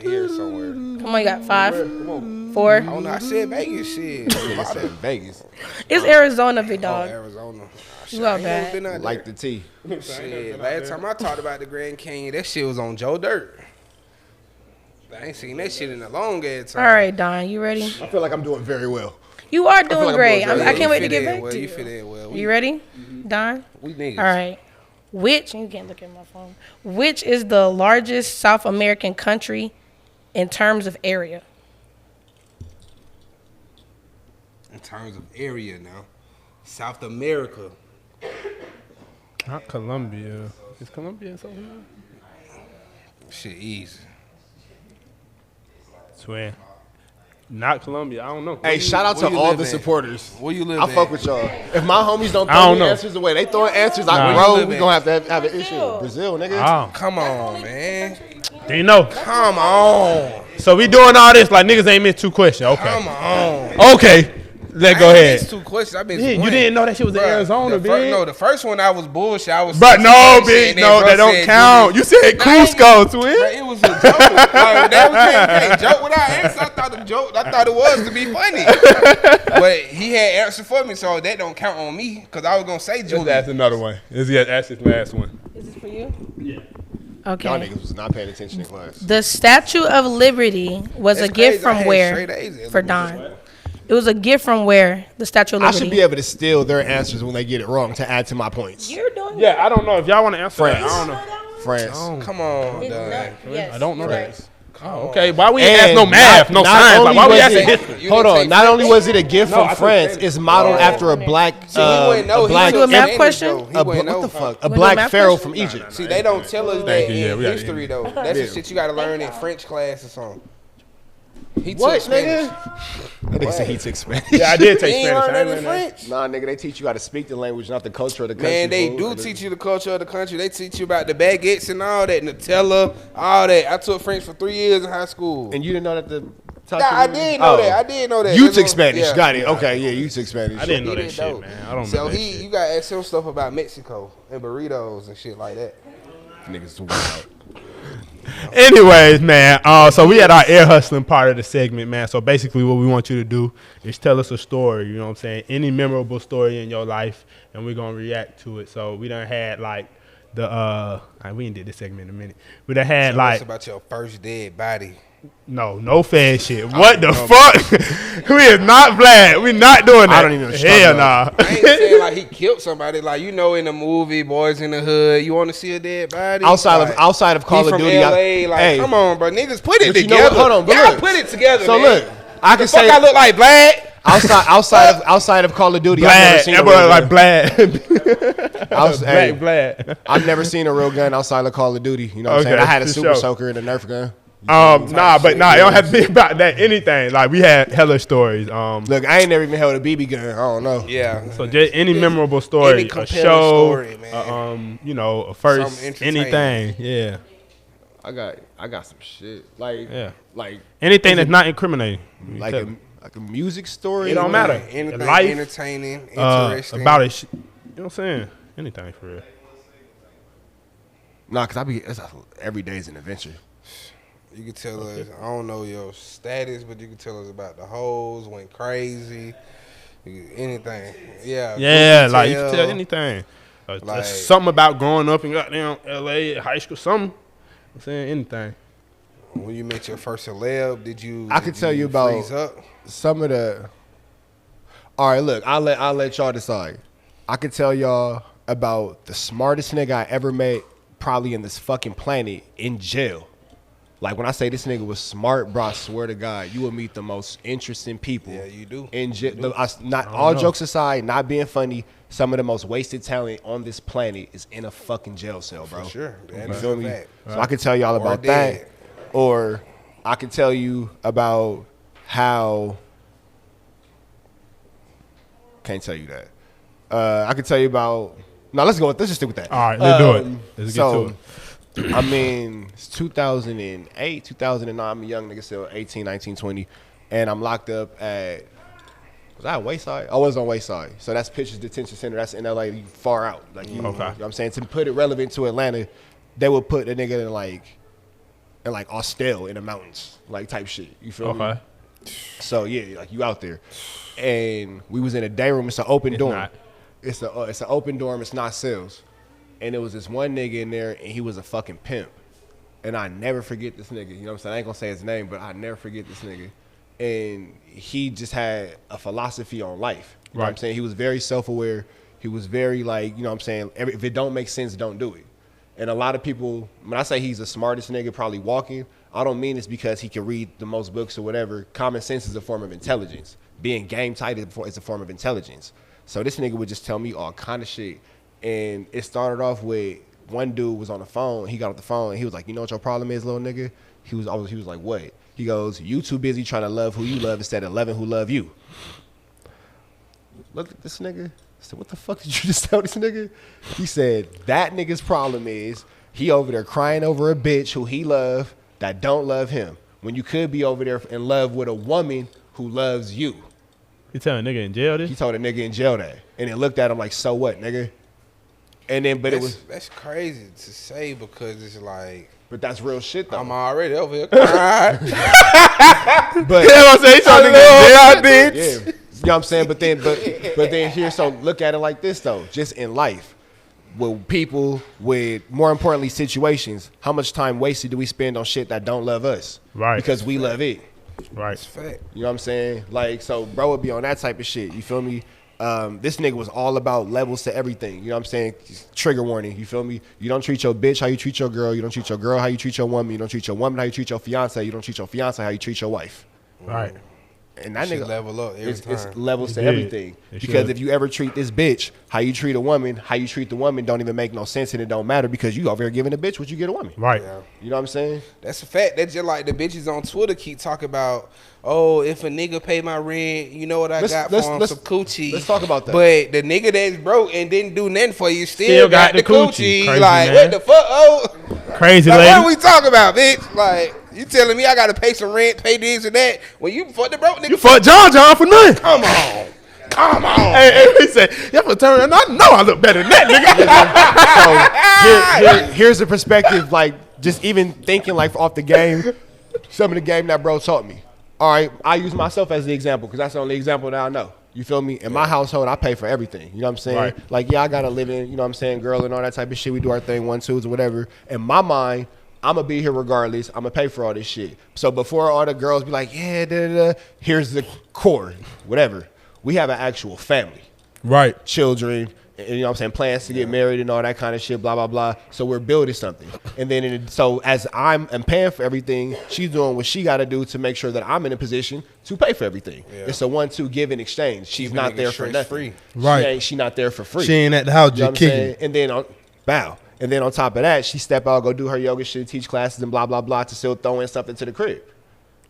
here somewhere. Come on, you got 5, 4. I don't know. I said Vegas shit. I said Vegas. It's Arizona, big Oh, dog. Arizona. You out I ain't never bad. been out there. Like the T. Shit, last time I talked about the Grand Canyon, that shit was on Joe Dirt. I ain't seen that shit in a long ass time. All right, Don, you ready? I feel like I'm doing very well. You are feel doing like I'm great. doing I great. can't wait to fit get in back well. to You you. fit in well. You ready, Don? We niggas. All right. Which, you can't look at my phone. Which is the largest South American country in terms of area? In terms of area now, South America. Not Colombia. Is Colombia in South America? Shit easy. Swear. Not Colombia. I don't know. Hey, shout out where to you all live the at? supporters. Where you live I at? fuck with y'all. If my homies don't I throw don't me know. answers away, they throwing answers Nah. out, Where bro. you live We at? gonna have an issue. Brazil, nigga. Oh. Come on, man. Do you know? Come on. So we doing all this like niggas ain't missed 2 questions. Okay. Come on. Okay. Let's go ahead. It's 2 questions. I've been. You didn't know that shit was in Arizona, bitch. No, the first one I was bullshit. I was. But no, bitch, no, that don't count. You said Cusco, twin. Bro, it was a joke. Like, that can't joke without answer. I thought it was to be funny. But he had answer for me, so that don't count on me because I was gonna say Julie. That's another one. That's his last one. Is this for you? Yeah. Okay. Y'all niggas was not paying attention in class. The Statue of Liberty was a gift from where? For Don. It was a gift from where? The Statue of I Liberty. should be able to steal their answers when they get it wrong to add to my points. You're doing Yeah, I don't know if y'all want to answer France. that. I don't know. France. Come on, It's dog. yes, I don't know right. that. Oh, okay. Why we ain't And ask no math, no not science? only Like, why we was asking it- history? Hold on. Not only was it a gift No, I from took France, Spanish. it's modeled after a black, See, he wouldn't know. a black, do a math question? what the fuck? A do a black math pharaoh question? from Egypt. See, they don't tell us that Thank you. Yeah, in we got history it. though. That's the shit you gotta learn in French class or something. He What, took Spanish. nigga? That nigga said he took Spanish. Yeah, I did You take ain't Spanish. learned I that ain't in learned that. French. Nah, nigga, they teach you how to speak the language, not the culture of the country. Man, they fool. do teach you the culture of the country. They teach you about the baguettes and all that, Nutella, all that. I took French for 3 years in high school. And you didn't know that the... Nah, I did know that. I did know that. You That's took what- Spanish. yeah. Got it. Okay, yeah, you took Spanish. I didn't know He that didn't shit, know. man. I don't So know that you shit. gotta ask him stuff about Mexico and burritos and shit like that. Niggas wild. Anyways, man, so we had our ear hustling part of the segment, man. So basically what we want you to do is tell us a story, you know what I'm saying? Any memorable story in your life, and we're going to react to it. So we done had, like, we ain't did this segment in a minute. We done had, Tell like, us about your first dead body. no fan shit. What the fuck? We is not Vlad. We not doing that. I don't even know. Hell nah. I ain't saying like he killed somebody. Like, you know, in the movie Boys in the Hood, you want to see a dead body? Outside of Call he of from Duty, LA. Like, hey, come on, bro. Niggas put it but you know together. what? Hold on, but Y'all look. put it together, So man. look, I can The fuck say I look like Vlad. outside of Call of Duty, I've never Vlad. seen That a boy real like gun. Vlad. Hey, Vlad. I've never seen a real gun outside of Call of Duty. You know what I'm saying? Okay, I had a for super sure. soaker and a Nerf gun. It don't have to be about that. Anything. Like, we had hella stories. Look, I ain't never even held a BB gun. I don't know. Yeah. So just any memorable story, Any a compelling show, story, man. you know, a first, Something entertaining. anything. Yeah. I got some shit. Like, Yeah. like Anything that's not incriminating. You like tell a me. like a music story. It don't matter. Anything Life, entertaining, interesting. about it. You know what I'm saying? Anything for real. Nah, cause it's every day's an adventure. You can tell us, I don't know your status, but you can tell us about the hoes, went crazy, anything. Yeah. Yeah, like you can tell anything. Like- Something about growing up in goddamn LA, high school, something. I'm saying anything. When you met your first celeb, did you? I could tell you about freeze up? some of the. All right, look, I'll let y'all decide. I could tell y'all about the smartest nigga I ever met, probably in this fucking planet, in jail. Like, when I say this nigga was smart, bro, I swear to God, you will meet the most interesting people. Yeah, you do. In jail, not all jokes aside, not being funny, some of the most wasted talent on this planet is in a fucking jail cell, bro. For sure. That You is feel a me? fact. So I could tell y'all Or about dead. that, or I could tell you about how. Can't tell you that. I could tell you about. No, let's just stick with that. All right, let's do it. Let's get to it. I mean, it's 2008, 2009. I'm a young nigga still, 18, 19, 20. And I'm locked up at, was I at Wayside? I was on Wayside. So that's Pitchers Detention Center. That's in LA, far out. Like, you know what I'm saying? To put it relevant to Atlanta, they would put a nigga in like Austell in the mountains, like type shit. You feel me? So yeah, like you out there. And we was in a day room. It's an open dorm. not. It's an open dorm. It's not cells. And there was this one nigga in there, and he was a fucking pimp. And I never forget this nigga. You know what I'm saying? I ain't gonna say his name, but I never forget this nigga. And he just had a philosophy on life. You know what I'm saying? He was very self-aware. He was very like, you know what I'm saying? If it don't make sense, don't do it. And a lot of people, when I say he's the smartest nigga probably walking, I don't mean it's because he can read the most books or whatever. Common sense is a form of intelligence. Being game tight is a form of intelligence. So this nigga would just tell me all kind of shit. And it started off with one dude was on the phone. He got off the phone and he was like, "You know what your problem is, little nigga?" He was like, "What?" He goes, "You too busy trying to love who you love instead of loving who love you." Look at this nigga. I said, "What the fuck did you just tell this nigga?" He said, "That nigga's problem is he over there crying over a bitch who he love that don't love him. When you could be over there in love with a woman who loves you." You telling a nigga in jail this? He told a nigga in jail that, and it looked at him like, so what, nigga? And then, that's crazy to say because it's like. But that's real shit though. I'm already over here crying. But you know what I'm saying? He told nigga in jail, bitch. Yeah, you know what I'm saying. But then here, so look at it like this though. Just in life, with people, with more importantly situations, how much time wasted do we spend on shit that don't love us? Right. Because we love it. Right. That's fact. You know what I'm saying? Like, so bro would be on that type of shit. You feel me? This nigga was all about levels to everything. You know what I'm saying? Trigger warning. You feel me? You don't treat your bitch how you treat your girl. You don't treat your girl how you treat your woman. You don't treat your woman how you treat your fiance. You don't treat your fiance how you treat your wife. Right. And that nigga level up every time. It's levels to everything. Because if you ever treat this bitch how you treat a woman, how you treat the woman don't even make no sense and it don't matter because you over here giving a bitch what you get a woman. Right. Yeah. You know what I'm saying? That's a fact. That's just like the bitches on Twitter keep talking about, oh, if a nigga pay my rent, you know what I got for him? Some coochie. Let's talk about that. But the nigga that's broke and didn't do nothing for you still got the coochie. Crazy, like, man. what the fuck? Oh, crazy like, lady. what are we talking about, bitch? Like, you telling me I gotta pay some rent, pay this and that when you fuck the broke nigga? You fuck John for nothing. Come on. Come on. Hey, he said, you have to turn around. I know I look better than that, nigga. So here's the perspective, like, just even thinking, like, off the game, some of the game that bro taught me. All right, I use myself as the example because that's the only example that I know. You feel me? In my household, I pay for everything. You know what I'm saying? Right. Like, yeah, I got a living, you know what I'm saying, girl and all that type of shit. We do our thing, 1-2s or whatever. In my mind, I'm going to be here regardless. I'm going to pay for all this shit. So before all the girls be like, yeah, here's the core, whatever. We have an actual family. Right. Children, and, you know what I'm saying, plans to get married and all that kind of shit, blah, blah, blah. So we're building something. And then, so as I'm paying for everything, she's doing what she got to do to make sure that I'm in a position to pay for everything. Yeah. It's a 1-2 give and exchange. She's not there for nothing. Free. Right. She not there for free. She ain't at the house You know just kicking. And then And then on top of that, she step out, go do her yoga shit, teach classes and blah, blah, blah to still throw in something to the crib.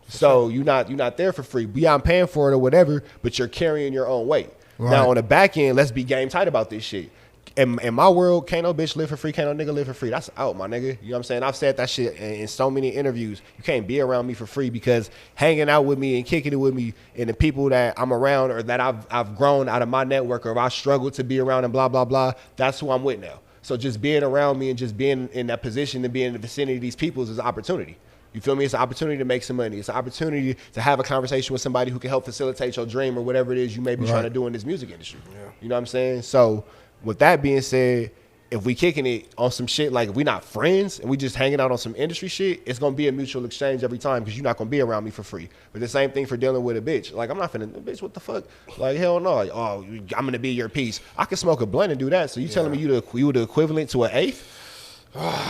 So you're not there for free. I'm paying for it or whatever, but you're carrying your own weight. Right. Now on the back end, let's be game tight about this shit. In my world, can't no bitch live for free, can't no nigga live for free. That's out, my nigga. You know what I'm saying? I've said that shit in so many interviews. You can't be around me for free because hanging out with me and kicking it with me and the people that I'm around or that I've grown out of my network or I struggle to be around and blah, blah, blah, that's who I'm with now. So just being around me and just being in that position and being in the vicinity of these people is an opportunity. You feel me? It's an opportunity to make some money. It's an opportunity to have a conversation with somebody who can help facilitate your dream or whatever it is you may be trying to do in this music industry. Yeah. You know what I'm saying? So with that being said, if we kicking it on some shit, like if we not friends and we just hanging out on some industry shit, it's going to be a mutual exchange every time because you're not going to be around me for free. But the same thing for dealing with a bitch. Like, I'm not finna, bitch, what the fuck? Like, hell no. Like, oh, I'm going to be your piece. I can smoke a blunt and do that. So you telling me you the equivalent to an eighth?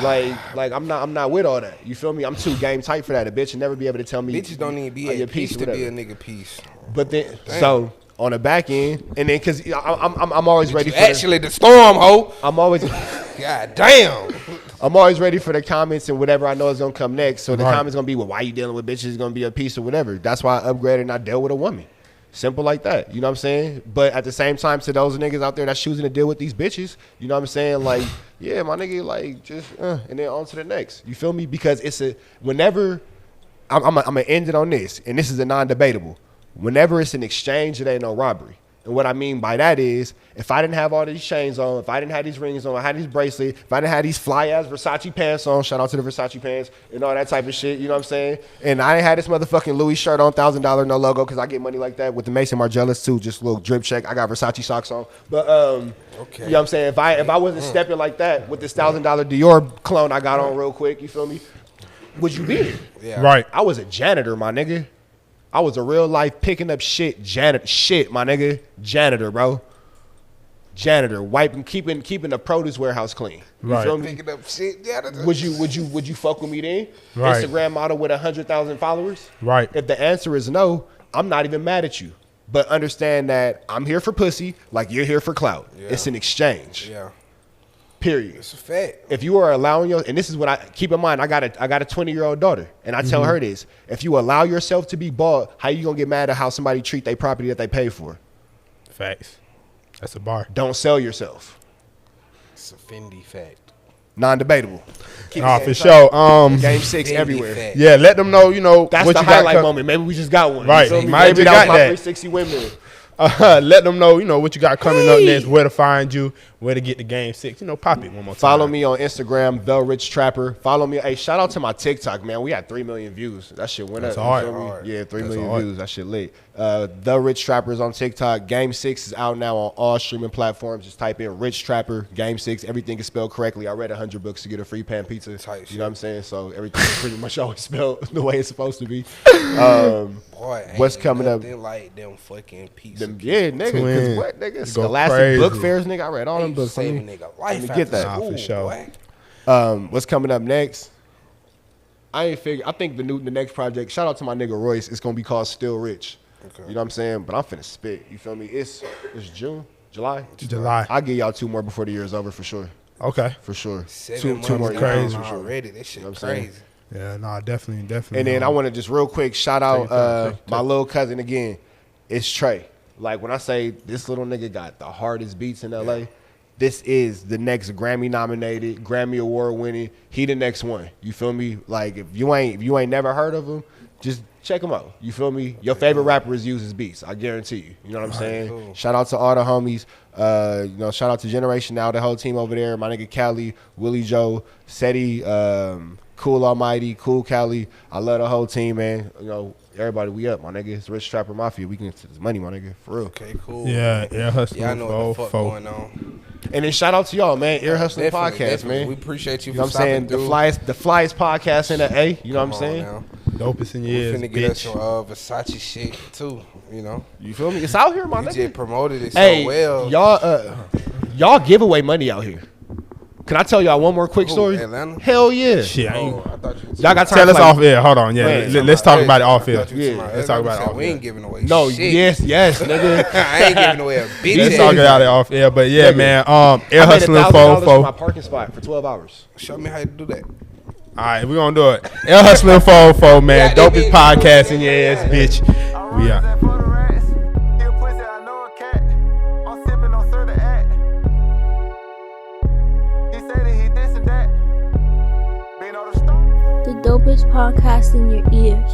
like I'm not with all that. You feel me? I'm too game tight for that. A bitch will never be able to tell me. Bitches don't even be a piece to be a nigga piece. But then, so on the back end, and then because I'm always ready for the storm, ho. I'm always God damn. I'm always ready for the comments and whatever I know is gonna come next. So the comments gonna be, well, why you dealing with bitches? Is gonna be a piece or whatever. That's why I upgraded and I dealt with a woman. Simple like that. You know what I'm saying? But at the same time, to those niggas out there that's choosing to deal with these bitches, you know what I'm saying? Like, yeah, my nigga, like, just, and then on to the next. You feel me? Because it's whenever, I'm going to end it on this, and this is a non-debatable. Whenever it's an exchange, it ain't no robbery. And what I mean by that is, if I didn't have all these chains on, if I didn't have these rings on, I had these bracelets, if I didn't have these fly-ass Versace pants on, shout out to the Versace pants, and all that type of shit, you know what I'm saying? And I didn't have this motherfucking Louis shirt on, $1,000, no logo, because I get money like that with the Mason Margielas too, just a little drip check. I got Versace socks on. But, okay. You know what I'm saying? If I wasn't stepping like that with this $1,000 Dior clone I got on real quick, you feel me? Would you be here? Yeah. Right. I was a janitor, my nigga. I was a real life picking up shit, my nigga. Janitor, bro. Janitor, wiping, keeping the produce warehouse clean. You feel me? Picking up shit, janitor. Would you fuck with me then? Right. Instagram model with 100,000 followers? Right. If the answer is no, I'm not even mad at you. But understand that I'm here for pussy, like you're here for clout. Yeah. It's an exchange. Yeah. Period. It's a fact. If you are allowing and this is what I keep in mind, I got a 20-year-old daughter, and I tell her this: if you allow yourself to be bought, how you gonna get mad at how somebody treat their property that they pay for? Facts. That's a bar. Don't sell yourself. It's a Fendi fact. Non-debatable. For sure. Game 6 Fendi everywhere. fact. Yeah, let them know. You know that's what the you highlight got moment. Maybe we just got one. Right. You feel me? Maybe that got was my that. 360 women. Let them know, what you got coming up next, where to find you, where to get the Game 6. Pop it one more time. Follow me on Instagram, The Rich Trapper. Follow me. Hey, shout out to my TikTok, man. We had 3 million views. That shit went up. Hard. Yeah, 3 million views. That shit lit. The Rich Trapper is on TikTok. Game 6 is out now on all streaming platforms. Just type in Rich Trapper, Game 6. Everything is spelled correctly. I read 100 books to get a free pan pizza. You know what I'm saying? So everything is pretty much always spelled the way it's supposed to be. Boy, what's coming up? Like them fucking pizza. Yeah, nigga. Cause what, nigga? Scholastic book fairs, nigga. I read all them books. Saving nigga life. Let me get that. For sure. What's coming up next? I think the next project, shout out to my nigga Royce, it's gonna be called Still Rich. Okay. You know what I'm saying? But I'm finna spit. You feel me? It's June, July. I'll give y'all 2 more before the year is over for sure. Okay. For sure. 7 2 more crazy for sure. Already. This shit crazy. Saying? Yeah, no, definitely. And then I want to just real quick shout out my little cousin again. It's Trey. Like when I say this little nigga got the hardest beats in LA, this is the next Grammy nominated, Grammy award winning. He the next one. You feel me? Like if you ain't never heard of him, just check him out. You feel me? Your favorite rappers use his beats. I guarantee you. You know what I'm saying? Cool. Shout out to all the homies. Shout out to Generation Now, the whole team over there. My nigga Cali, Willie Joe, Seti, Cool Almighty, Cool Cali. I love the whole team, man. Everybody, we up, my nigga. It's Rich Trapper Mafia. We can get this money, my nigga, for real. Okay, cool. Yeah, Air Hustling. Yeah, I know what the fuck going on. And then shout out to y'all, man. Air Hustling Podcast, man. We appreciate you know for stopping through. The flyest podcast in the A. You know what I'm saying? Now. Dopest in years, We finna get us some Versace shit, too, You feel me? It's out here, my nigga. You just promoted it so well. Y'all give away money out here. Can I tell y'all one more quick story? Atlanta? Hell yeah. Shit, I ain't. Y'all got time tell us off air. Hold on. Yeah, let's talk about it off air. Yeah, let's talk about it off air. We ain't giving away no, shit. yes, nigga. I ain't giving away a bitch. Let's talk about it off air. But yeah, man. Air Hustling for my parking spot for 12 hours. Show me how to do that. All right, we're going to do it. Air Hustling 404, man. Dopest podcast in your ass, bitch. We out. The dopest podcast in your ears.